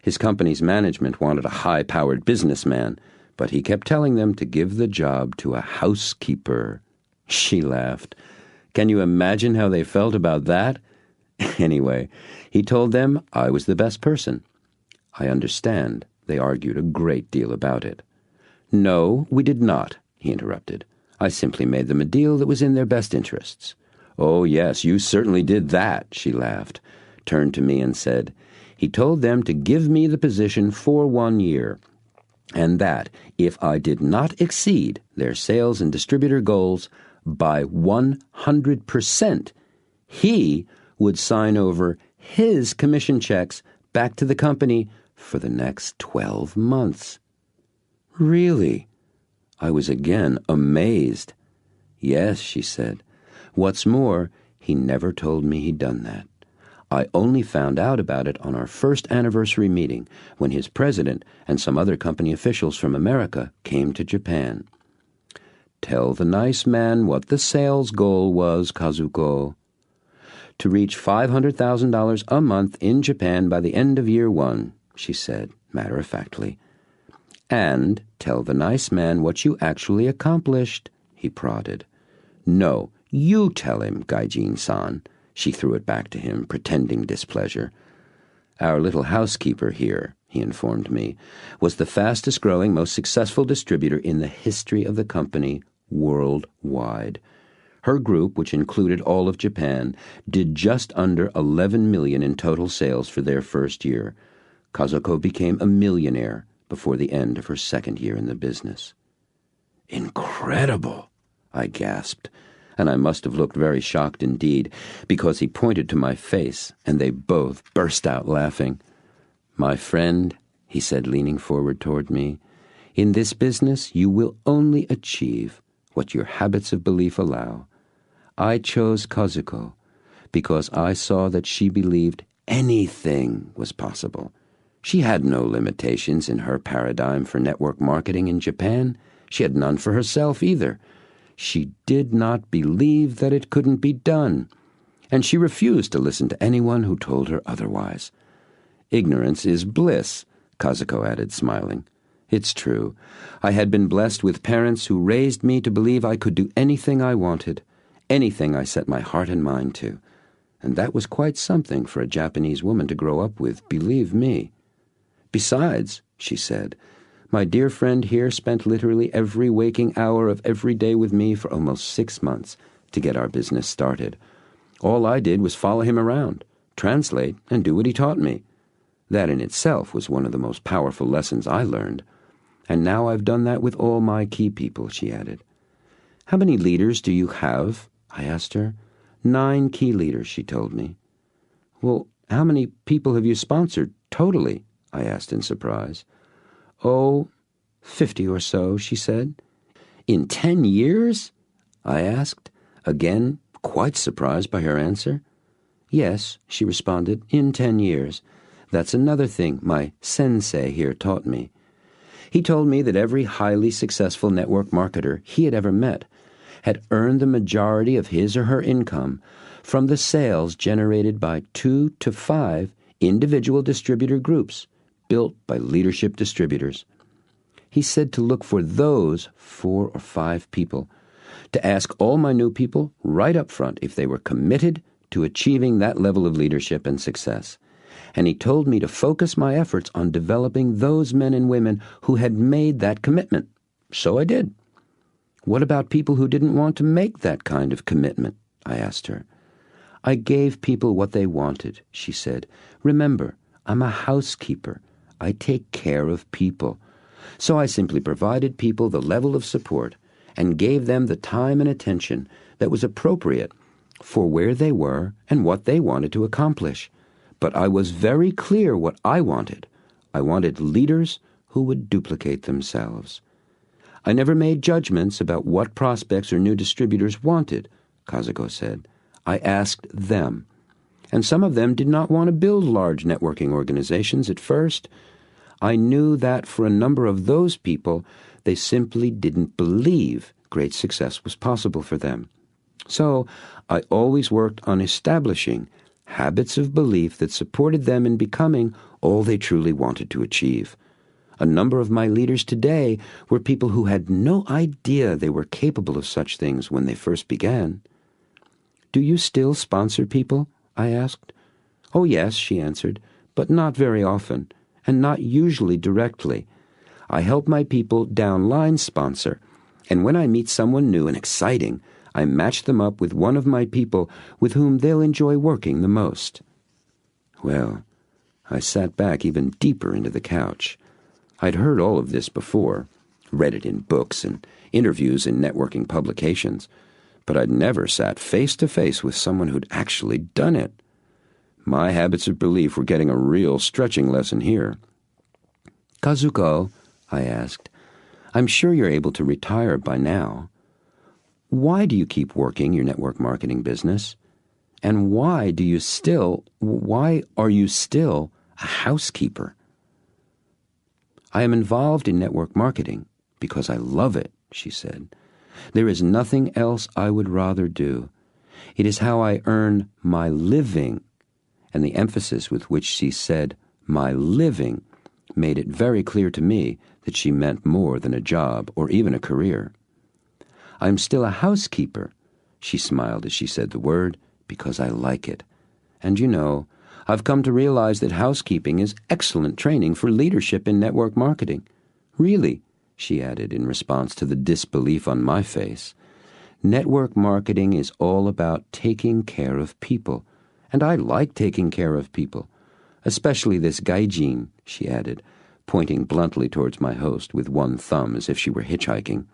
His company's management wanted a high-powered businessman, but he kept telling them to give the job to a housekeeper. She laughed. Can you imagine how they felt about that? Anyway, he told them I was the best person. I understand. They argued a great deal about it. No, we did not, he interrupted. I simply made them a deal that was in their best interests. Oh, yes, you certainly did that, she laughed, turned to me and said, he told them to give me the position for 1 year, and that if I did not exceed their sales and distributor goals by 100%, he would sign over his commission checks back to the company for the next 12 months. Really? I was again amazed. Yes, she said. What's more, he never told me he'd done that. I only found out about it on our first anniversary meeting when his president and some other company officials from America came to Japan. Tell the nice man what the sales goal was, Kazuko. To reach $500,000 a month in Japan by the end of year 1, she said, matter-of-factly. And tell the nice man what you actually accomplished, he prodded. No, you tell him, Gaijin-san. She threw it back to him, pretending displeasure. Our little housekeeper here, he informed me, was the fastest-growing, most successful distributor in the history of the company worldwide. Her group, which included all of Japan, did just under $11 million in total sales for their first year. Kazuko became a millionaire before the end of her second year in the business. Incredible, I gasped, and I must have looked very shocked indeed, because he pointed to my face, and they both burst out laughing. My friend, he said, leaning forward toward me, in this business you will only achieve what your habits of belief allow. I chose Kazuko because I saw that she believed anything was possible. She had no limitations in her paradigm for network marketing in Japan. She had none for herself either. She did not believe that it couldn't be done, and she refused to listen to anyone who told her otherwise. Ignorance is bliss, Kazuko added, smiling. It's true. I had been blessed with parents who raised me to believe I could do anything I wanted. anything I set my heart and mind to. And that was quite something for a Japanese woman to grow up with, believe me. Besides, she said, my dear friend here spent literally every waking hour of every day with me for almost 6 months to get our business started. All I did was follow him around, translate, and do what he taught me. That in itself was one of the most powerful lessons I learned. And now I've done that with all my key people, she added. How many leaders do you have? I asked her. 9 key leaders, she told me. Well, how many people have you sponsored totally? I asked in surprise. Oh, 50 or so, she said. In 10 years? I asked, again, quite surprised by her answer. Yes, she responded, in 10 years. That's another thing my sensei here taught me. He told me that every highly successful network marketer he had ever met had earned the majority of his or her income from the sales generated by 2 to 5 individual distributor groups built by leadership distributors. He said to look for those 4 or 5 people, to ask all my new people right up front if they were committed to achieving that level of leadership and success. And he told me to focus my efforts on developing those men and women who had made that commitment. So I did. What about people who didn't want to make that kind of commitment? I asked her. I gave people what they wanted, she said. Remember, I'm a housekeeper. I take care of people. So I simply provided people the level of support and gave them the time and attention that was appropriate for where they were and what they wanted to accomplish. But I was very clear what I wanted. I wanted leaders who would duplicate themselves. I never made judgments about what prospects or new distributors wanted, Kazuko said. I asked them. And some of them did not want to build large networking organizations at first. I knew that for a number of those people, they simply didn't believe great success was possible for them. So I always worked on establishing habits of belief that supported them in becoming all they truly wanted to achieve. A number of my leaders today were people who had no idea they were capable of such things when they first began. Do you still sponsor people? I asked. Oh, yes, she answered, but not very often, and not usually directly. I help my people downline sponsor, and when I meet someone new and exciting, I match them up with one of my people with whom they'll enjoy working the most. Well, I sat back even deeper into the couch. I'd heard all of this before, read it in books and interviews in networking publications, but I'd never sat face to face with someone who'd actually done it. My habits of belief were getting a real stretching lesson here. Kazuko, I asked, I'm sure you're able to retire by now. Why do you keep working your network marketing business? And why are you still a housekeeper? I am involved in network marketing because I love it, she said. There is nothing else I would rather do. It is how I earn my living. And the emphasis with which she said my living made it very clear to me that she meant more than a job or even a career. I'm still a housekeeper, she smiled as she said the word, because I like it. And you know, I've come to realize that housekeeping is excellent training for leadership in network marketing. Really, she added in response to the disbelief on my face. Network marketing is all about taking care of people, and I like taking care of people, especially this gaijin, she added, pointing bluntly towards my host with one thumb as if she were hitchhiking.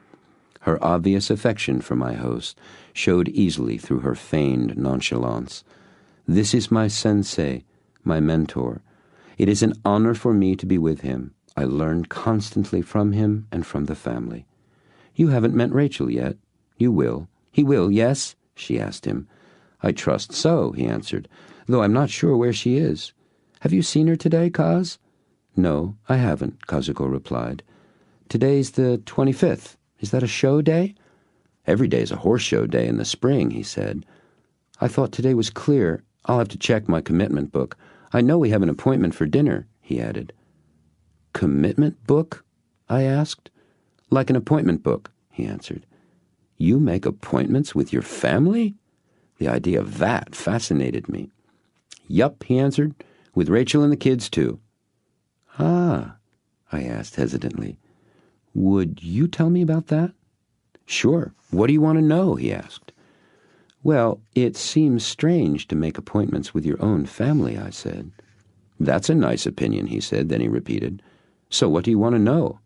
Her obvious affection for my host showed easily through her feigned nonchalance. This is my sensei, my mentor. It is an honor for me to be with him. I learn constantly from him and from the family. You haven't met Rachel yet. You will. He will, yes? She asked him. I trust so, he answered, though I'm not sure where she is. Have you seen her today, Kaz? No, I haven't, Kazuko replied. Today's the 25th. Is that a show day? Every day's a horse show day in the spring, he said. I thought today was clear. I'll have to check my commitment book. I know we have an appointment for dinner, he added. Commitment book? I asked. Like an appointment book, he answered. You make appointments with your family? The idea of that fascinated me. Yup, he answered, with Rachel and the kids too. Ah, I asked hesitantly. Would you tell me about that? Sure. What do you want to know? He asked. Well, it seems strange to make appointments with your own family, I said. That's a nice opinion, he said. Then he repeated. So what do you want to know?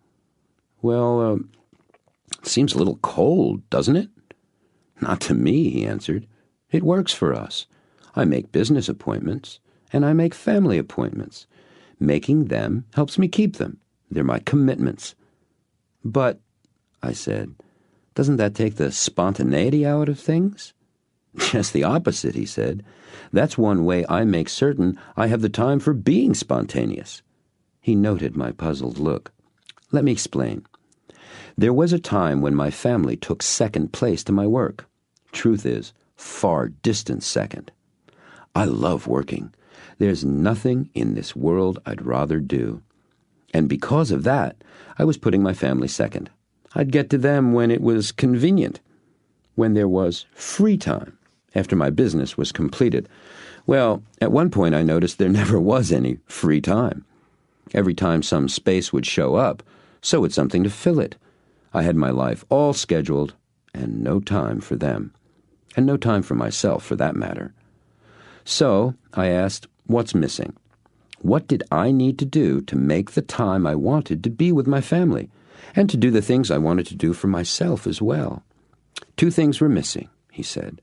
Well, it seems a little cold, doesn't it? Not to me, he answered. It works for us. I make business appointments, and I make family appointments. Making them helps me keep them. They're my commitments. But, I said, doesn't that take the spontaneity out of things? Just the opposite, he said. That's one way I make certain I have the time for being spontaneous. He noted my puzzled look. Let me explain. There was a time when my family took second place to my work. Truth is, far distant second. I love working. There's nothing in this world I'd rather do. And because of that, I was putting my family second. I'd get to them when it was convenient, when there was free time, after my business was completed. Well, at one point I noticed there never was any free time. Every time some space would show up, so would something to fill it. I had my life all scheduled, and no time for them. And no time for myself, for that matter. So, I asked, what's missing? What did I need to do to make the time I wanted to be with my family, and to do the things I wanted to do for myself as well? 2 things were missing, he said.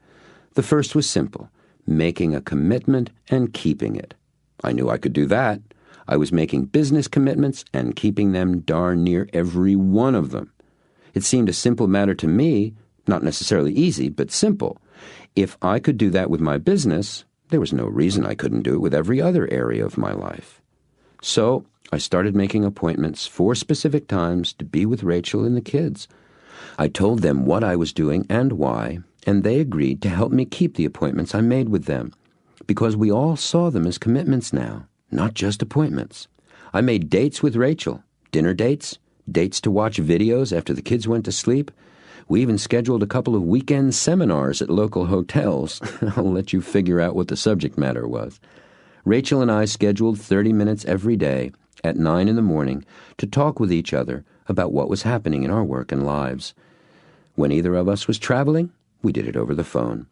The first was simple, making a commitment and keeping it. I knew I could do that. I was making business commitments and keeping them darn near every one of them. It seemed a simple matter to me, not necessarily easy, but simple. If I could do that with my business, there was no reason I couldn't do it with every other area of my life. So I started making appointments for specific times to be with Rachel and the kids. I told them what I was doing and why, and they agreed to help me keep the appointments I made with them, because we all saw them as commitments now, not just appointments. I made dates with Rachel, dinner dates, dates to watch videos after the kids went to sleep. We even scheduled a couple of weekend seminars at local hotels. I'll let you figure out what the subject matter was. Rachel and I scheduled 30 minutes every day at 9 in the morning to talk with each other about what was happening in our work and lives. When either of us was traveling, we did it over the phone.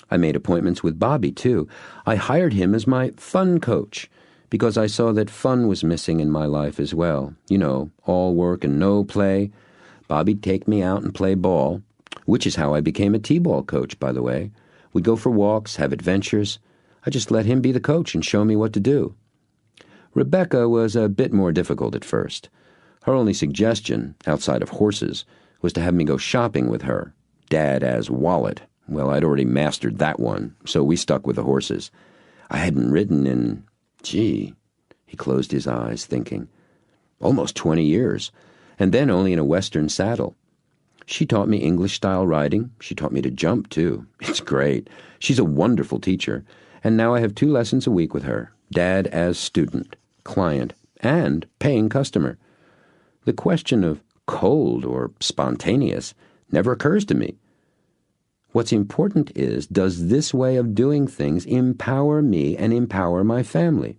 I made appointments with Bobby, too. I hired him as my fun coach because I saw that fun was missing in my life as well. You know, all work and no play. Bobby'd take me out and play ball, which is how I became a t-ball coach, by the way. We'd go for walks, have adventures. I just let him be the coach and show me what to do. Rebecca was a bit more difficult at first. Her only suggestion, outside of horses, was to have me go shopping with her. Dad as wallet. Well, I'd already mastered that one, so we stuck with the horses. I hadn't ridden in, he closed his eyes, thinking, almost 20 years, and then only in a Western saddle. She taught me English-style riding. She taught me to jump, too. It's great. She's a wonderful teacher, and now I have 2 lessons a week with her, Dad as student, client, and paying customer. The question of cold or spontaneous never occurs to me. What's important is, does this way of doing things empower me and empower my family?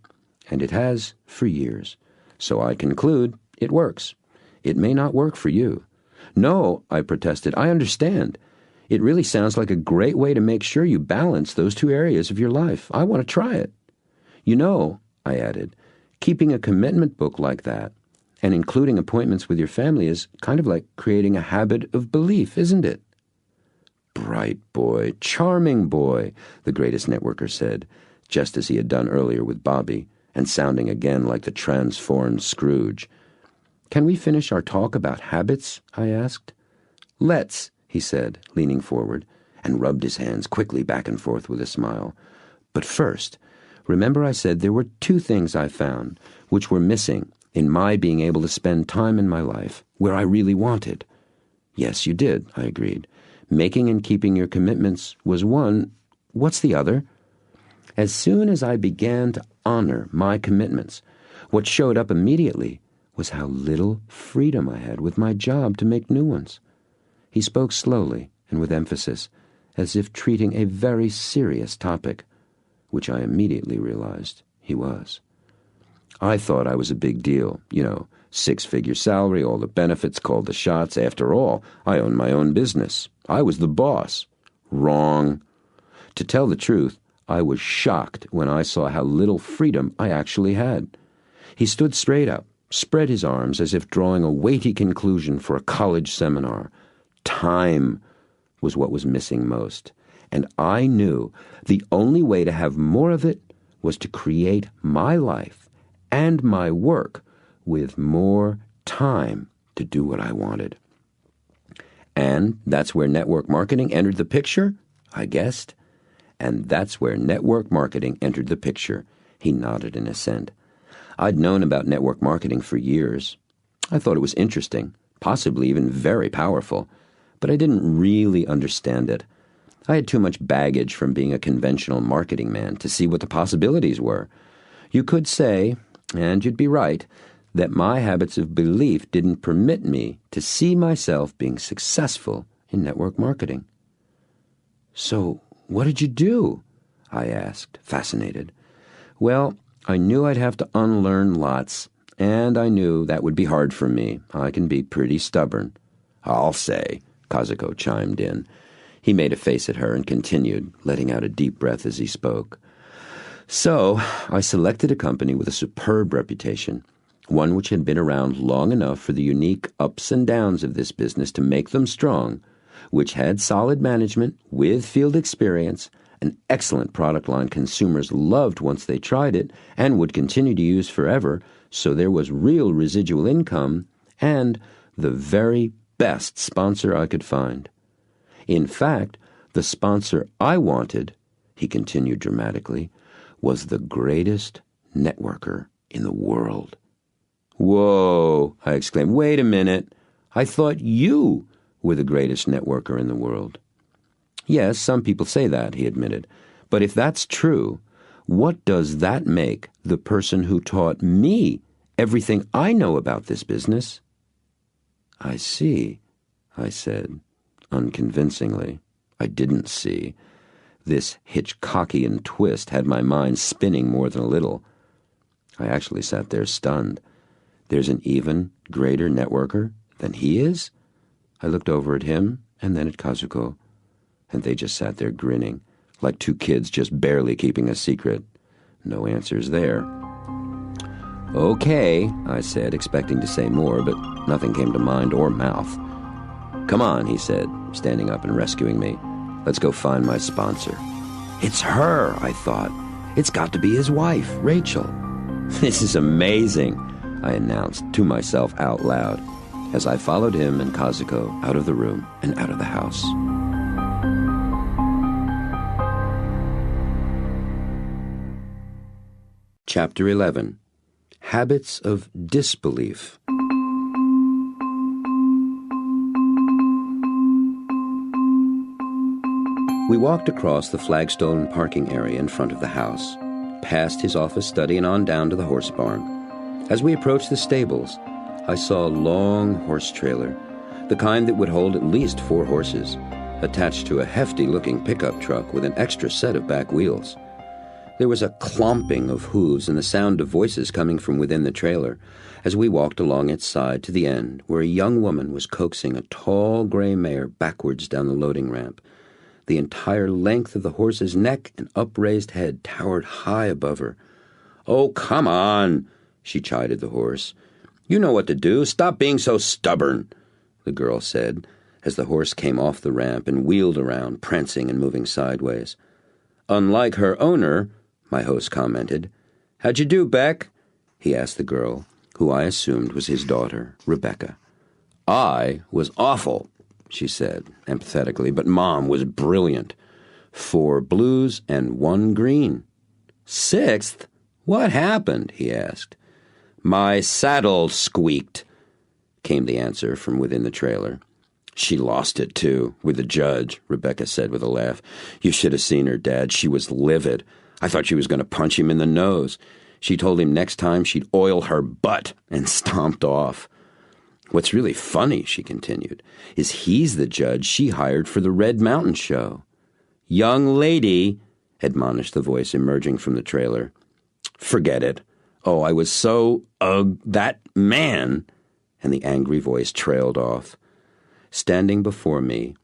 And it has for years. So I conclude it works. It may not work for you. No, I protested, I understand. It really sounds like a great way to make sure you balance those 2 areas of your life. I want to try it. You know, I added, keeping a commitment book like that and including appointments with your family is kind of like creating a habit of belief, isn't it? Bright boy, charming boy, the greatest networker said, just as he had done earlier with Bobby, and sounding again like the transformed Scrooge. Can we finish our talk about habits? I asked. Let's, he said, leaning forward, and rubbed his hands quickly back and forth with a smile. But first, remember I said there were 2 things I found which were missing in my being able to spend time in my life where I really wanted. Yes, you did, I agreed. Making and keeping your commitments was one. What's the other? As soon as I began to honor my commitments, what showed up immediately was how little freedom I had with my job to make new ones. He spoke slowly, and with emphasis, as if treating a very serious topic, which I immediately realized he was. I thought I was a big deal, 6-figure salary, all the benefits, called the shots. After all, I owned my own business. I was the boss. Wrong. To tell the truth, I was shocked when I saw how little freedom I actually had. He stood straight up, spread his arms as if drawing a weighty conclusion for a college seminar. Time was what was missing most, and I knew the only way to have more of it was to create my life and my work with more time to do what I wanted. And that's where network marketing entered the picture, I guessed. And that's where network marketing entered the picture. He nodded in assent. I'd known about network marketing for years. I thought it was interesting, possibly even very powerful, but I didn't really understand it. I had too much baggage from being a conventional marketing man to see what the possibilities were. You could say, and you'd be right, that my habits of belief didn't permit me to see myself being successful in network marketing. So, what did you do? I asked, fascinated. Well, I knew I'd have to unlearn lots, and I knew that would be hard for me. I can be pretty stubborn. I'll say, Kazuko chimed in. He made a face at her and continued, letting out a deep breath as he spoke. So, I selected a company with a superb reputation, one which had been around long enough for the unique ups and downs of this business to make them strong, which had solid management with field experience, an excellent product line consumers loved once they tried it and would continue to use forever, so there was real residual income, and the very best sponsor I could find. In fact, the sponsor I wanted, he continued dramatically, was the greatest networker in the world. Whoa, I exclaimed. Wait a minute. I thought you were the greatest networker in the world. Yes, some people say that, he admitted. But if that's true, what does that make the person who taught me everything I know about this business? I see, I said, unconvincingly. I didn't see. This Hitchcockian twist had my mind spinning more than a little. I actually sat there stunned. There's an even greater networker than he is? I looked over at him and then at Kazuko, and they just sat there grinning, like two kids just barely keeping a secret. No answers there. Okay, I said, expecting to say more, but nothing came to mind or mouth. Come on, he said, standing up and rescuing me. Let's go find my sponsor. It's her, I thought. It's got to be his wife, Rachel. This is amazing, I announced to myself out loud, as I followed him and Kazuko out of the room and out of the house. Chapter 11. Habits of Disbelief. We walked across the flagstone parking area in front of the house, past his office study and on down to the horse barn. As we approached the stables, I saw a long horse trailer, the kind that would hold at least 4 horses, attached to a hefty-looking pickup truck with an extra set of back wheels. There was a clomping of hooves and the sound of voices coming from within the trailer as we walked along its side to the end, where a young woman was coaxing a tall gray mare backwards down the loading ramp. The entire length of the horse's neck and upraised head towered high above her. "Oh, come on," she chided the horse. "You know what to do. Stop being so stubborn," the girl said, as the horse came off the ramp and wheeled around, prancing and moving sideways. "Unlike her owner," my host commented. "How'd you do, Beck?" he asked the girl, who I assumed was his daughter, Rebecca. "I was awful," she said, empathetically, "but Mom was brilliant. 4 blues and 1 green. 6th? What happened?" he asked. "My saddle squeaked," came the answer from within the trailer. "She lost it, too, with the judge," Rebecca said with a laugh. "You should have seen her, Dad. She was livid. I thought she was going to punch him in the nose. She told him next time she'd oil her butt and stomped off." What's really funny, she continued, is he's the judge she hired for the Red Mountain show. Young lady, admonished the voice emerging from the trailer. Forget it. Oh, I was so, that man. And the angry voice trailed off. Standing before me,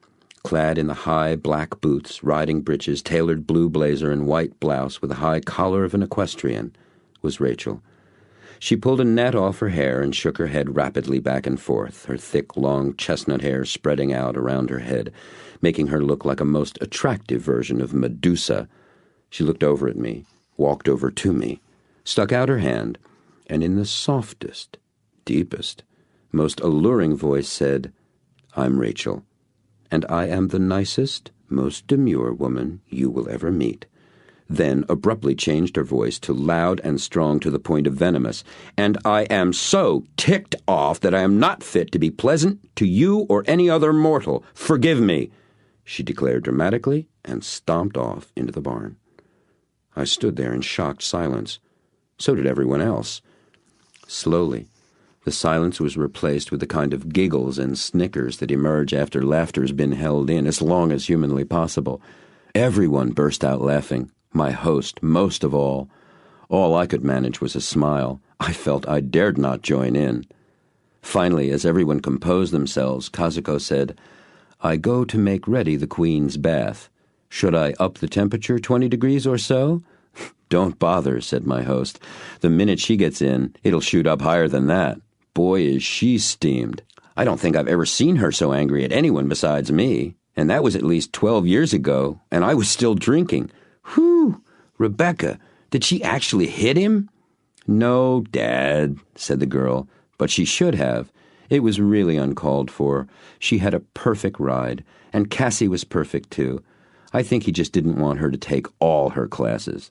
clad in the high black boots, riding breeches, tailored blue blazer, and white blouse with the high collar of an equestrian, was Rachel. She pulled a net off her hair and shook her head rapidly back and forth, her thick, long chestnut hair spreading out around her head, making her look like a most attractive version of Medusa. She looked over at me, walked over to me, stuck out her hand, and in the softest, deepest, most alluring voice said, "I'm Rachel, and I am the nicest, most demure woman you will ever meet." Then abruptly changed her voice to loud and strong to the point of venomous, "And I am so ticked off that I am not fit to be pleasant to you or any other mortal. Forgive me," she declared dramatically and stomped off into the barn. I stood there in shocked silence. So did everyone else. Slowly, the silence was replaced with the kind of giggles and snickers that emerge after laughter's been held in as long as humanly possible. Everyone burst out laughing, my host most of all. All I could manage was a smile. I felt I dared not join in. Finally, as everyone composed themselves, Kazuko said, "I go to make ready the Queen's bath. Should I up the temperature 20 degrees or so?" "Don't bother," said my host. "The minute she gets in, it'll shoot up higher than that. Boy, is she steamed. I don't think I've ever seen her so angry at anyone besides me, and that was at least 12 years ago, and I was still drinking. Whew! Rebecca, did she actually hit him?" "No, Dad," said the girl, "but she should have. It was really uncalled for. She had a perfect ride, and Cassie was perfect too. I think he just didn't want her to take all her classes."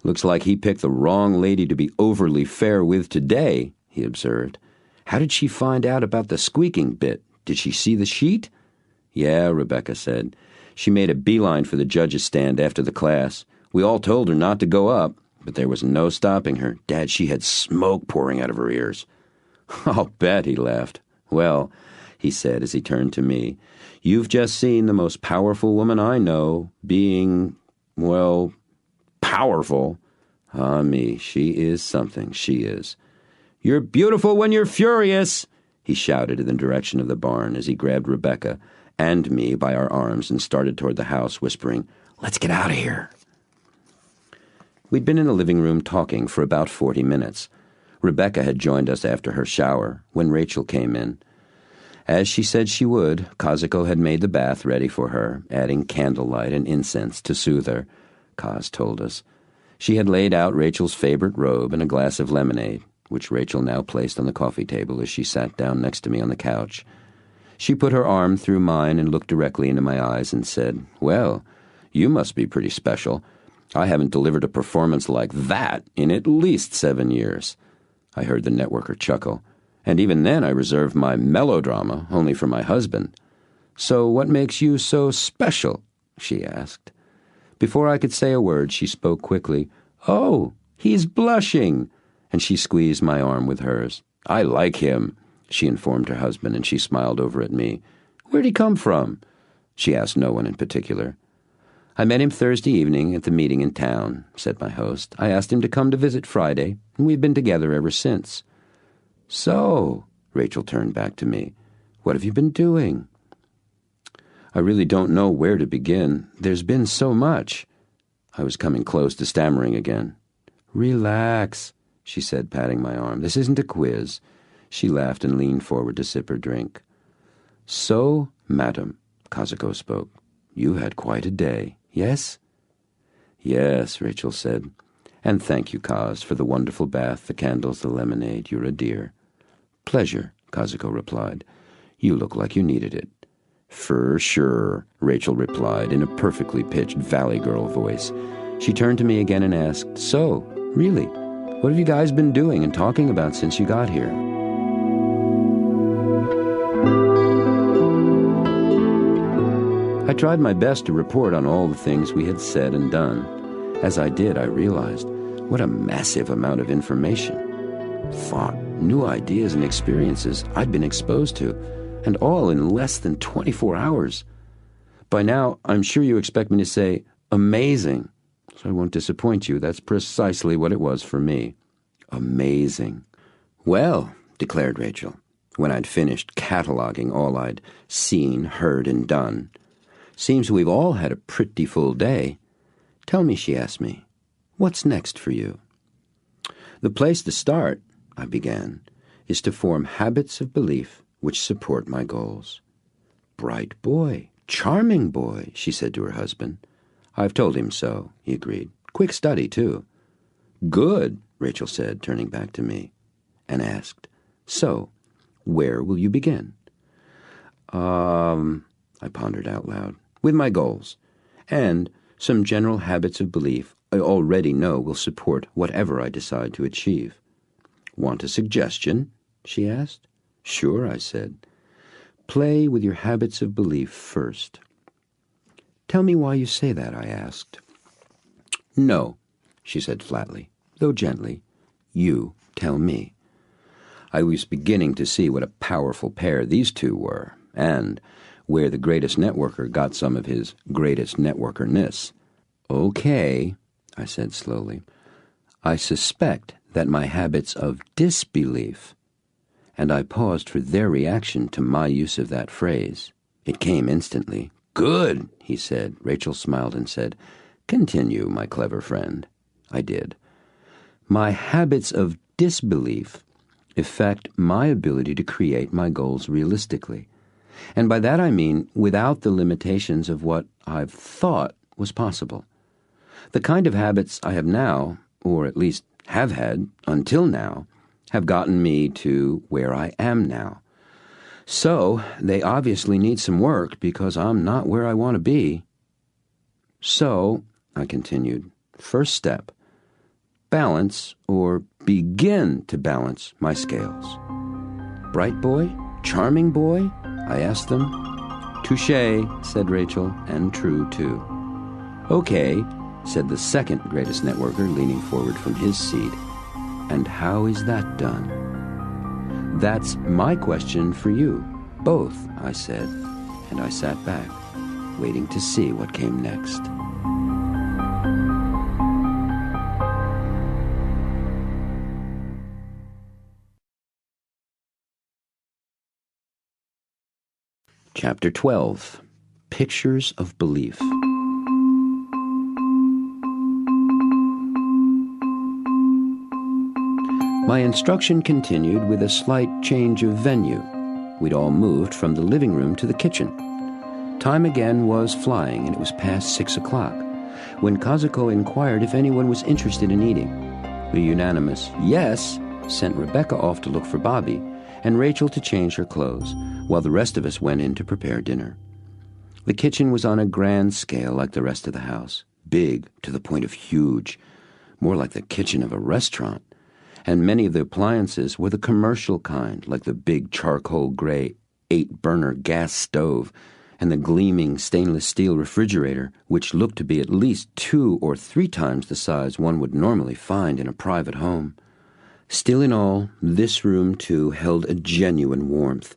"Looks like he picked the wrong lady to be overly fair with today," he observed. "How did she find out about the squeaking bit? Did she see the sheet?" "Yeah," Rebecca said. "She made a beeline for the judge's stand after the class. We all told her not to go up, but there was no stopping her. Dad, she had smoke pouring out of her ears." "I'll bet," he laughed. "Well," he said as he turned to me, "you've just seen the most powerful woman I know being, well, powerful. Ah, me, she is something, she is. You're beautiful when you're furious," he shouted in the direction of the barn as he grabbed Rebecca and me by our arms and started toward the house, whispering, "Let's get out of here." We'd been in the living room talking for about 40 minutes. Rebecca had joined us after her shower when Rachel came in. As she said she would, Kazuko had made the bath ready for her, adding candlelight and incense to soothe her, Kaz told us. She had laid out Rachel's favorite robe and a glass of lemonade, which Rachel now placed on the coffee table as she sat down next to me on the couch. She put her arm through mine and looked directly into my eyes and said, "Well, you must be pretty special. I haven't delivered a performance like that in at least 7 years." I heard the networker chuckle. "And even then I reserved my melodrama only for my husband." "So what makes you so special?" she asked. Before I could say a word, she spoke quickly. "Oh, he's blushing," and she squeezed my arm with hers. "I like him," she informed her husband, and she smiled over at me. "Where'd he come from?" She asked no one in particular. "I met him Thursday evening at the meeting in town," said my host. "I asked him to come to visit Friday, and we've been together ever since." "So," Rachel turned back to me, "what have you been doing?" "I really don't know where to begin. There's been so much." I was coming close to stammering again. "Relax," she said, patting my arm. "This isn't a quiz." She laughed and leaned forward to sip her drink. "So, madam," Kazuko spoke, "you had quite a day, yes?" "Yes," Rachel said. "And thank you, Kaz, for the wonderful bath, the candles, the lemonade. You're a dear." "Pleasure," Kazuko replied. "You look like you needed it." "For sure," Rachel replied in a perfectly pitched Valley Girl voice. She turned to me again and asked, "So, really, what have you guys been doing and talking about since you got here?" I tried my best to report on all the things we had said and done. As I did, I realized what a massive amount of information, thought, new ideas and experiences I'd been exposed to, and all in less than 24 hours. By now, I'm sure you expect me to say, amazing. So I won't disappoint you. That's precisely what it was for me. Amazing. Well, declared Rachel, when I'd finished cataloging all I'd seen, heard, and done. Seems we've all had a pretty full day. Tell me, she asked me, what's next for you? The place to start, I began, is to form habits of belief which support my goals. Bright boy, charming boy, she said to her husband. I've told him so, he agreed. Quick study, too. Good, Rachel said, turning back to me, and asked, so, where will you begin? I pondered out loud. With my goals, and some general habits of belief I already know will support whatever I decide to achieve. Want a suggestion? She asked. Sure, I said. Play with your habits of belief first. Tell me why you say that, I asked. No, she said flatly, though gently. You tell me. I was beginning to see what a powerful pair these two were, and where the greatest networker got some of his greatest networkerness. Okay, I said slowly. I suspect that my habits of disbelief, and I paused for their reaction to my use of that phrase. It came instantly. Good, he said. Rachel smiled and said, Continue, my clever friend. I did. My habits of disbelief affect my ability to create my goals realistically. And by that I mean without the limitations of what I've thought was possible. The kind of habits I have now, or at least have had until now, have gotten me to where I am now. So they obviously need some work because I'm not where I want to be. So, I continued, first step, balance or begin to balance my scales. Bright boy? Charming boy? I asked them. Touché, said Rachel, and true, too. Okay, said the second greatest networker, leaning forward from his seat. And how is that done? That's my question for you, both, I said, and I sat back, waiting to see what came next. Chapter 12. Pictures of Belief. My instruction continued with a slight change of venue. We'd all moved from the living room to the kitchen. Time again was flying, and it was past 6 o'clock, when Kazuko inquired if anyone was interested in eating. The unanimous yes sent Rebecca off to look for Bobby, and Rachel to change her clothes, while the rest of us went in to prepare dinner. The kitchen was on a grand scale like the rest of the house, big to the point of huge, more like the kitchen of a restaurant, and many of the appliances were the commercial kind, like the big charcoal gray 8-burner gas stove and the gleaming stainless steel refrigerator, which looked to be at least 2 or 3 times the size one would normally find in a private home. Still in all, this room, too, held a genuine warmth.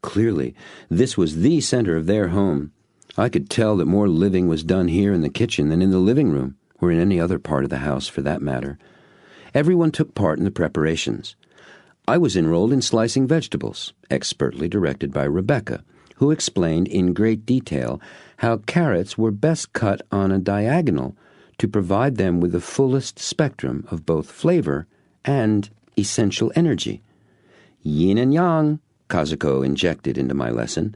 Clearly, this was the center of their home. I could tell that more living was done here in the kitchen than in the living room, or in any other part of the house for that matter. Everyone took part in the preparations. I was enrolled in slicing vegetables, expertly directed by Rebecca, who explained in great detail how carrots were best cut on a diagonal to provide them with the fullest spectrum of both flavor and essential energy. Yin and yang, Kazuko injected into my lesson.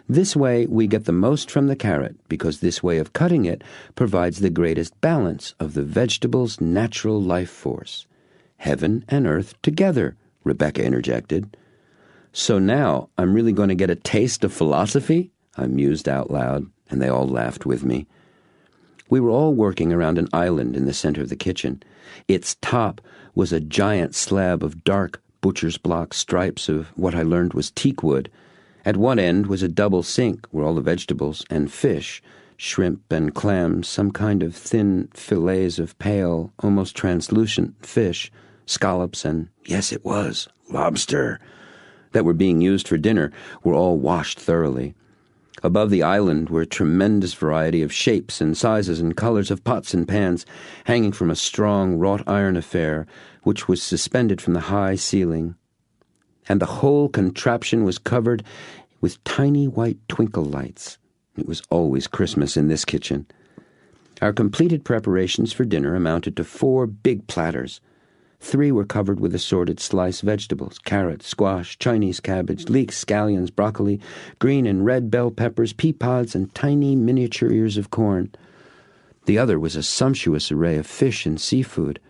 This way we get the most from the carrot, because this way of cutting it provides the greatest balance of the vegetable's natural life force. Heaven and earth together, Rebecca interjected. So now I'm really going to get a taste of philosophy? I mused out loud, and they all laughed with me. We were all working around an island in the center of the kitchen. Its top was a giant slab of dark butcher's block stripes of what I learned was teak wood. At one end was a double sink where all the vegetables and fish, shrimp and clams, some kind of thin fillets of pale, almost translucent fish, scallops, and, yes, it was, lobster, that were being used for dinner were all washed thoroughly. Above the island were a tremendous variety of shapes and sizes and colors of pots and pans hanging from a strong wrought iron affair which was suspended from the high ceiling. And the whole contraption was covered with tiny white twinkle lights. It was always Christmas in this kitchen. Our completed preparations for dinner amounted to 4 big platters. 3 were covered with assorted sliced vegetables: carrot, squash, Chinese cabbage, leeks, scallions, broccoli, green and red bell peppers, pea pods, and tiny miniature ears of corn. The other was a sumptuous array of fish and seafood,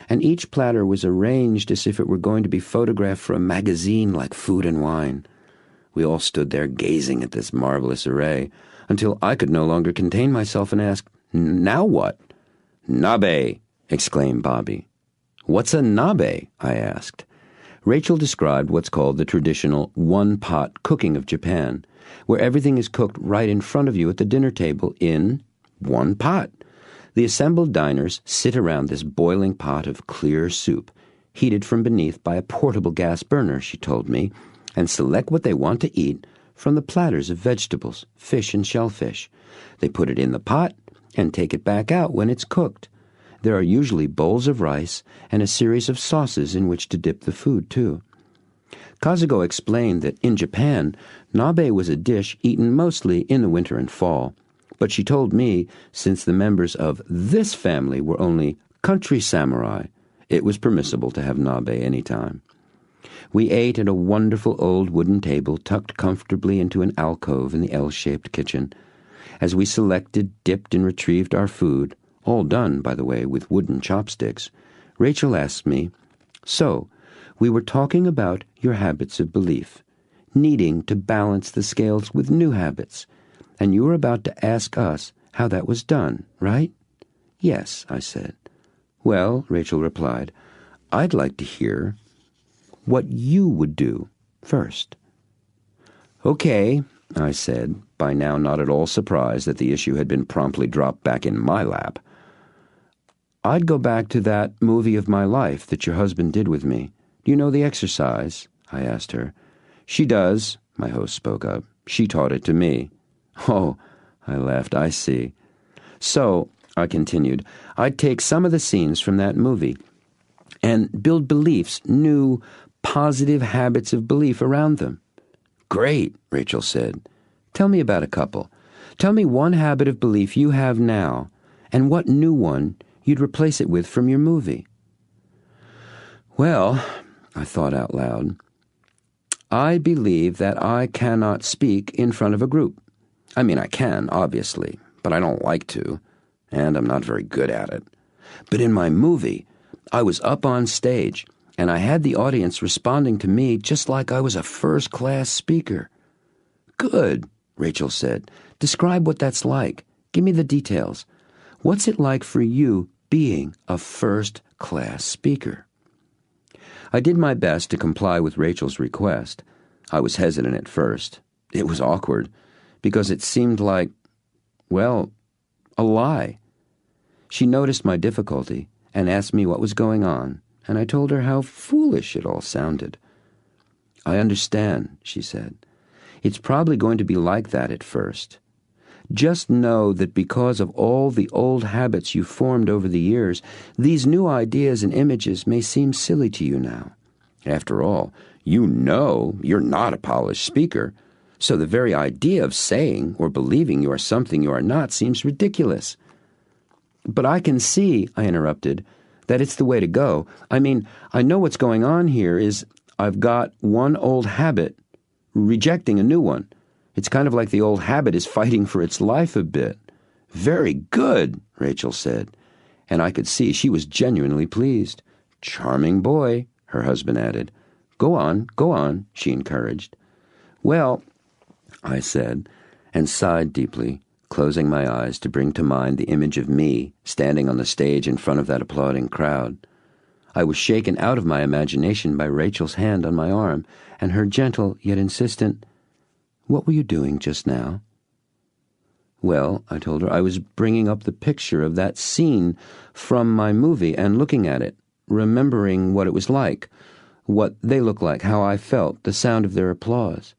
and each platter was arranged as if it were going to be photographed for a magazine like Food and Wine. We all stood there gazing at this marvelous array, until I could no longer contain myself and asked, "Now what?" "Nabe!" exclaimed Bobby. "What's a nabe?" I asked. Rachel described what's called the traditional one-pot cooking of Japan, where everything is cooked right in front of you at the dinner table in one pot. The assembled diners sit around this boiling pot of clear soup, heated from beneath by a portable gas burner, she told me, and select what they want to eat from the platters of vegetables, fish, and shellfish. They put it in the pot and take it back out when it's cooked. There are usually bowls of rice and a series of sauces in which to dip the food, too. Kazuko explained that in Japan, nabe was a dish eaten mostly in the winter and fall. But she told me, since the members of this family were only country samurai, it was permissible to have nabe any time. We ate at a wonderful old wooden table tucked comfortably into an alcove in the L-shaped kitchen. As we selected, dipped, and retrieved our food, all done, by the way, with wooden chopsticks, Rachel asked me, "So, we were talking about your habits of belief, needing to balance the scales with new habits, and you were about to ask us how that was done, right?" "Yes," I said. "Well," Rachel replied, "I'd like to hear what you would do first." "Okay," I said, by now not at all surprised that the issue had been promptly dropped back in my lap. "I'd go back to that movie of my life that your husband did with me. Do you know the exercise?" I asked her. "She does," my host spoke up. "She taught it to me." "Oh," I laughed, "I see." "So," I continued, "I'd take some of the scenes from that movie and build beliefs, new, positive habits of belief around them." "Great," Rachel said. "Tell me about a couple. Tell me one habit of belief you have now, and what new one you'd replace it with from your movie." "Well," I thought out loud, "I believe that I cannot speak in front of a group. I mean, I can, obviously, but I don't like to, and I'm not very good at it. But in my movie, I was up on stage, and I had the audience responding to me just like I was a first-class speaker." "Good," Rachel said. "Describe what that's like. Give me the details. What's it like for you being a first-class speaker?" I did my best to comply with Rachel's request. I was hesitant at first. It was awkward, because it seemed like, well, a lie. She noticed my difficulty and asked me what was going on, and I told her how foolish it all sounded. "I understand," she said. "It's probably going to be like that at first. Just know that because of all the old habits you've formed over the years, these new ideas and images may seem silly to you now. After all, you know you're not a polished speaker, so the very idea of saying or believing you are something you are not seems ridiculous." "But I can see," I interrupted, "that it's the way to go. I mean, I know what's going on here is I've got one old habit rejecting a new one. It's kind of like the old habit is fighting for its life a bit." "Very good," Rachel said, and I could see she was genuinely pleased. "Charming boy," her husband added. Go on," she encouraged. "Well," I said, and sighed deeply, closing my eyes to bring to mind the image of me standing on the stage in front of that applauding crowd. I was shaken out of my imagination by Rachel's hand on my arm, and her gentle yet insistent, "What were you doing just now?" "Well," I told her, "I was bringing up the picture of that scene from my movie and looking at it, remembering what it was like. what they look like, how I felt, the sound of their applause.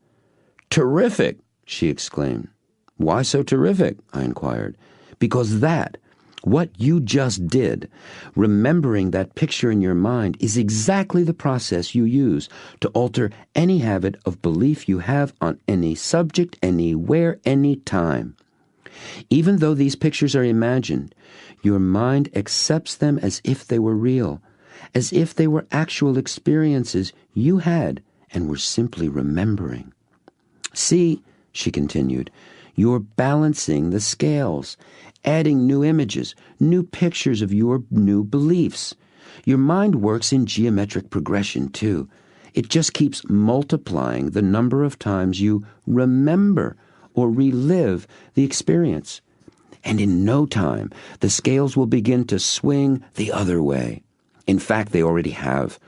"Terrific!" she exclaimed. "Why so terrific?" I inquired. "Because what you just did, remembering that picture in your mind, is exactly the process you use to alter any habit of belief you have on any subject, anywhere, anytime. Even though these pictures are imagined, your mind accepts them as if they were real, as if they were actual experiences you had and were simply remembering. See," she continued, "you're balancing the scales, adding new images, new pictures of your new beliefs. Your mind works in geometric progression, too. It just keeps multiplying the number of times you remember or relive the experience. And in no time, the scales will begin to swing the other way. In fact, they already have.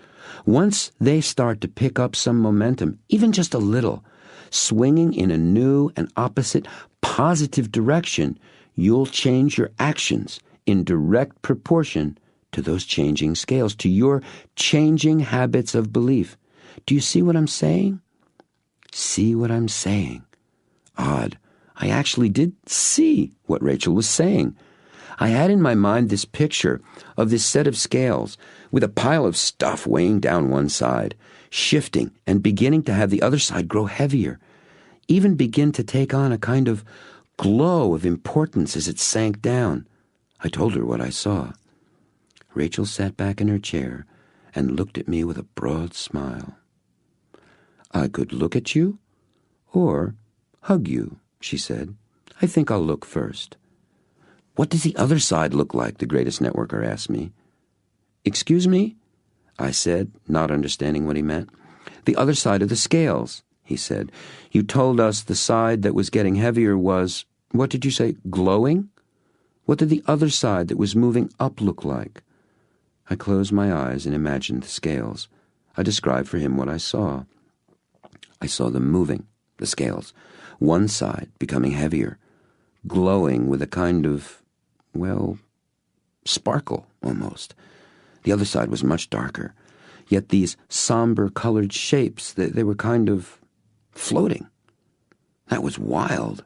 Once they start to pick up some momentum, even just a little, swinging in a new and opposite positive direction, you'll change your actions in direct proportion to those changing scales, to your changing habits of belief. Do you see what I'm saying?" See what I'm saying? Odd. I actually did see what Rachel was saying. I had in my mind this picture of this set of scales with a pile of stuff weighing down one side, shifting and beginning to have the other side grow heavier, even begin to take on a kind of glow of importance as it sank down. I told her what I saw. Rachel sat back in her chair and looked at me with a broad smile. "I could look at you or hug you," she said. "I think I'll look first." "What does the other side look like?" the greatest networker asked me. "Excuse me?" I said, not understanding what he meant. "The other side of the scales," he said. "You told us the side that was getting heavier was, what did you say, glowing? What did the other side that was moving up look like?" I closed my eyes and imagined the scales. I described for him what I saw. I saw them moving, the scales, one side becoming heavier, glowing with a kind of, sparkle almost. The other side was much darker, yet these somber-colored shapes, they were kind of floating. That was wild.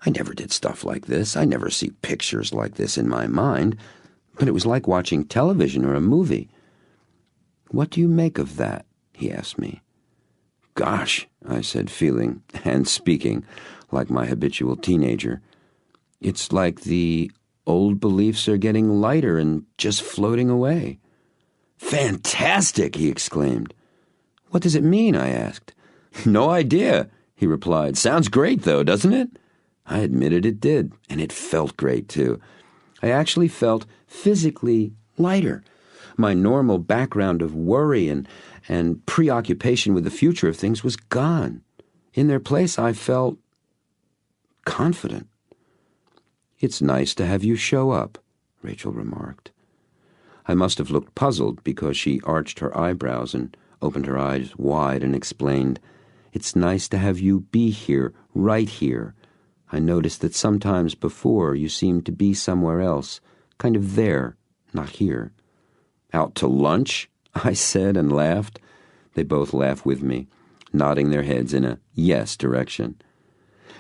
I never did stuff like this. I never see pictures like this in my mind, but it was like watching television or a movie. "What do you make of that?" he asked me. "Gosh," I said, feeling and speaking like my habitual teenager. "It's like the old beliefs are getting lighter and just floating away." "Fantastic!" he exclaimed. "What does it mean?" I asked. "No idea," he replied. "Sounds great, though, doesn't it?" I admitted it did, and it felt great, too. I actually felt physically lighter. My normal background of worry and preoccupation with the future of things was gone. In their place, I felt confident. "It's nice to have you show up," Rachel remarked. I must have looked puzzled because she arched her eyebrows and opened her eyes wide and explained, "It's nice to have you be here, right here. I noticed that sometimes before you seemed to be somewhere else, kind of there, not here." "Out to lunch?" I said and laughed. They both laughed with me, nodding their heads in a yes direction.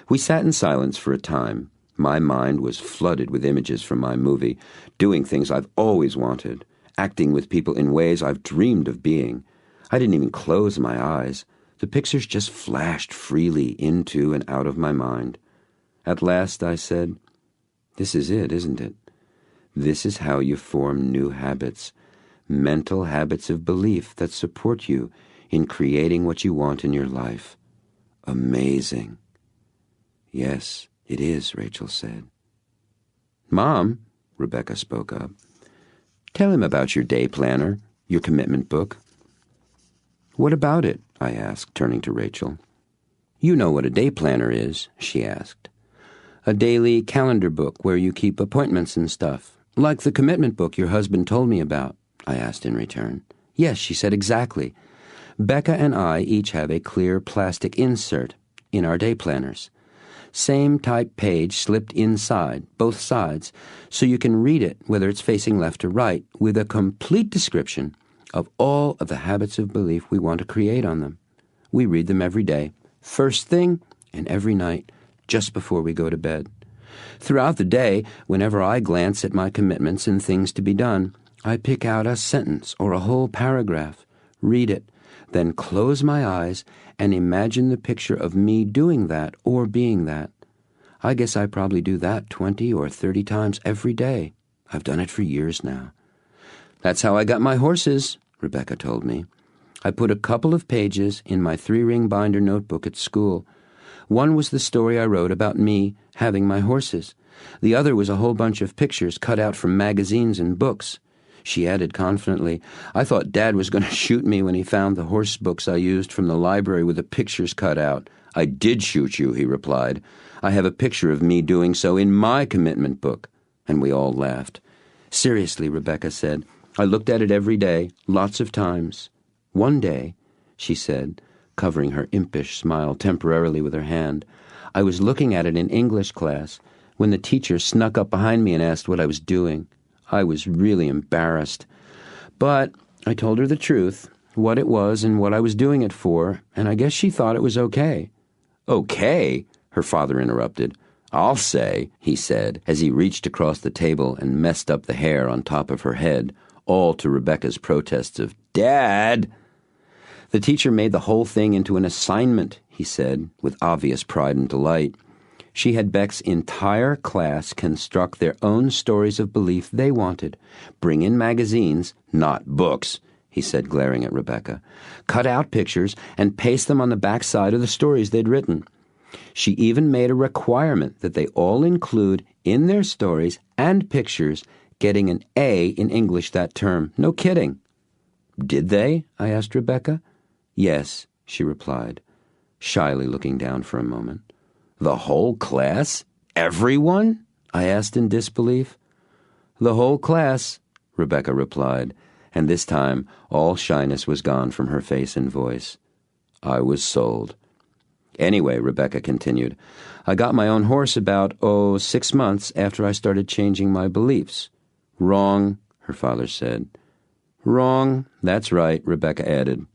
We sat in silence for a time. My mind was flooded with images from my movie, doing things I've always wanted, acting with people in ways I've dreamed of being. I didn't even close my eyes. The pictures just flashed freely into and out of my mind. At last I said, "This is it, isn't it? This is how you form new habits, mental habits of belief that support you in creating what you want in your life. Amazing." "Yes, it is," Rachel said. "Mom," Rebecca spoke up, "tell him about your day planner, your commitment book." "What about it?" I asked, turning to Rachel. "You know what a day planner is," she asked. "A daily calendar book where you keep appointments and stuff. Like the commitment book your husband told me about," I asked in return. "Yes," she said, "exactly. Becca and I each have a clear plastic insert in our day planners. Same type page slipped inside, both sides, so you can read it whether it's facing left or right, with a complete description of all of the habits of belief we want to create on them. We read them every day, first thing and every night, just before we go to bed. Throughout the day, whenever I glance at my commitments and things to be done, I pick out a sentence or a whole paragraph, read it, then close my eyes and imagine the picture of me doing that or being that. I guess I probably do that 20 or 30 times every day. I've done it for years now. That's how I got my horses, Rebecca told me. I put a couple of pages in my 3-ring binder notebook at school. One was the story I wrote about me having my horses. The other was a whole bunch of pictures cut out from magazines and books. She added confidently, I thought Dad was going to shoot me when he found the horse books I used from the library with the pictures cut out. I did shoot you, he replied. I have a picture of me doing so in my commitment book. And we all laughed. Seriously, Rebecca said, I looked at it every day, lots of times. One day, she said, covering her impish smile temporarily with her hand, I was looking at it in English class when the teacher snuck up behind me and asked what I was doing. I was really embarrassed. But I told her the truth, what it was and what I was doing it for, and I guess she thought it was okay. Okay? Her father interrupted. I'll say, he said, as he reached across the table and messed up the hair on top of her head, all to Rebecca's protests of, Dad! The teacher made the whole thing into an assignment, he said, with obvious pride and delight. She had Beck's entire class construct their own stories of belief they wanted. Bring in magazines, not books, he said, glaring at Rebecca. Cut out pictures and paste them on the back side of the stories they'd written. She even made a requirement that they all include in their stories and pictures getting an A in English that term. No kidding. Did they? I asked Rebecca. Yes, she replied, shyly looking down for a moment. The whole class? Everyone? I asked in disbelief. The whole class, Rebecca replied, and this time all shyness was gone from her face and voice. I was sold. Anyway, Rebecca continued, I got my own horse about, 6 months after I started changing my beliefs. Wrong, her father said. Wrong, that's right, Rebecca added.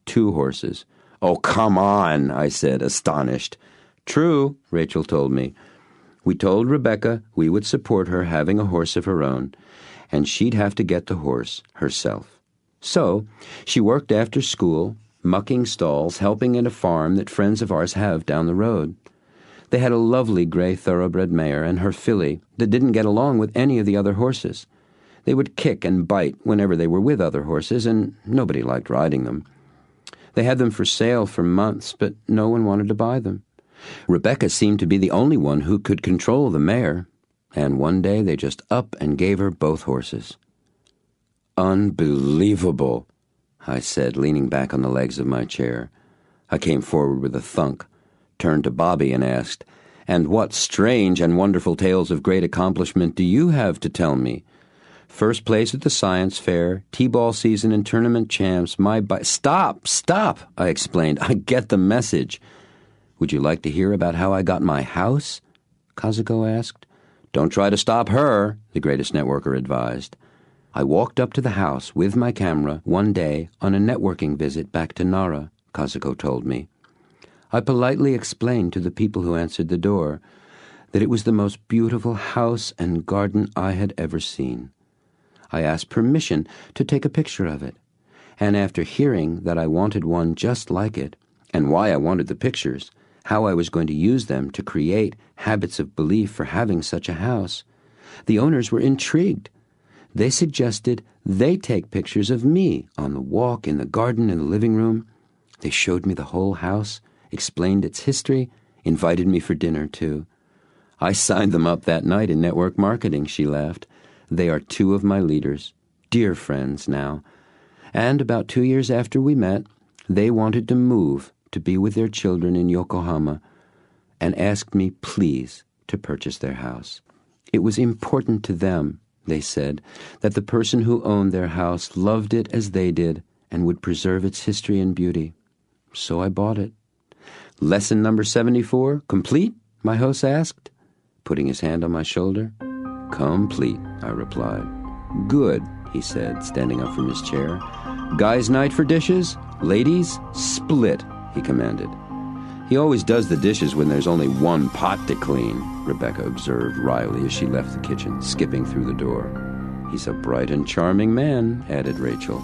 2 horses. Oh, come on, I said, astonished. True, Rachel told me. We told Rebecca we would support her having a horse of her own, and she'd have to get the horse herself. So she worked after school, mucking stalls, helping at a farm that friends of ours have down the road. They had a lovely gray thoroughbred mare and her filly that didn't get along with any of the other horses. They would kick and bite whenever they were with other horses, and nobody liked riding them. They had them for sale for months, but no one wanted to buy them. Rebecca seemed to be the only one who could control the mare, and one day they just up and gave her both horses. Unbelievable, I said, leaning back on the legs of my chair. I came forward with a thunk, turned to Bobby and asked, And what strange and wonderful tales of great accomplishment do you have to tell me? First place at the science fair, T-ball season and tournament champs, Stop, I explained. I get the message. Would you like to hear about how I got my house? Kazuko asked. Don't try to stop her, the greatest networker advised. I walked up to the house with my camera one day on a networking visit back to Nara, Kazuko told me. I politely explained to the people who answered the door that it was the most beautiful house and garden I had ever seen. I asked permission to take a picture of it, and after hearing that I wanted one just like it, and why I wanted the pictures, how I was going to use them to create habits of belief for having such a house, the owners were intrigued. They suggested they take pictures of me on the walk, in the garden, in the living room. They showed me the whole house, explained its history, invited me for dinner, too. I signed them up that night in network marketing, she laughed. They are 2 of my leaders, dear friends now. And about 2 years after we met, they wanted to move to be with their children in Yokohama and asked me, please, to purchase their house. It was important to them, they said, that the person who owned their house loved it as they did and would preserve its history and beauty. So I bought it. Lesson number 74, complete? My host asked, putting his hand on my shoulder. Complete, I replied. Good, he said, standing up from his chair. "Guys' night for dishes? Ladies, split," he commanded. "He always does the dishes when there's only one pot to clean," Rebecca observed wryly as she left the kitchen, skipping through the door. "He's a bright and charming man," added Rachel.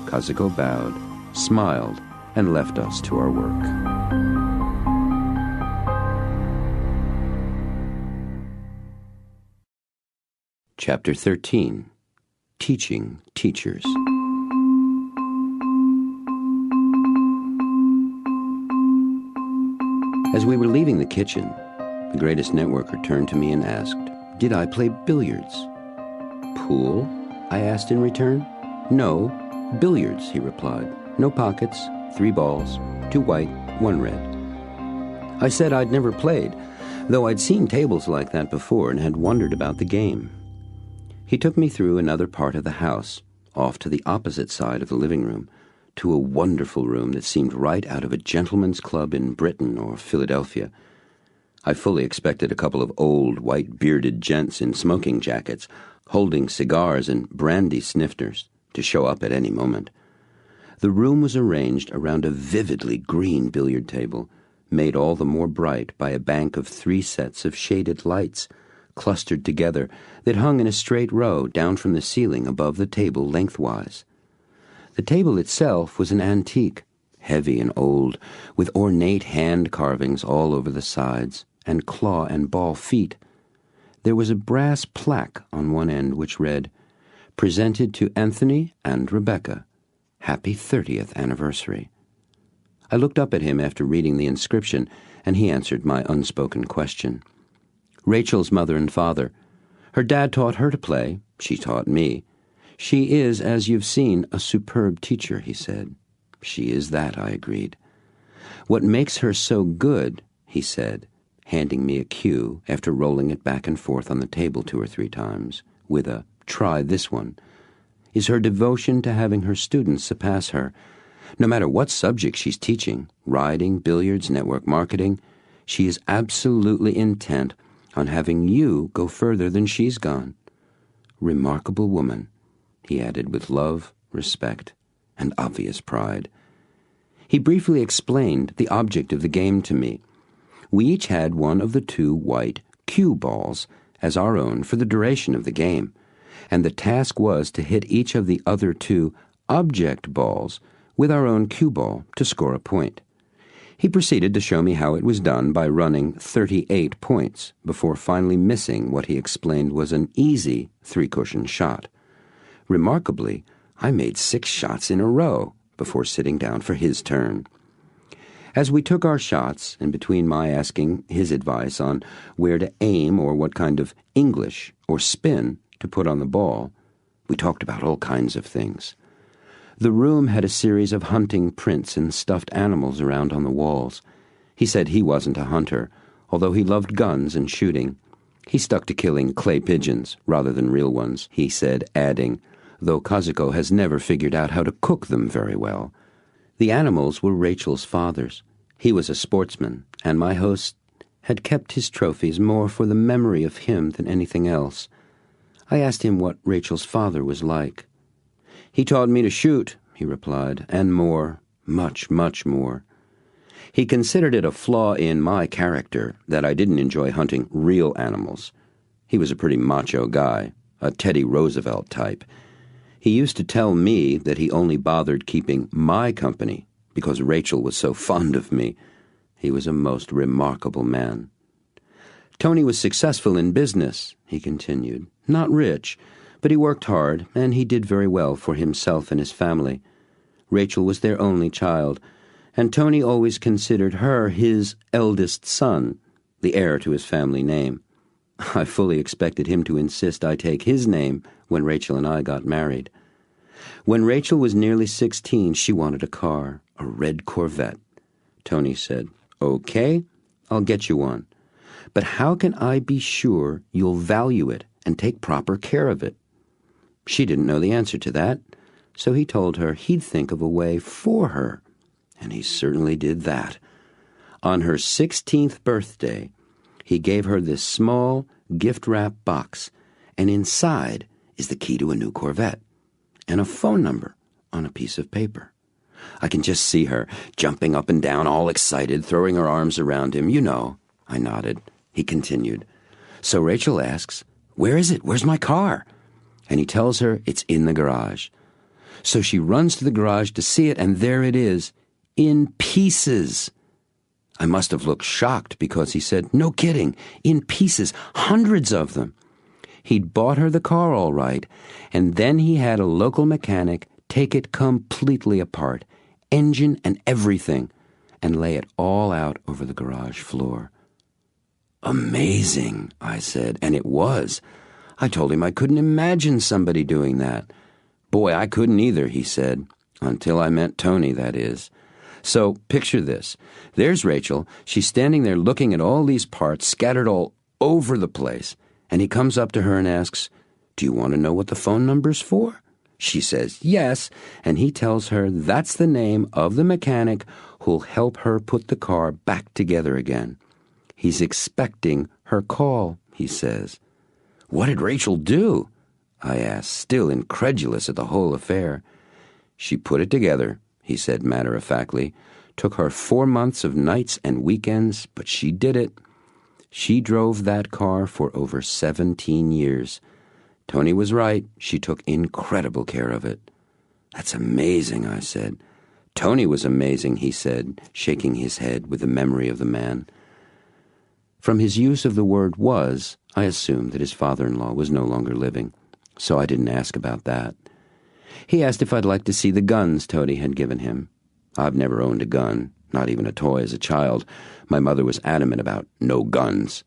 Kazuko bowed, smiled, and left us to our work. Chapter 13. Teaching Teachers. As we were leaving the kitchen, the greatest networker turned to me and asked, "Did I play billiards?" "Pool?" I asked in return. "No, billiards," he replied. "No pockets, 3 balls, 2 white, 1 red." I said I'd never played, though I'd seen tables like that before and had wondered about the game. He took me through another part of the house, off to the opposite side of the living room, to a wonderful room that seemed right out of a gentleman's club in Britain or Philadelphia. I fully expected a couple of old, white-bearded gents in smoking jackets, holding cigars and brandy snifters, to show up at any moment. The room was arranged around a vividly green billiard table, made all the more bright by a bank of 3 sets of shaded lights, clustered together, that hung in a straight row down from the ceiling above the table lengthwise. The table itself was an antique, heavy and old, with ornate hand carvings all over the sides, and claw and ball feet. There was a brass plaque on one end which read, "Presented to Anthony and Rebecca. Happy 30th anniversary." I looked up at him after reading the inscription, and he answered my unspoken question. "Rachel's mother and father. Her dad taught her to play. She taught me. She is, as you've seen, a superb teacher," he said. "She is that," I agreed. "What makes her so good," he said, handing me a cue after rolling it back and forth on the table 2 or 3 times, with a "try this one," "is her devotion to having her students surpass her. No matter what subject she's teaching, riding, billiards, network marketing, she is absolutely intent on having you go further than she's gone. Remarkable woman," he added with love, respect, and obvious pride. He briefly explained the object of the game to me. We each had one of the 2 white cue balls as our own for the duration of the game, and the task was to hit each of the other 2 object balls with our own cue ball to score a point. He proceeded to show me how it was done by running 38 points before finally missing what he explained was an easy 3-cushion shot. Remarkably, I made 6 shots in a row before sitting down for his turn. As we took our shots, and between my asking his advice on where to aim or what kind of English or spin to put on the ball, we talked about all kinds of things. The room had a series of hunting prints and stuffed animals around on the walls. He said he wasn't a hunter, although he loved guns and shooting. He stuck to killing clay pigeons rather than real ones, he said, adding, though Kazuko has never figured out how to cook them very well. The animals were Rachel's father's. He was a sportsman, and my host had kept his trophies more for the memory of him than anything else. I asked him what Rachel's father was like. "He taught me to shoot," he replied, "and more, much, much more." He considered it a flaw in my character that I didn't enjoy hunting real animals. He was a pretty macho guy, a Teddy Roosevelt type. He used to tell me that he only bothered keeping my company because Rachel was so fond of me. He was a most remarkable man. "Tony was successful in business," he continued. "Not rich, but he worked hard, and he did very well for himself and his family. Rachel was their only child, and Tony always considered her his eldest son, the heir to his family name. I fully expected him to insist I take his name when Rachel and I got married. When Rachel was nearly 16, she wanted a car, a red Corvette. Tony said, "Okay, I'll get you one. But how can I be sure you'll value it and take proper care of it?" She didn't know the answer to that, so he told her he'd think of a way for her, and he certainly did that. On her 16th birthday, he gave her this small gift-wrap box, and inside is the key to a new Corvette, and a phone number, on a piece of paper. I can just see her, jumping up and down, all excited, throwing her arms around him. You know. I nodded. He continued. So Rachel asks, "Where is it? Where's my car?" And he tells her it's in the garage. So she runs to the garage to see it, and there it is, in pieces. I must have looked shocked because he said, "No kidding, in pieces, hundreds of them." He'd bought her the car all right, and then he had a local mechanic take it completely apart, engine and everything, and lay it all out over the garage floor. "Amazing," I said, and it was. I told him I couldn't imagine somebody doing that. "Boy, I couldn't either," he said, until I met Tony, that is. So picture this. There's Rachel. She's standing there looking at all these parts scattered all over the place, and he comes up to her and asks, "Do you want to know what the phone number's for?" She says yes, and he tells her that's the name of the mechanic who'll help her put the car back together again. He's expecting her call, he says. "What did Rachel do?" I asked, still incredulous at the whole affair. "She put it together," he said matter-of-factly. "Took her 4 months of nights and weekends, but she did it. She drove that car for over 17 years. Tony was right. She took incredible care of it." "That's amazing," I said. "Tony was amazing," he said, shaking his head with the memory of the man. From his use of the word "was," I assumed that his father-in-law was no longer living, so I didn't ask about that. He asked if I'd like to see the guns Tony had given him. I've never owned a gun, not even a toy as a child. My mother was adamant about no guns.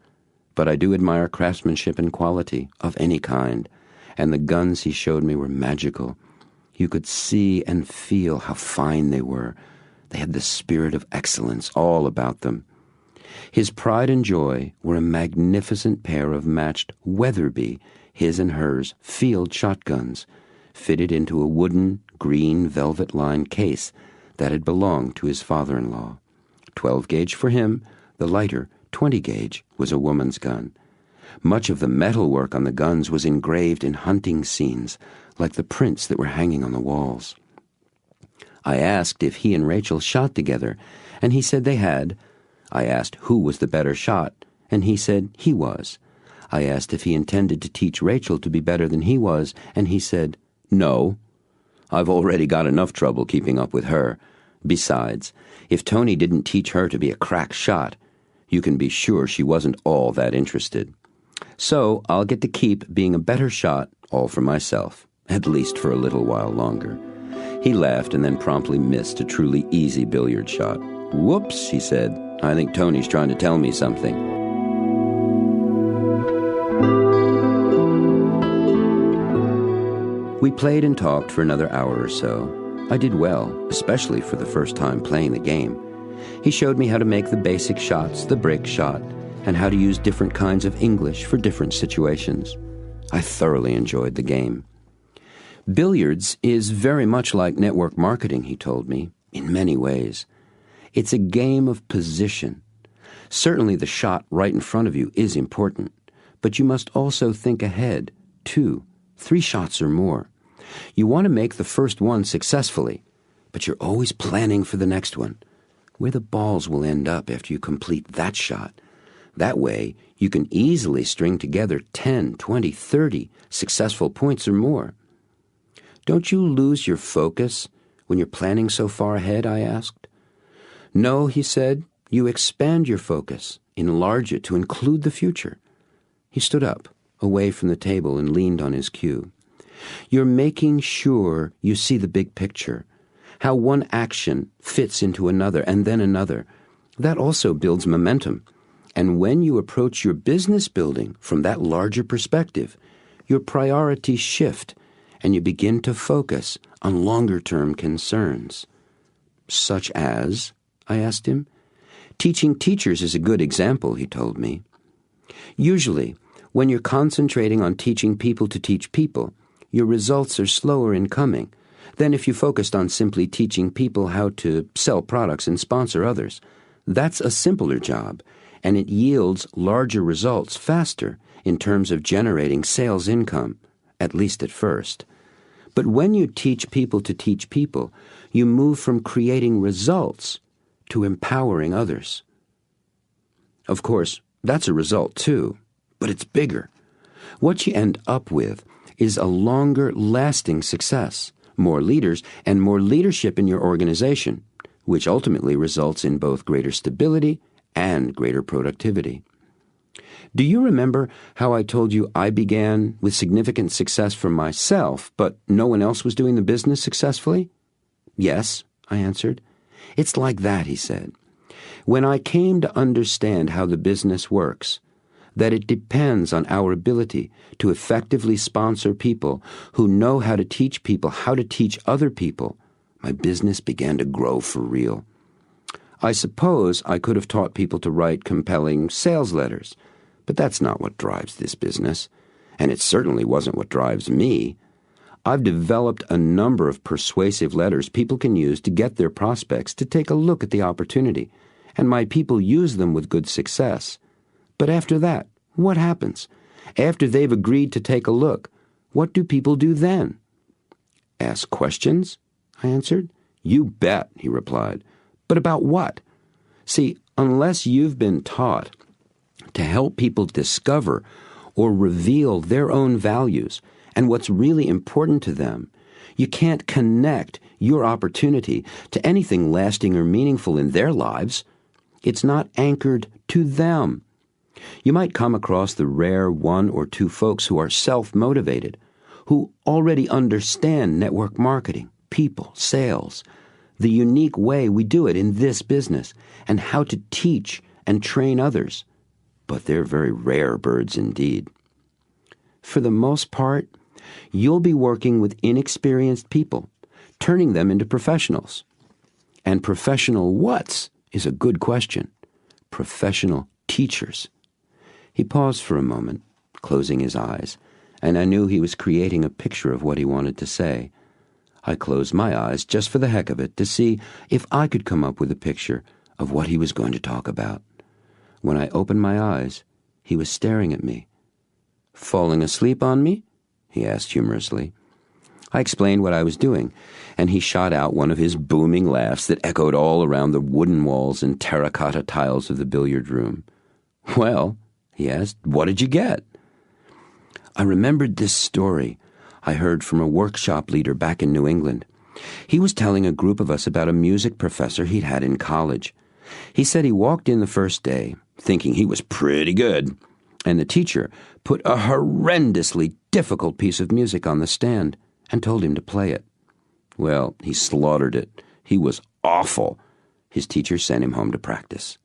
But I do admire craftsmanship and quality, of any kind, and the guns he showed me were magical. You could see and feel how fine they were. They had the spirit of excellence all about them. His pride and joy were a magnificent pair of matched Weatherby, his and hers, field shotguns, fitted into a wooden, green velvet-lined case that had belonged to his father-in-law. 12-gauge for him, the lighter 20-gauge was a woman's gun. Much of the metalwork on the guns was engraved in hunting scenes, like the prints that were hanging on the walls. I asked if he and Rachel shot together, and he said they had. I asked who was the better shot, and he said he was. I asked if he intended to teach Rachel to be better than he was, and he said, "No. I've already got enough trouble keeping up with her. Besides, if Tony didn't teach her to be a crack shot, you can be sure she wasn't all that interested. So I'll get to keep being a better shot all for myself, at least for a little while longer." He laughed and then promptly missed a truly easy billiard shot. "Whoops," he said. "I think Tony's trying to tell me something." We played and talked for another hour or so. I did well, especially for the first time playing the game. He showed me how to make the basic shots, the break shot, and how to use different kinds of English for different situations. I thoroughly enjoyed the game. Billiards is very much like network marketing, he told me, in many ways. It's a game of position. Certainly the shot right in front of you is important, but you must also think ahead, 2, 3 shots or more. You want to make the first one successfully, but you're always planning for the next one, where the balls will end up after you complete that shot. That way, you can easily string together 10, 20, 30 successful points or more. "Don't you lose your focus when you're planning so far ahead?" I asked. "No," he said, "you expand your focus, enlarge it to include the future." He stood up, away from the table, and leaned on his cue. "You're making sure you see the big picture, how one action fits into another and then another. That also builds momentum. And when you approach your business building from that larger perspective, your priorities shift and you begin to focus on longer-term concerns." "Such as?" I asked him. "Teaching teachers is a good example," he told me. "Usually, when you're concentrating on teaching people to teach people, your results are slower in coming than if you focused on simply teaching people how to sell products and sponsor others. That's a simpler job, and it yields larger results faster in terms of generating sales income, at least at first. But when you teach people, you move from creating results to empowering others. Of course, that's a result too, but it's bigger. What you end up with is a longer, lasting success, more leaders, and more leadership in your organization, which ultimately results in both greater stability and greater productivity. Do you remember how I told you I began with significant success for myself, but no one else was doing the business successfully? Yes, I answered. It's like that, he said. When I came to understand how the business works, that it depends on our ability to effectively sponsor people who know how to teach people how to teach other people, my business began to grow for real. I suppose I could have taught people to write compelling sales letters, but that's not what drives this business, and it certainly wasn't what drives me. I've developed a number of persuasive letters people can use to get their prospects to take a look at the opportunity, and my people use them with good success. But after that, what happens? After they've agreed to take a look, what do people do then? Ask questions, I answered. You bet, he replied. But about what? See, unless you've been taught to help people discover or reveal their own values and what's really important to them, you can't connect your opportunity to anything lasting or meaningful in their lives. It's not anchored to them. You might come across the rare one or two folks who are self-motivated, who already understand network marketing, people, sales, the unique way we do it in this business, and how to teach and train others. But they're very rare birds indeed. For the most part, you'll be working with inexperienced people, turning them into professionals. And professional whats is a good question. Professional teachers. He paused for a moment, closing his eyes, and I knew he was creating a picture of what he wanted to say. I closed my eyes just for the heck of it to see if I could come up with a picture of what he was going to talk about. When I opened my eyes, he was staring at me. "Falling asleep on me?" he asked humorously. I explained what I was doing, and he shot out one of his booming laughs that echoed all around the wooden walls and terracotta tiles of the billiard room. "Well," he asked, "what did you get?" I remembered this story I heard from a workshop leader back in New England. He was telling a group of us about a music professor he'd had in college. He said he walked in the first day, thinking he was pretty good, and the teacher put a horrendously difficult piece of music on the stand and told him to play it. Well, he slaughtered it. He was awful. His teacher sent him home to practice.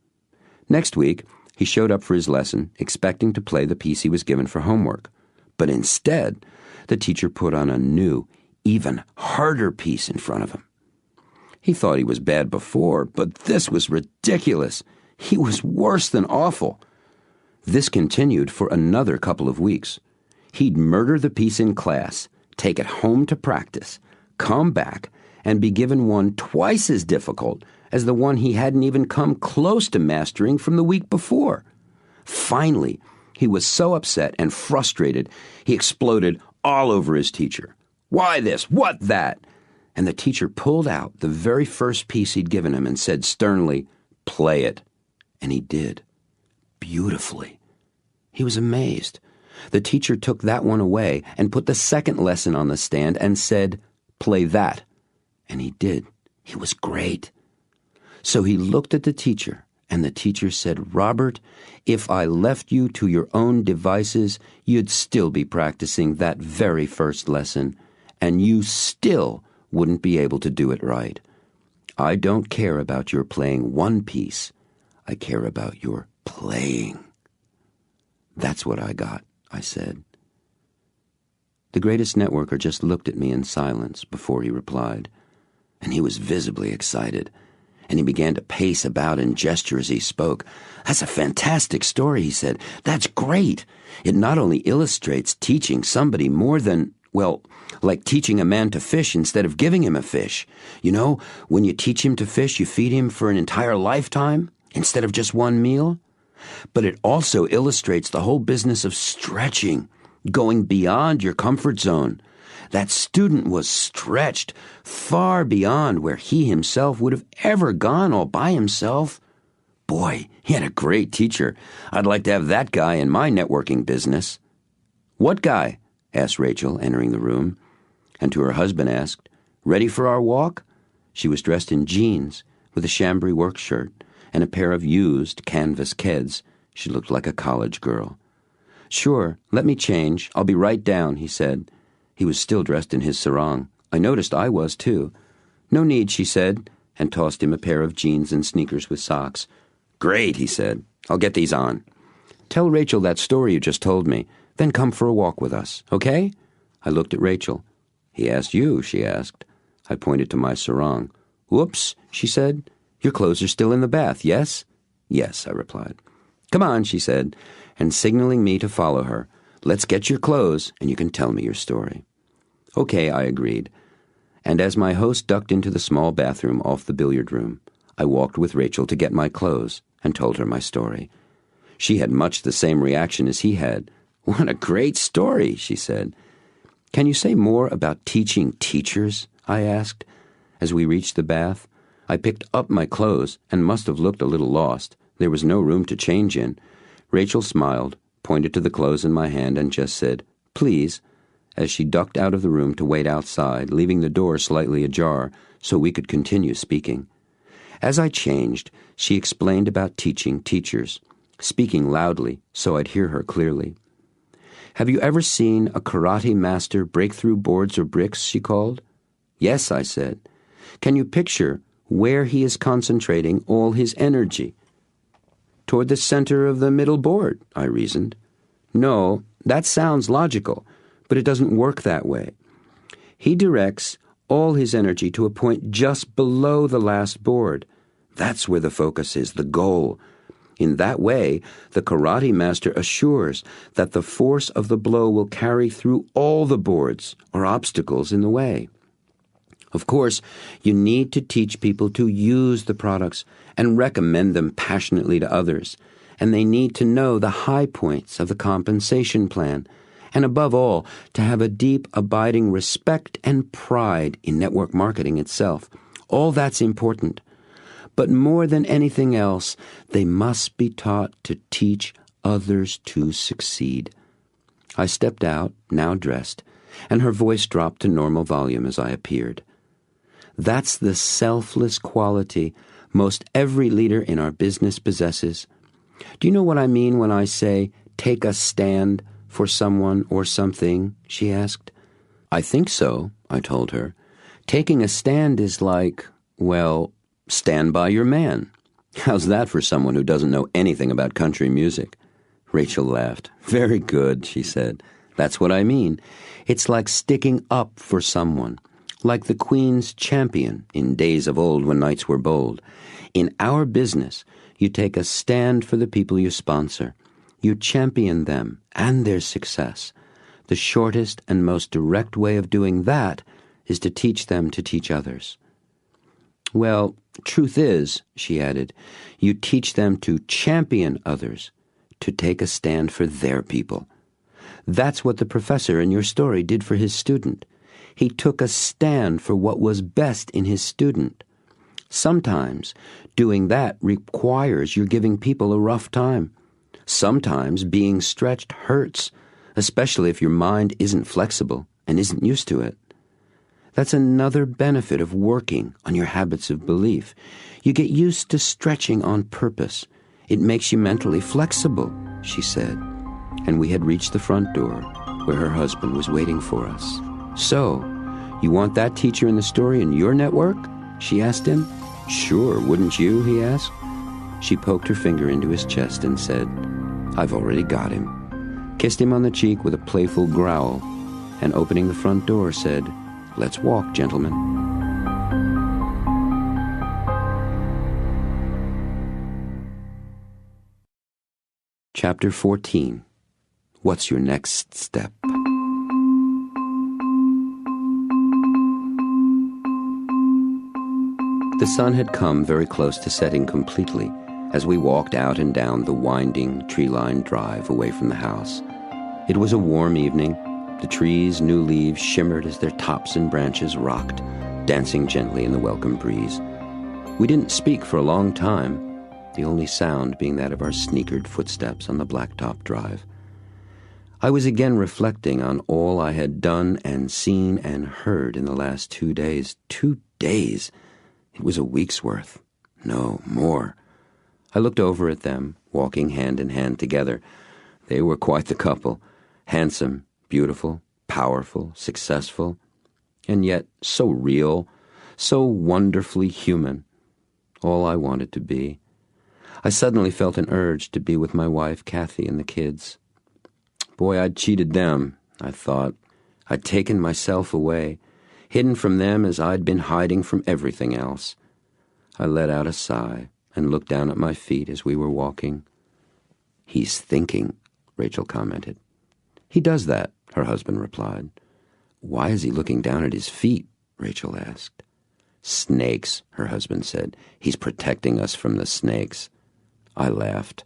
Next week, he showed up for his lesson, expecting to play the piece he was given for homework. But instead, the teacher put on a new, even harder piece in front of him. He thought he was bad before, but this was ridiculous. He was worse than awful. This continued for another couple of weeks. He'd murder the piece in class, take it home to practice, come back, and be given one twice as difficult as the one he hadn't even come close to mastering from the week before. Finally, he was so upset and frustrated, he exploded all over his teacher. "Why this? What that?" And the teacher pulled out the very first piece he'd given him and said sternly, "Play it." And he did. Beautifully. He was amazed. The teacher took that one away and put the second lesson on the stand and said, "Play that." And he did. He was great. So he looked at the teacher, and the teacher said, "Robert, if I left you to your own devices, you'd still be practicing that very first lesson, and you still wouldn't be able to do it right. I don't care about your playing one piece. I care about your playing." "That's what I got," I said. The greatest networker just looked at me in silence before he replied, and he was visibly excited, and he began to pace about and gesture as he spoke. "That's a fantastic story," he said. "That's great. It not only illustrates teaching somebody more than, well, like teaching a man to fish instead of giving him a fish. You know, when you teach him to fish, you feed him for an entire lifetime instead of just one meal. But it also illustrates the whole business of stretching, going beyond your comfort zone, That student was stretched far beyond where he himself would have ever gone all by himself. Boy, he had a great teacher. I'd like to have that guy in my networking business. What guy? Asked Rachel, entering the room, and to her husband asked, Ready for our walk? She was dressed in jeans, with a chambray work shirt, and a pair of used canvas keds. She looked like a college girl. Sure, let me change. I'll be right down, he said. He was still dressed in his sarong. I noticed I was, too. No need, she said, and tossed him a pair of jeans and sneakers with socks. Great, he said. I'll get these on. Tell Rachel that story you just told me, then come for a walk with us, okay? I looked at Rachel. He asked you, she asked. I pointed to my sarong. Whoops, she said. Your clothes are still in the bath, yes? Yes, I replied. Come on, she said, and signaling me to follow her. Let's get your clothes, and you can tell me your story. Okay, I agreed. And as my host ducked into the small bathroom off the billiard room, I walked with Rachel to get my clothes and told her my story. She had much the same reaction as he had. What a great story, she said. Can you say more about teaching teachers? I asked. As we reached the bath, I picked up my clothes and must have looked a little lost. There was no room to change in. Rachel smiled, pointed to the clothes in my hand, and just said, Please, as she ducked out of the room to wait outside, leaving the door slightly ajar so we could continue speaking. As I changed, she explained about teaching teachers, speaking loudly so I'd hear her clearly. Have you ever seen a karate master break through boards or bricks, she called. Yes, I said. Can you picture where he is concentrating all his energy? Toward the center of the middle board, I reasoned. No, that sounds logical, but it doesn't work that way. He directs all his energy to a point just below the last board. That's where the focus is, the goal. In that way, the karate master assures that the force of the blow will carry through all the boards or obstacles in the way. Of course, you need to teach people to use the products and recommend them passionately to others, and they need to know the high points of the compensation plan, and above all, to have a deep, abiding respect and pride in network marketing itself. All that's important. But more than anything else, they must be taught to teach others to succeed. I stepped out, now dressed, and her voice dropped to normal volume as I appeared. That's the selfless quality most every leader in our business possesses. Do you know what I mean when I say, take a stand for someone or something, she asked. I think so, I told her. Taking a stand is like, well, stand by your man. How's that for someone who doesn't know anything about country music? Rachel laughed. Very good, she said. That's what I mean. It's like sticking up for someone, like the Queen's champion in days of old when knights were bold. In our business, you take a stand for the people you sponsor. You champion them and their success. The shortest and most direct way of doing that is to teach them to teach others. Well, truth is, she added, you teach them to champion others, to take a stand for their people. That's what the professor in your story did for his student. He took a stand for what was best in his student. Sometimes doing that requires you're giving people a rough time. Sometimes being stretched hurts, especially if your mind isn't flexible and isn't used to it. That's another benefit of working on your habits of belief. You get used to stretching on purpose. It makes you mentally flexible, she said. And we had reached the front door, where her husband was waiting for us. So, you want that teacher in the story in your network? She asked him. Sure, wouldn't you? He asked. She poked her finger into his chest and said, I've already got him. Kissed him on the cheek with a playful growl, and opening the front door said, Let's walk, gentlemen. Chapter 14. What's your next step? The sun had come very close to setting completely as we walked out and down the winding, tree-lined drive away from the house. It was a warm evening, The trees' new leaves shimmered as their tops and branches rocked, dancing gently in the welcome breeze. We didn't speak for a long time, the only sound being that of our sneakered footsteps on the blacktop drive. I was again reflecting on all I had done and seen and heard in the last 2 days. 2 days! It was a week's worth. No, more. I looked over at them, walking hand in hand together. They were quite the couple. Handsome, beautiful, powerful, successful, and yet so real, so wonderfully human. All I wanted to be. I suddenly felt an urge to be with my wife, Kathy, and the kids. Boy, I'd cheated them, I thought. I'd taken myself away, hidden from them as I'd been hiding from everything else. I let out a sigh and looked down at my feet as we were walking. "He's thinking," Rachel commented. "He does that," her husband replied. "Why is he looking down at his feet?" Rachel asked. "Snakes," her husband said. "He's protecting us from the snakes." I laughed.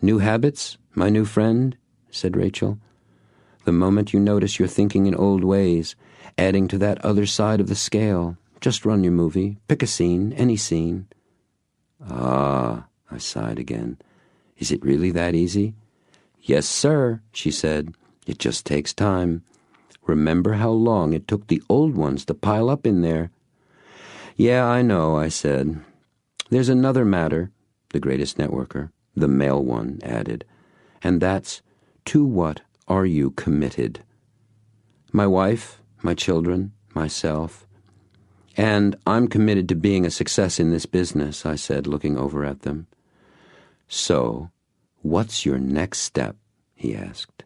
"New habits, my new friend?" said Rachel. "The moment you notice you're thinking in old ways, adding to that other side of the scale, just run your movie, pick a scene, any scene." "Ah," I sighed again. "Is it really that easy?" "Yes, sir," she said. "It just takes time. Remember how long it took the old ones to pile up in there." "Yeah, I know," I said. "There's another matter," the greatest networker, the male one, added, "and that's, to what are you committed?" "My wife, my children, myself. And I'm committed to being a success in this business," I said, looking over at them. "So, what's your next step?" he asked.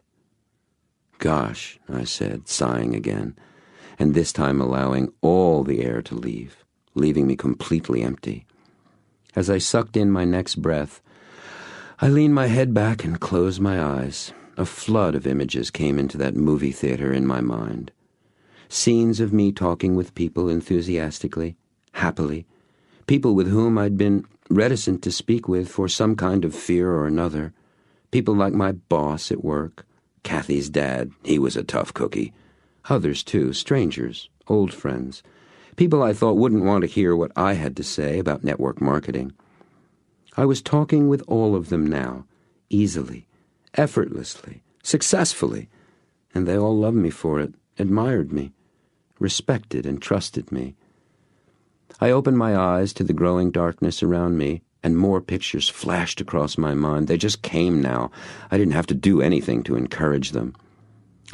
"Gosh," I said, sighing again, and this time allowing all the air to leave, leaving me completely empty. As I sucked in my next breath, I leaned my head back and closed my eyes. A flood of images came into that movie theater in my mind. Scenes of me talking with people enthusiastically, happily, people with whom I'd been reticent to speak with for some kind of fear or another, people like my boss at work, Kathy's dad, he was a tough cookie, others too, strangers, old friends, people I thought wouldn't want to hear what I had to say about network marketing. I was talking with all of them now, easily, effortlessly, successfully, and they all loved me for it, admired me, respected and trusted me. I opened my eyes to the growing darkness around me, and more pictures flashed across my mind. They just came now. I didn't have to do anything to encourage them.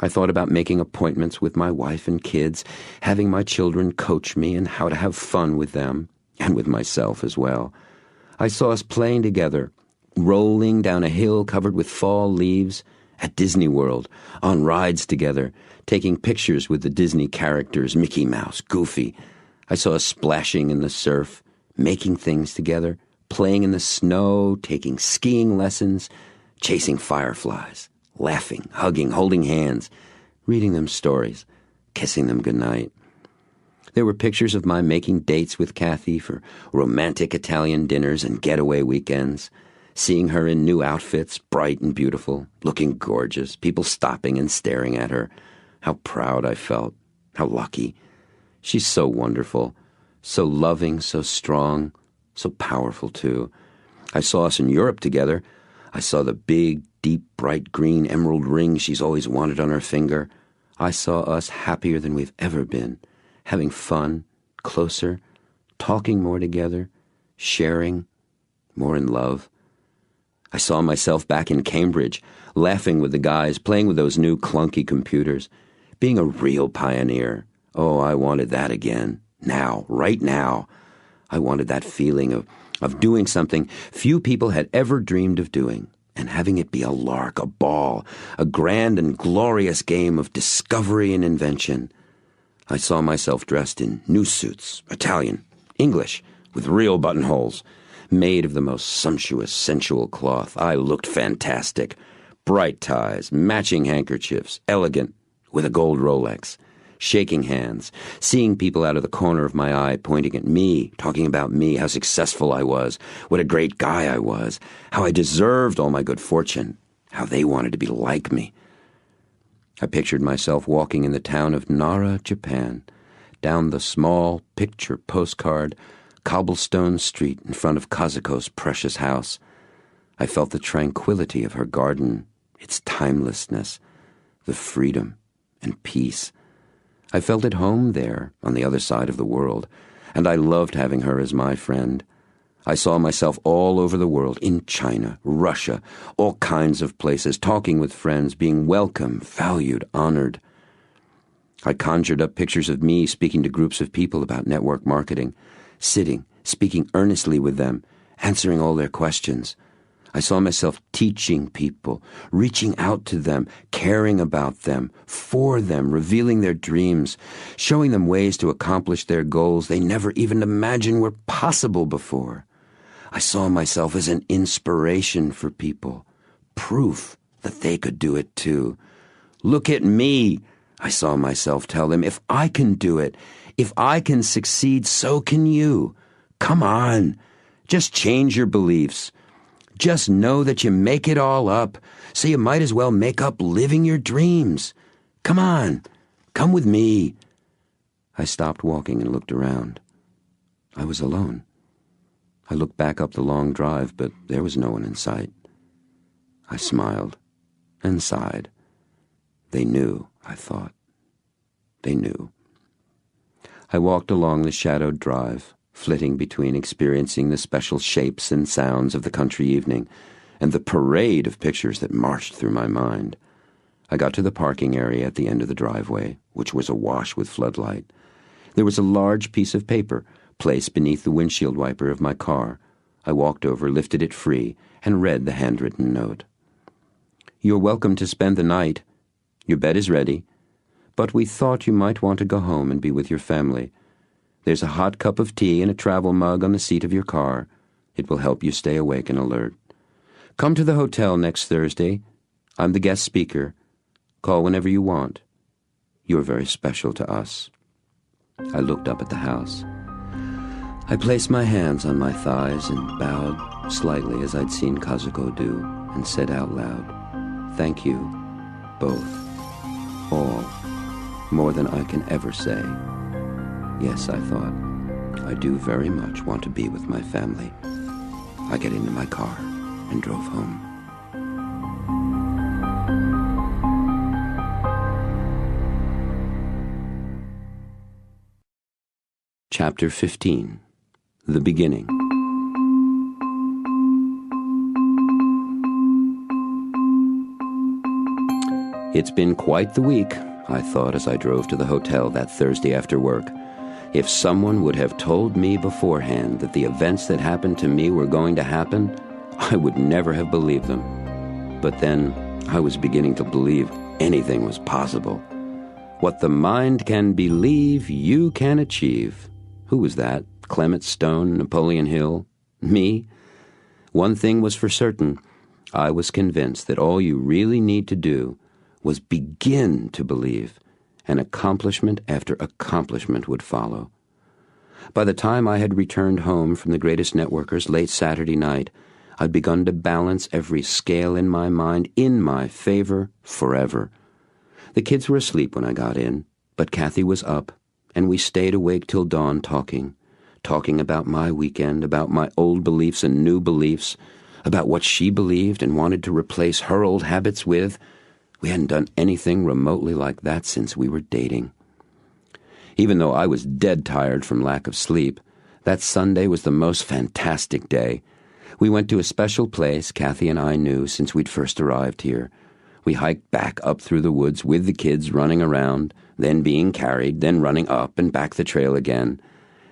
I thought about making appointments with my wife and kids, having my children coach me and how to have fun with them, and with myself as well. I saw us playing together, rolling down a hill covered with fall leaves, at Disney World, on rides together, taking pictures with the Disney characters, Mickey Mouse, Goofy. I saw us splashing in the surf, making things together, playing in the snow, taking skiing lessons, chasing fireflies, laughing, hugging, holding hands, reading them stories, kissing them goodnight. There were pictures of my making dates with Kathy for romantic Italian dinners and getaway weekends, seeing her in new outfits, bright and beautiful, looking gorgeous, people stopping and staring at her. How proud I felt, how lucky. She's so wonderful, so loving, so strong, so powerful too. I saw us in Europe together. I saw the big, deep, bright green emerald ring she's always wanted on her finger. I saw us happier than we've ever been, having fun, closer, talking more together, sharing, more in love. I saw myself back in Cambridge, laughing with the guys, playing with those new clunky computers, being a real pioneer. Oh, I wanted that again. Now, right now. I wanted that feeling of doing something few people had ever dreamed of doing, and having it be a lark, a ball, a grand and glorious game of discovery and invention. I saw myself dressed in new suits, Italian, English, with real buttonholes, made of the most sumptuous, sensual cloth. I looked fantastic. Bright ties, matching handkerchiefs, elegant, with a gold Rolex. Shaking hands, seeing people out of the corner of my eye pointing at me, talking about me, how successful I was, what a great guy I was, how I deserved all my good fortune, how they wanted to be like me. I pictured myself walking in the town of Nara, Japan, down the small picture postcard, cobblestone street in front of Kazuko's precious house. I felt the tranquility of her garden, its timelessness, the freedom and peace. I felt at home there, on the other side of the world, and I loved having her as my friend. I saw myself all over the world, in China, Russia, all kinds of places, talking with friends, being welcome, valued, honored. I conjured up pictures of me speaking to groups of people about network marketing, sitting, speaking earnestly with them, answering all their questions. I saw myself teaching people, reaching out to them, caring about them, for them, revealing their dreams, showing them ways to accomplish their goals they never even imagined were possible before. I saw myself as an inspiration for people, proof that they could do it too. Look at me, I saw myself tell them. If I can do it, if I can succeed, so can you. Come on, just change your beliefs. Just know that you make it all up, so you might as well make up living your dreams. Come on, come with me. I stopped walking and looked around. I was alone. I looked back up the long drive, but there was no one in sight. I smiled and sighed. They knew, I thought. They knew. I walked along the shadowed drive, flitting between experiencing the special shapes and sounds of the country evening and the parade of pictures that marched through my mind. I got to the parking area at the end of the driveway, which was awash with floodlight. There was a large piece of paper placed beneath the windshield wiper of my car. I walked over, lifted it free, and read the handwritten note. You're welcome to spend the night. Your bed is ready, but we thought you might want to go home and be with your family. There's a hot cup of tea and a travel mug on the seat of your car. It will help you stay awake and alert. Come to the hotel next Thursday. I'm the guest speaker. Call whenever you want. You're very special to us. I looked up at the house. I placed my hands on my thighs and bowed slightly as I'd seen Kazuko do, and said out loud, Thank you, both, all, more than I can ever say. Yes, I thought, I do very much want to be with my family. I got into my car and drove home. Chapter 15. The Beginning. It's been quite the week, I thought as I drove to the hotel that Thursday after work. If someone would have told me beforehand that the events that happened to me were going to happen, I would never have believed them. But then I was beginning to believe anything was possible. What the mind can believe, you can achieve. Who was that? Clement Stone, Napoleon Hill? Me? One thing was for certain. I was convinced that all you really need to do was begin to believe, and accomplishment after accomplishment would follow. By the time I had returned home from the Greatest Networkers late Saturday night, I'd begun to balance every scale in my mind in my favor forever. The kids were asleep when I got in, but Kathy was up, and we stayed awake till dawn talking about my weekend, about my old beliefs and new beliefs, about what she believed and wanted to replace her old habits with. We hadn't done anything remotely like that since we were dating. Even though I was dead tired from lack of sleep, that Sunday was the most fantastic day. We went to a special place Kathy and I knew since we'd first arrived here. We hiked back up through the woods with the kids running around, then being carried, then running up and back the trail again.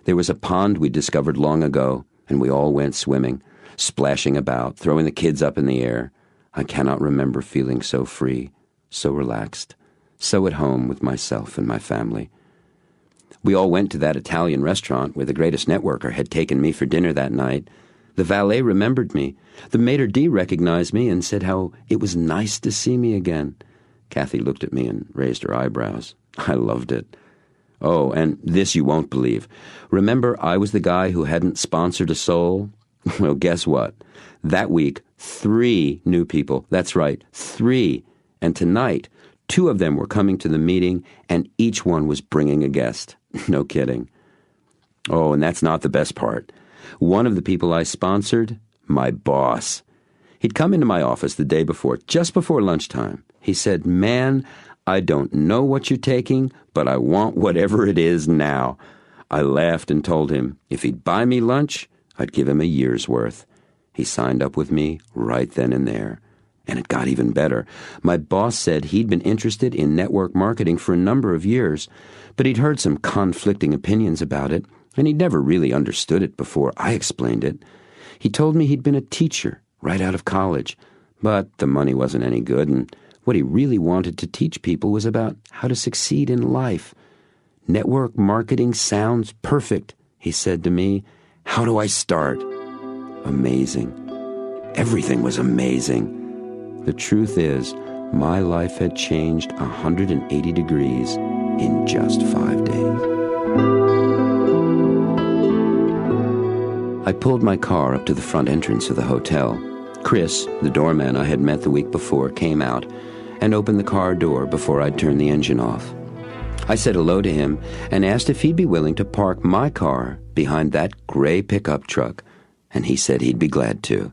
There was a pond we'd discovered long ago, and we all went swimming, splashing about, throwing the kids up in the air. I cannot remember feeling so free, so relaxed, so at home with myself and my family. We all went to that Italian restaurant where the Greatest Networker had taken me for dinner that night. The valet remembered me. The maitre d' recognized me and said how it was nice to see me again. Kathy looked at me and raised her eyebrows. I loved it. Oh, and this you won't believe. Remember I was the guy who hadn't sponsored a soul? Well, guess what? That week, 3 new people. That's right, 3. And tonight, 2 of them were coming to the meeting, and each one was bringing a guest. No kidding. Oh, and that's not the best part. One of the people I sponsored, my boss. He'd come into my office the day before, just before lunchtime. He said, "Man, I don't know what you're taking, but I want whatever it is now." I laughed and told him if he'd buy me lunch, I'd give him a year's worth. He signed up with me right then and there. And it got even better. My boss said he'd been interested in network marketing for a number of years, but he'd heard some conflicting opinions about it, and he'd never really understood it before I explained it. He told me he'd been a teacher right out of college, but the money wasn't any good, and what he really wanted to teach people was about how to succeed in life. "Network marketing sounds perfect," he said to me. "How do I start?" Amazing. Everything was amazing. The truth is, my life had changed 180 degrees in just 5 days. I pulled my car up to the front entrance of the hotel. Chris, the doorman I had met the week before, came out and opened the car door before I'd turned the engine off. I said hello to him and asked if he'd be willing to park my car behind that gray pickup truck, and he said he'd be glad to.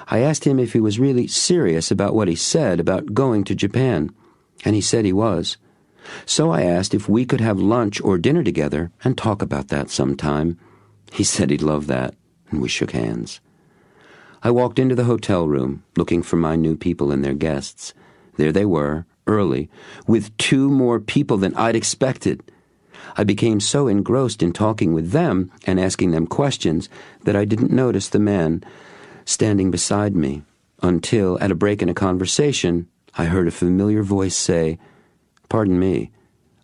I asked him if he was really serious about what he said about going to Japan, and he said he was. So I asked if we could have lunch or dinner together and talk about that sometime. He said he'd love that, and we shook hands. I walked into the hotel room, looking for my new people and their guests. There they were, early, with 2 more people than I'd expected. I became so engrossed in talking with them and asking them questions that I didn't notice the man standing beside me, until, at a break in a conversation, I heard a familiar voice say, "Pardon me,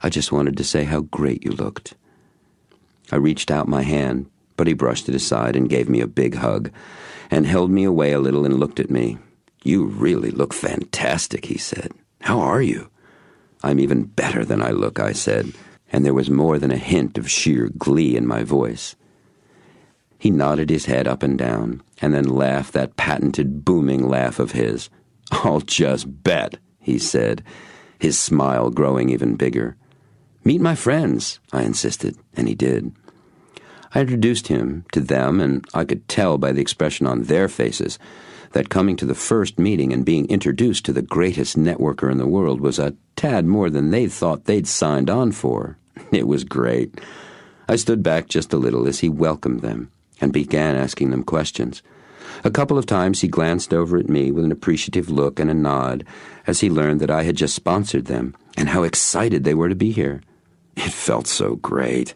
I just wanted to say how great you looked." I reached out my hand, but he brushed it aside and gave me a big hug, and held me away a little and looked at me. "You really look fantastic," he said. "How are you?" "I'm even better than I look," I said, and there was more than a hint of sheer glee in my voice. He nodded his head up and down, and then laughed that patented booming laugh of his. "I'll just bet," he said, his smile growing even bigger. "Meet my friends," I insisted, and he did. I introduced him to them, and I could tell by the expression on their faces that coming to the first meeting and being introduced to the greatest networker in the world was a tad more than they thought they'd signed on for. It was great. I stood back just a little as he welcomed them and began asking them questions. A couple of times he glanced over at me with an appreciative look and a nod as he learned that I had just sponsored them and how excited they were to be here. It felt so great.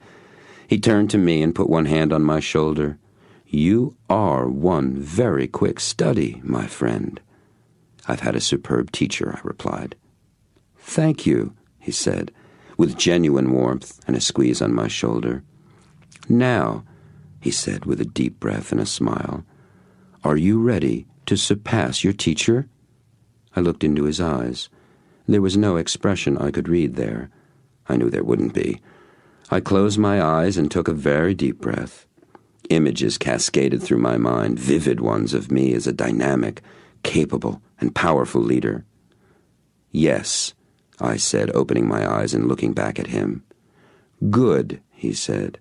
He turned to me and put one hand on my shoulder. "You are one very quick study, my friend." "I've had a superb teacher," I replied. "Thank you," he said, with genuine warmth and a squeeze on my shoulder. "Now," he said with a deep breath and a smile, "are you ready to surpass your teacher?" I looked into his eyes. There was no expression I could read there. I knew there wouldn't be. I closed my eyes and took a very deep breath. Images cascaded through my mind, vivid ones of me as a dynamic, capable, and powerful leader. "Yes," I said, opening my eyes and looking back at him. "Good," he said.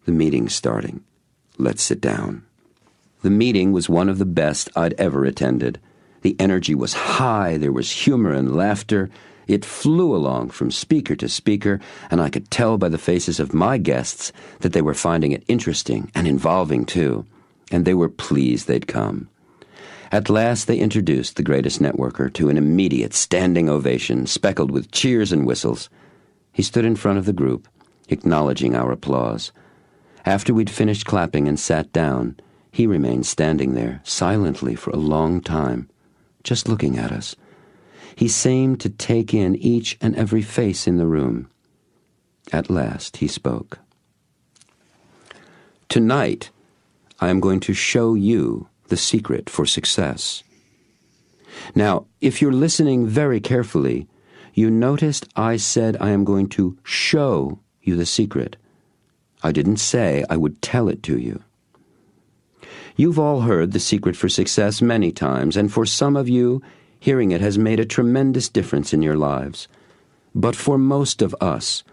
"The meeting's starting. Let's sit down." The meeting was one of the best I'd ever attended. The energy was high, there was humor and laughter. It flew along from speaker to speaker, and I could tell by the faces of my guests that they were finding it interesting and involving too, and they were pleased they'd come. At last they introduced the greatest networker to an immediate standing ovation speckled with cheers and whistles. He stood in front of the group, acknowledging our applause. After we'd finished clapping and sat down, he remained standing there silently for a long time, just looking at us. He seemed to take in each and every face in the room. At last he spoke. "Tonight, I am going to show you the secret for success." Now, if you're listening very carefully, you noticed I said I am going to show you the secret. I didn't say I would tell it to you. You've all heard the secret for success many times, and for some of you, Hearing it has made a tremendous difference in your lives. But for most of us,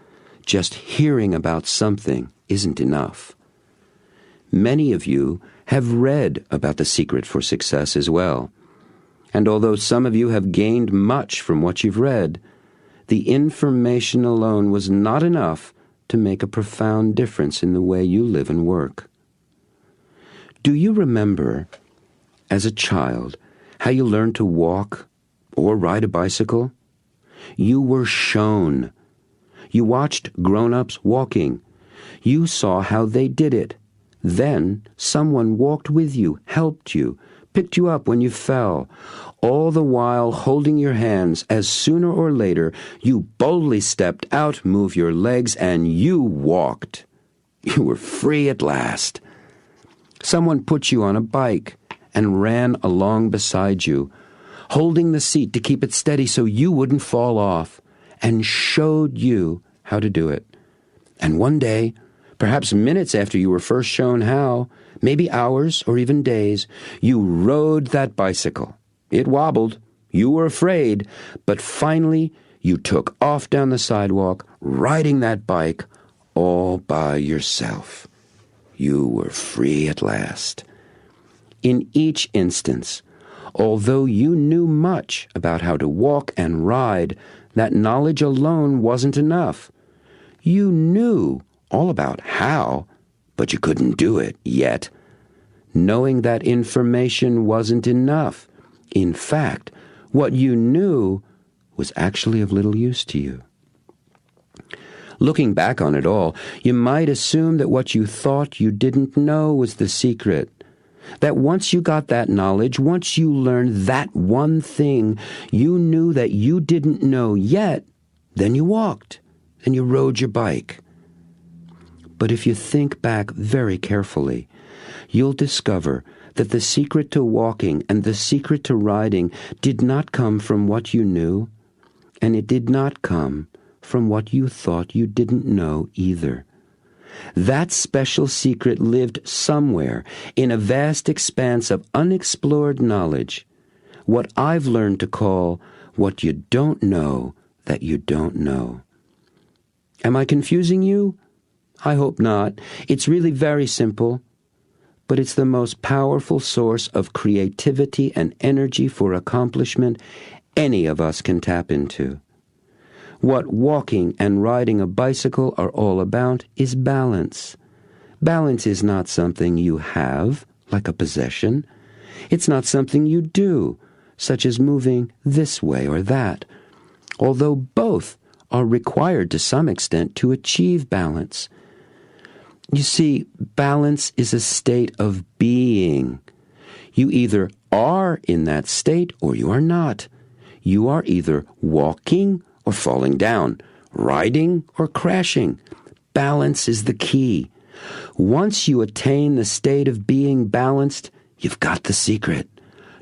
just hearing about something isn't enough. Many of you have read about the secret for success as well. And although some of you have gained much from what you've read, the information alone was not enough to make a profound difference in the way you live and work. Do you remember, as a child, how you learned to walk or ride a bicycle? You were shown. You watched grown-ups walking. You saw how they did it. Then someone walked with you, helped you, picked you up when you fell, all the while holding your hands as sooner or later you boldly stepped out, moved your legs, and you walked. You were free at last. Someone put you on a bike and ran along beside you, holding the seat to keep it steady so you wouldn't fall off, and showed you how to do it. And one day, perhaps minutes after you were first shown how, maybe hours or even days, you rode that bicycle. It wobbled. You were afraid. But finally, you took off down the sidewalk, riding that bike all by yourself. You were free at last. In each instance, although you knew much about how to walk and ride, that knowledge alone wasn't enough. You knew all about how, but you couldn't do it yet. Knowing that information wasn't enough. In fact, what you knew was actually of little use to you. Looking back on it all, you might assume that what you thought you didn't know was the secret. That once you got that knowledge, once you learned that one thing you knew that you didn't know yet, then you walked, and you rode your bike. But if you think back very carefully, you'll discover that the secret to walking and the secret to riding did not come from what you knew, and it did not come from what you thought you didn't know either. That special secret lived somewhere in a vast expanse of unexplored knowledge, what I've learned to call what you don't know that you don't know. Am I confusing you? I hope not. It's really very simple, but it's the most powerful source of creativity and energy for accomplishment any of us can tap into. What walking and riding a bicycle are all about is balance. Balance is not something you have, like a possession. It's not something you do, such as moving this way or that, although both are required to some extent to achieve balance. You see, balance is a state of being. You either are in that state or you are not. You are either walking or falling down, riding or crashing. Balance is the key. Once you attain the state of being balanced, you've got the secret.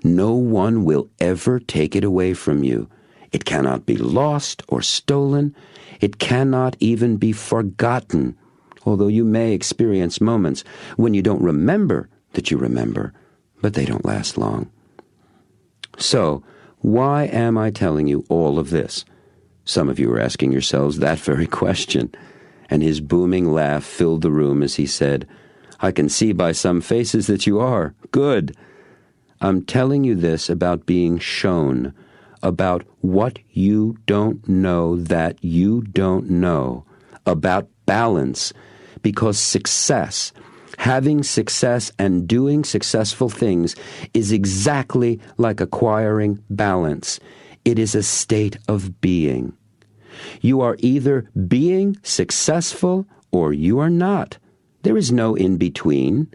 No one will ever take it away from you. It cannot be lost or stolen. It cannot even be forgotten, although you may experience moments when you don't remember that you remember, but they don't last long. So, why am I telling you all of this? Some of you are asking yourselves that very question, and his booming laugh filled the room as he said, "I can see by some faces that you are. Good. I'm telling you this about being shown, about what you don't know that you don't know, about balance, because success, having success and doing successful things is exactly like acquiring balance. It is a state of being. You are either being successful or you are not. There is no in-between.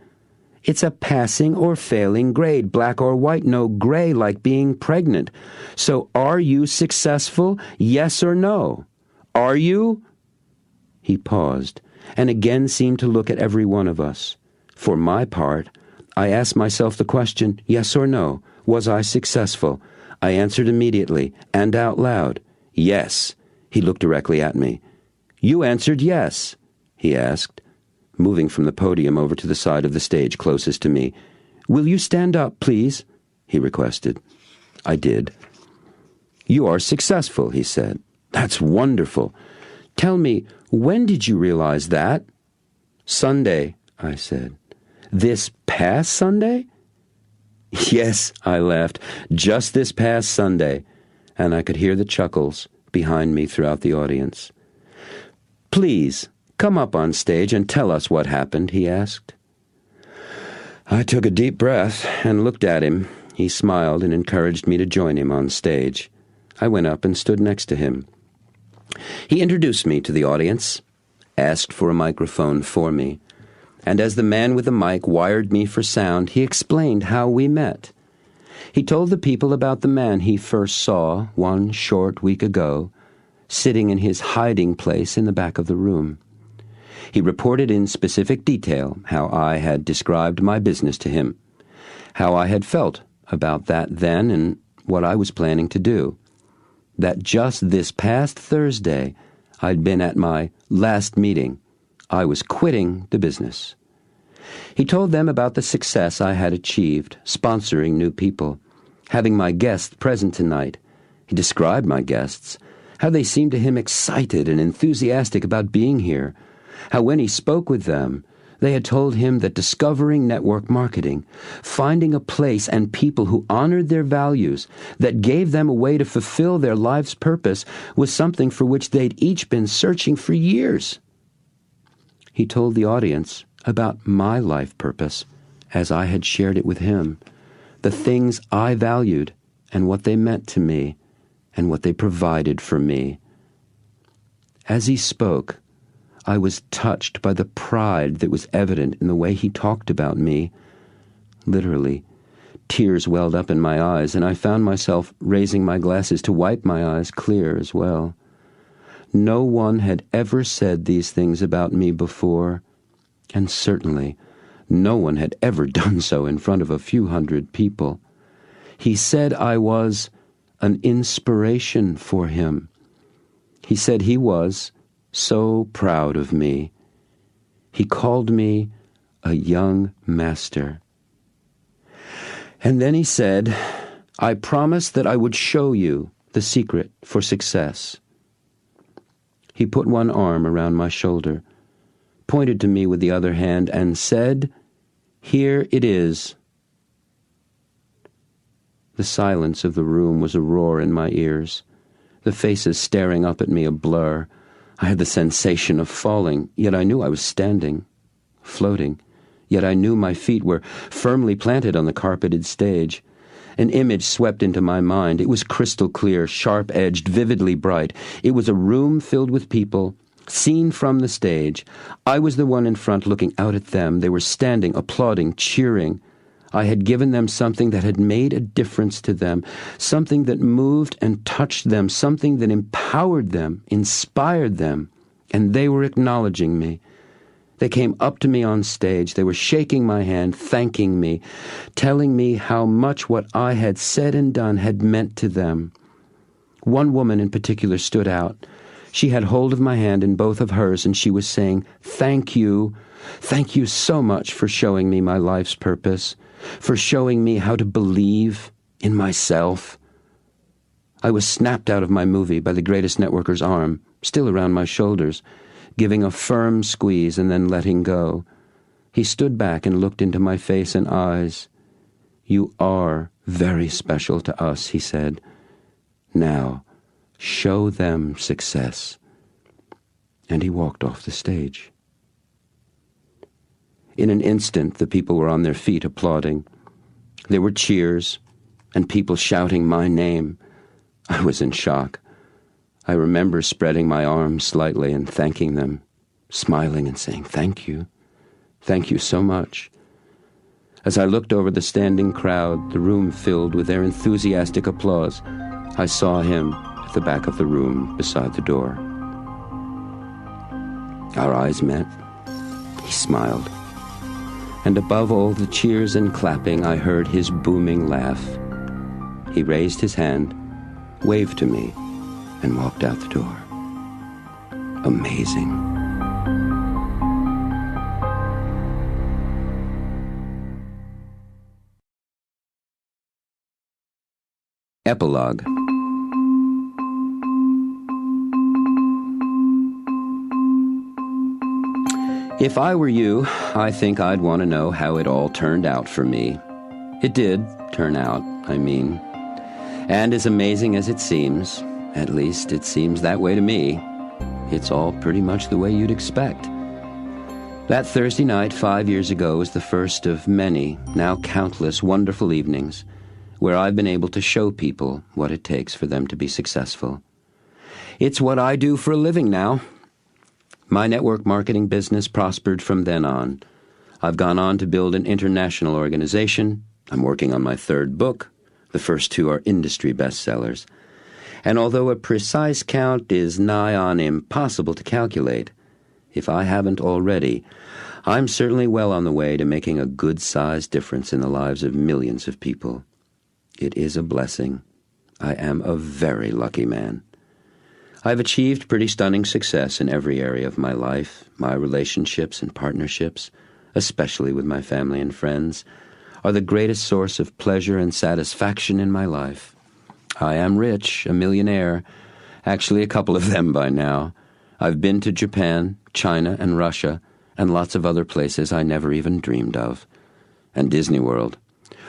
It's a passing or failing grade, black or white, no gray like being pregnant. So are you successful? Yes or no? Are you? He paused and again seemed to look at every one of us. For my part, I asked myself the question, yes or no, was I successful? I answered immediately and out loud, yes. He looked directly at me. You answered yes, he asked, moving from the podium over to the side of the stage closest to me. Will you stand up, please? He requested. I did. "You are successful," he said. "That's wonderful. Tell me, when did you realize that?" "Sunday," I said. "This past Sunday?" "Yes," I laughed, "just this past Sunday," and I could hear the chuckles behind me throughout the audience. "Please, come up on stage and tell us what happened," he asked. I took a deep breath and looked at him. He smiled and encouraged me to join him on stage. I went up and stood next to him. He introduced me to the audience, asked for a microphone for me, and as the man with the mic wired me for sound, he explained how we met. He told the people about the man he first saw 1 short week ago, sitting in his hiding place in the back of the room. He reported in specific detail how I had described my business to him, how I had felt about that then and what I was planning to do. That just this past Thursday, I'd been at my last meeting. I was quitting the business. He told them about the success I had achieved, sponsoring new people, having my guests present tonight. He described my guests, how they seemed to him excited and enthusiastic about being here, how when he spoke with them, they had told him that discovering network marketing, finding a place and people who honored their values, that gave them a way to fulfill their life's purpose, was something for which they'd each been searching for years. He told the audience about my life purpose, as I had shared it with him, the things I valued and what they meant to me and what they provided for me. As he spoke, I was touched by the pride that was evident in the way he talked about me. Literally, tears welled up in my eyes, and I found myself raising my glasses to wipe my eyes clear as well. No one had ever said these things about me before, and certainly no one had ever done so in front of a few hundred people. He said I was an inspiration for him. He said he was so proud of me. He called me a young master. And then he said, "I promised that I would show you the secret for success." He put one arm around my shoulder, pointed to me with the other hand, and said, "Here it is." The silence of the room was a roar in my ears, the faces staring up at me a blur. I had the sensation of falling, yet I knew I was standing, floating, yet I knew my feet were firmly planted on the carpeted stage. An image swept into my mind. It was crystal clear, sharp-edged, vividly bright. It was a room filled with people, seen from the stage. I was the one in front looking out at them. They were standing, applauding, cheering. I had given them something that had made a difference to them, something that moved and touched them, something that empowered them, inspired them, and they were acknowledging me. They came up to me on stage. They were shaking my hand, thanking me, telling me how much what I had said and done had meant to them. One woman in particular stood out. She had hold of my hand in both of hers, and she was saying, "Thank you. Thank you so much for showing me my life's purpose, for showing me how to believe in myself." I was snapped out of my movie by the greatest networker's arm, still around my shoulders, giving a firm squeeze and then letting go. He stood back and looked into my face and eyes. "You are very special to us," he said. "Now, show them success." And he walked off the stage. In an instant, the people were on their feet applauding. There were cheers and people shouting my name. I was in shock. I remember spreading my arms slightly and thanking them, smiling and saying, "Thank you. Thank you so much." As I looked over the standing crowd, the room filled with their enthusiastic applause, I saw him at the back of the room beside the door. Our eyes met. He smiled. And above all the cheers and clapping, I heard his booming laugh. He raised his hand, waved to me, and walked out the door. Amazing. Epilogue. If I were you, I think I'd want to know how it all turned out for me. It did turn out, I mean. And as amazing as it seems, at least it seems that way to me, it's all pretty much the way you'd expect. That Thursday night 5 years ago was the first of many, now countless, wonderful evenings where I've been able to show people what it takes for them to be successful. It's what I do for a living now. My network marketing business prospered from then on. I've gone on to build an international organization. I'm working on my third book. The first two are industry bestsellers. And although a precise count is nigh on impossible to calculate, if I haven't already, I'm certainly well on the way to making a good-sized difference in the lives of millions of people. It is a blessing. I am a very lucky man. I've achieved pretty stunning success in every area of my life. My relationships and partnerships, especially with my family and friends, are the greatest source of pleasure and satisfaction in my life. I am rich, a millionaire, actually a couple of them by now. I've been to Japan, China, and Russia, and lots of other places I never even dreamed of. And Disney World.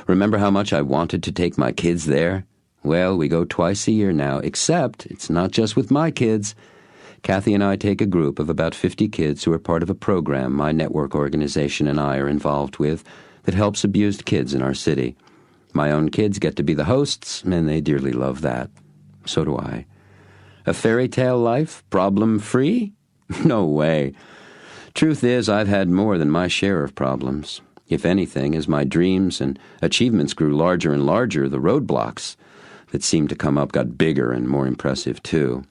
Remember how much I wanted to take my kids there? Well, we go twice a year now, except it's not just with my kids. Kathy and I take a group of about 50 kids who are part of a program my network organization and I are involved with that helps abused kids in our city. My own kids get to be the hosts, and they dearly love that. So do I. A fairy tale life, problem-free? No way. Truth is, I've had more than my share of problems. If anything, as my dreams and achievements grew larger and larger, the roadblocks that seemed to come up got bigger and more impressive, too.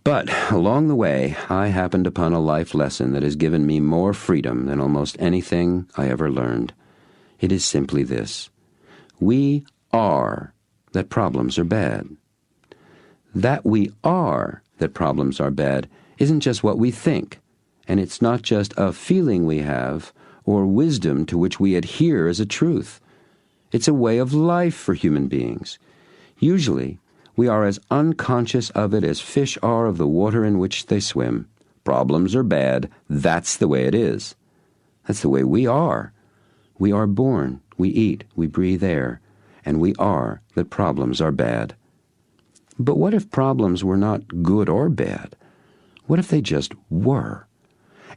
But along the way, I happened upon a life lesson that has given me more freedom than almost anything I ever learned. It is simply this. We are that problems are bad. That we are that problems are bad isn't just what we think, and it's not just a feeling we have or wisdom to which we adhere as a truth. It's a way of life for human beings. Usually, we are as unconscious of it as fish are of the water in which they swim. Problems are bad. That's the way it is. That's the way we are. We are born, we eat, we breathe air, and we are that problems are bad. But what if problems were not good or bad? What if they just were?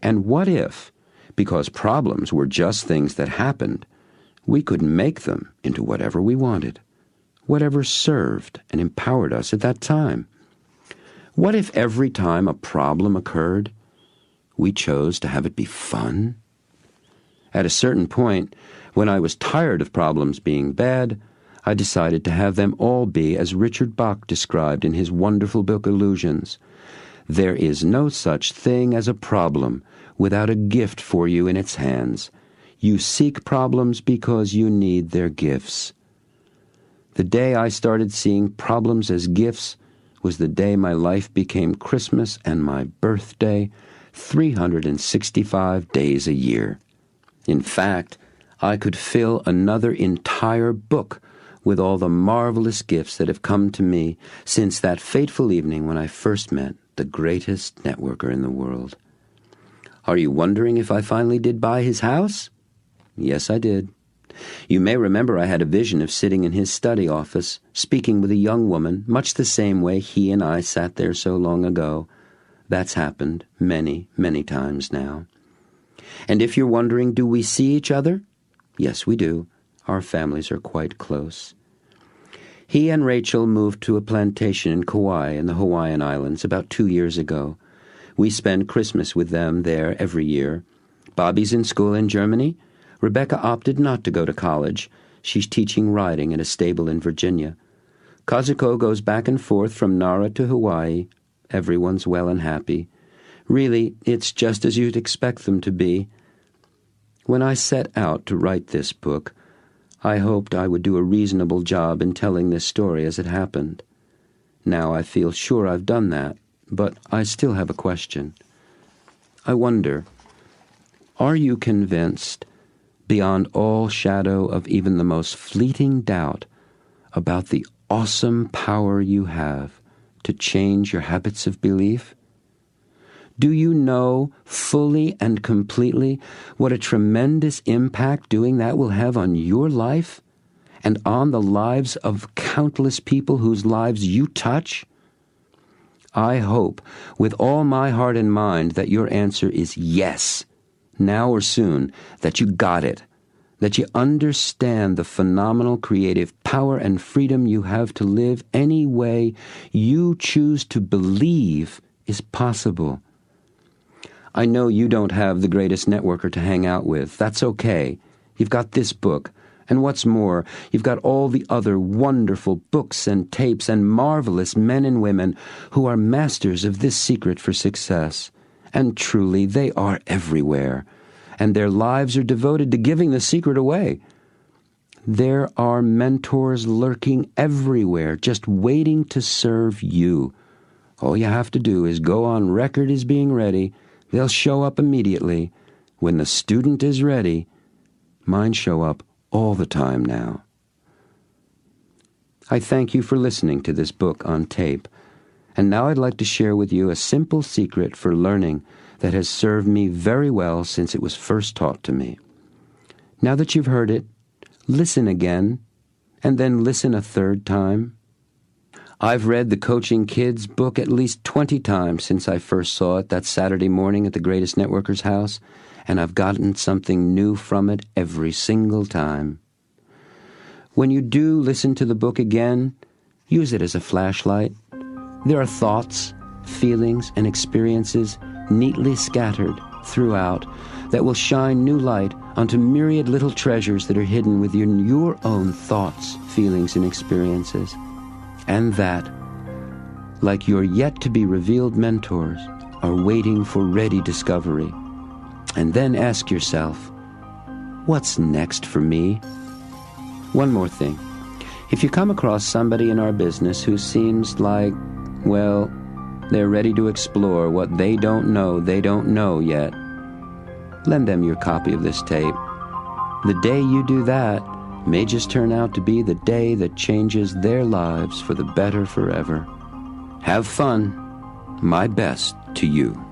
And what if, because problems were just things that happened, we could make them into whatever we wanted? Whatever served and empowered us at that time? What if every time a problem occurred, we chose to have it be fun? At a certain point, when I was tired of problems being bad, I decided to have them all be as Richard Bach described in his wonderful book Illusions. There is no such thing as a problem without a gift for you in its hands. You seek problems because you need their gifts. The day I started seeing problems as gifts was the day my life became Christmas and my birthday, 365 days a year. In fact, I could fill another entire book with all the marvelous gifts that have come to me since that fateful evening when I first met the greatest networker in the world. Are you wondering if I finally did buy his house? Yes, I did. You may remember I had a vision of sitting in his study office, speaking with a young woman, much the same way he and I sat there so long ago. That's happened many, many times now. And if you're wondering, do we see each other? Yes, we do. Our families are quite close. He and Rachel moved to a plantation in Kauai in the Hawaiian Islands about 2 years ago. We spend Christmas with them there every year. Bobby's in school in Germany. Rebecca opted not to go to college. She's teaching riding at a stable in Virginia. Kazuko goes back and forth from Nara to Hawaii. Everyone's well and happy. Really, it's just as you'd expect them to be. When I set out to write this book, I hoped I would do a reasonable job in telling this story as it happened. Now I feel sure I've done that, but I still have a question. I wonder, are you convinced, beyond all shadow of even the most fleeting doubt, about the awesome power you have to change your habits of belief? Do you know fully and completely what a tremendous impact doing that will have on your life and on the lives of countless people whose lives you touch? I hope with all my heart and mind that your answer is yes, now or soon, that you got it, that you understand the phenomenal creative power and freedom you have to live any way you choose to believe is possible. I know you don't have the greatest networker to hang out with. That's okay. You've got this book. And what's more, you've got all the other wonderful books and tapes and marvelous men and women who are masters of this secret for success. And truly, they are everywhere. And their lives are devoted to giving the secret away. There are mentors lurking everywhere, just waiting to serve you. All you have to do is go on record as being ready. They'll show up immediately. When the student is ready, mine show up all the time now. I thank you for listening to this book on tape. And now I'd like to share with you a simple secret for learning that has served me very well since it was first taught to me. Now that you've heard it, listen again, and then listen a third time. I've read the Coaching Kids book at least 20 times since I first saw it that Saturday morning at the Greatest Networker's house, and I've gotten something new from it every single time. When you do listen to the book again, use it as a flashlight. There are thoughts, feelings, and experiences neatly scattered throughout that will shine new light onto myriad little treasures that are hidden within your own thoughts, feelings, and experiences. And that, like your yet-to-be-revealed mentors, are waiting for ready discovery. And then ask yourself, what's next for me? One more thing. If you come across somebody in our business who seems like, well, they're ready to explore what they don't know yet, lend them your copy of this tape. The day you do that may just turn out to be the day that changes their lives for the better forever. Have fun. My best to you.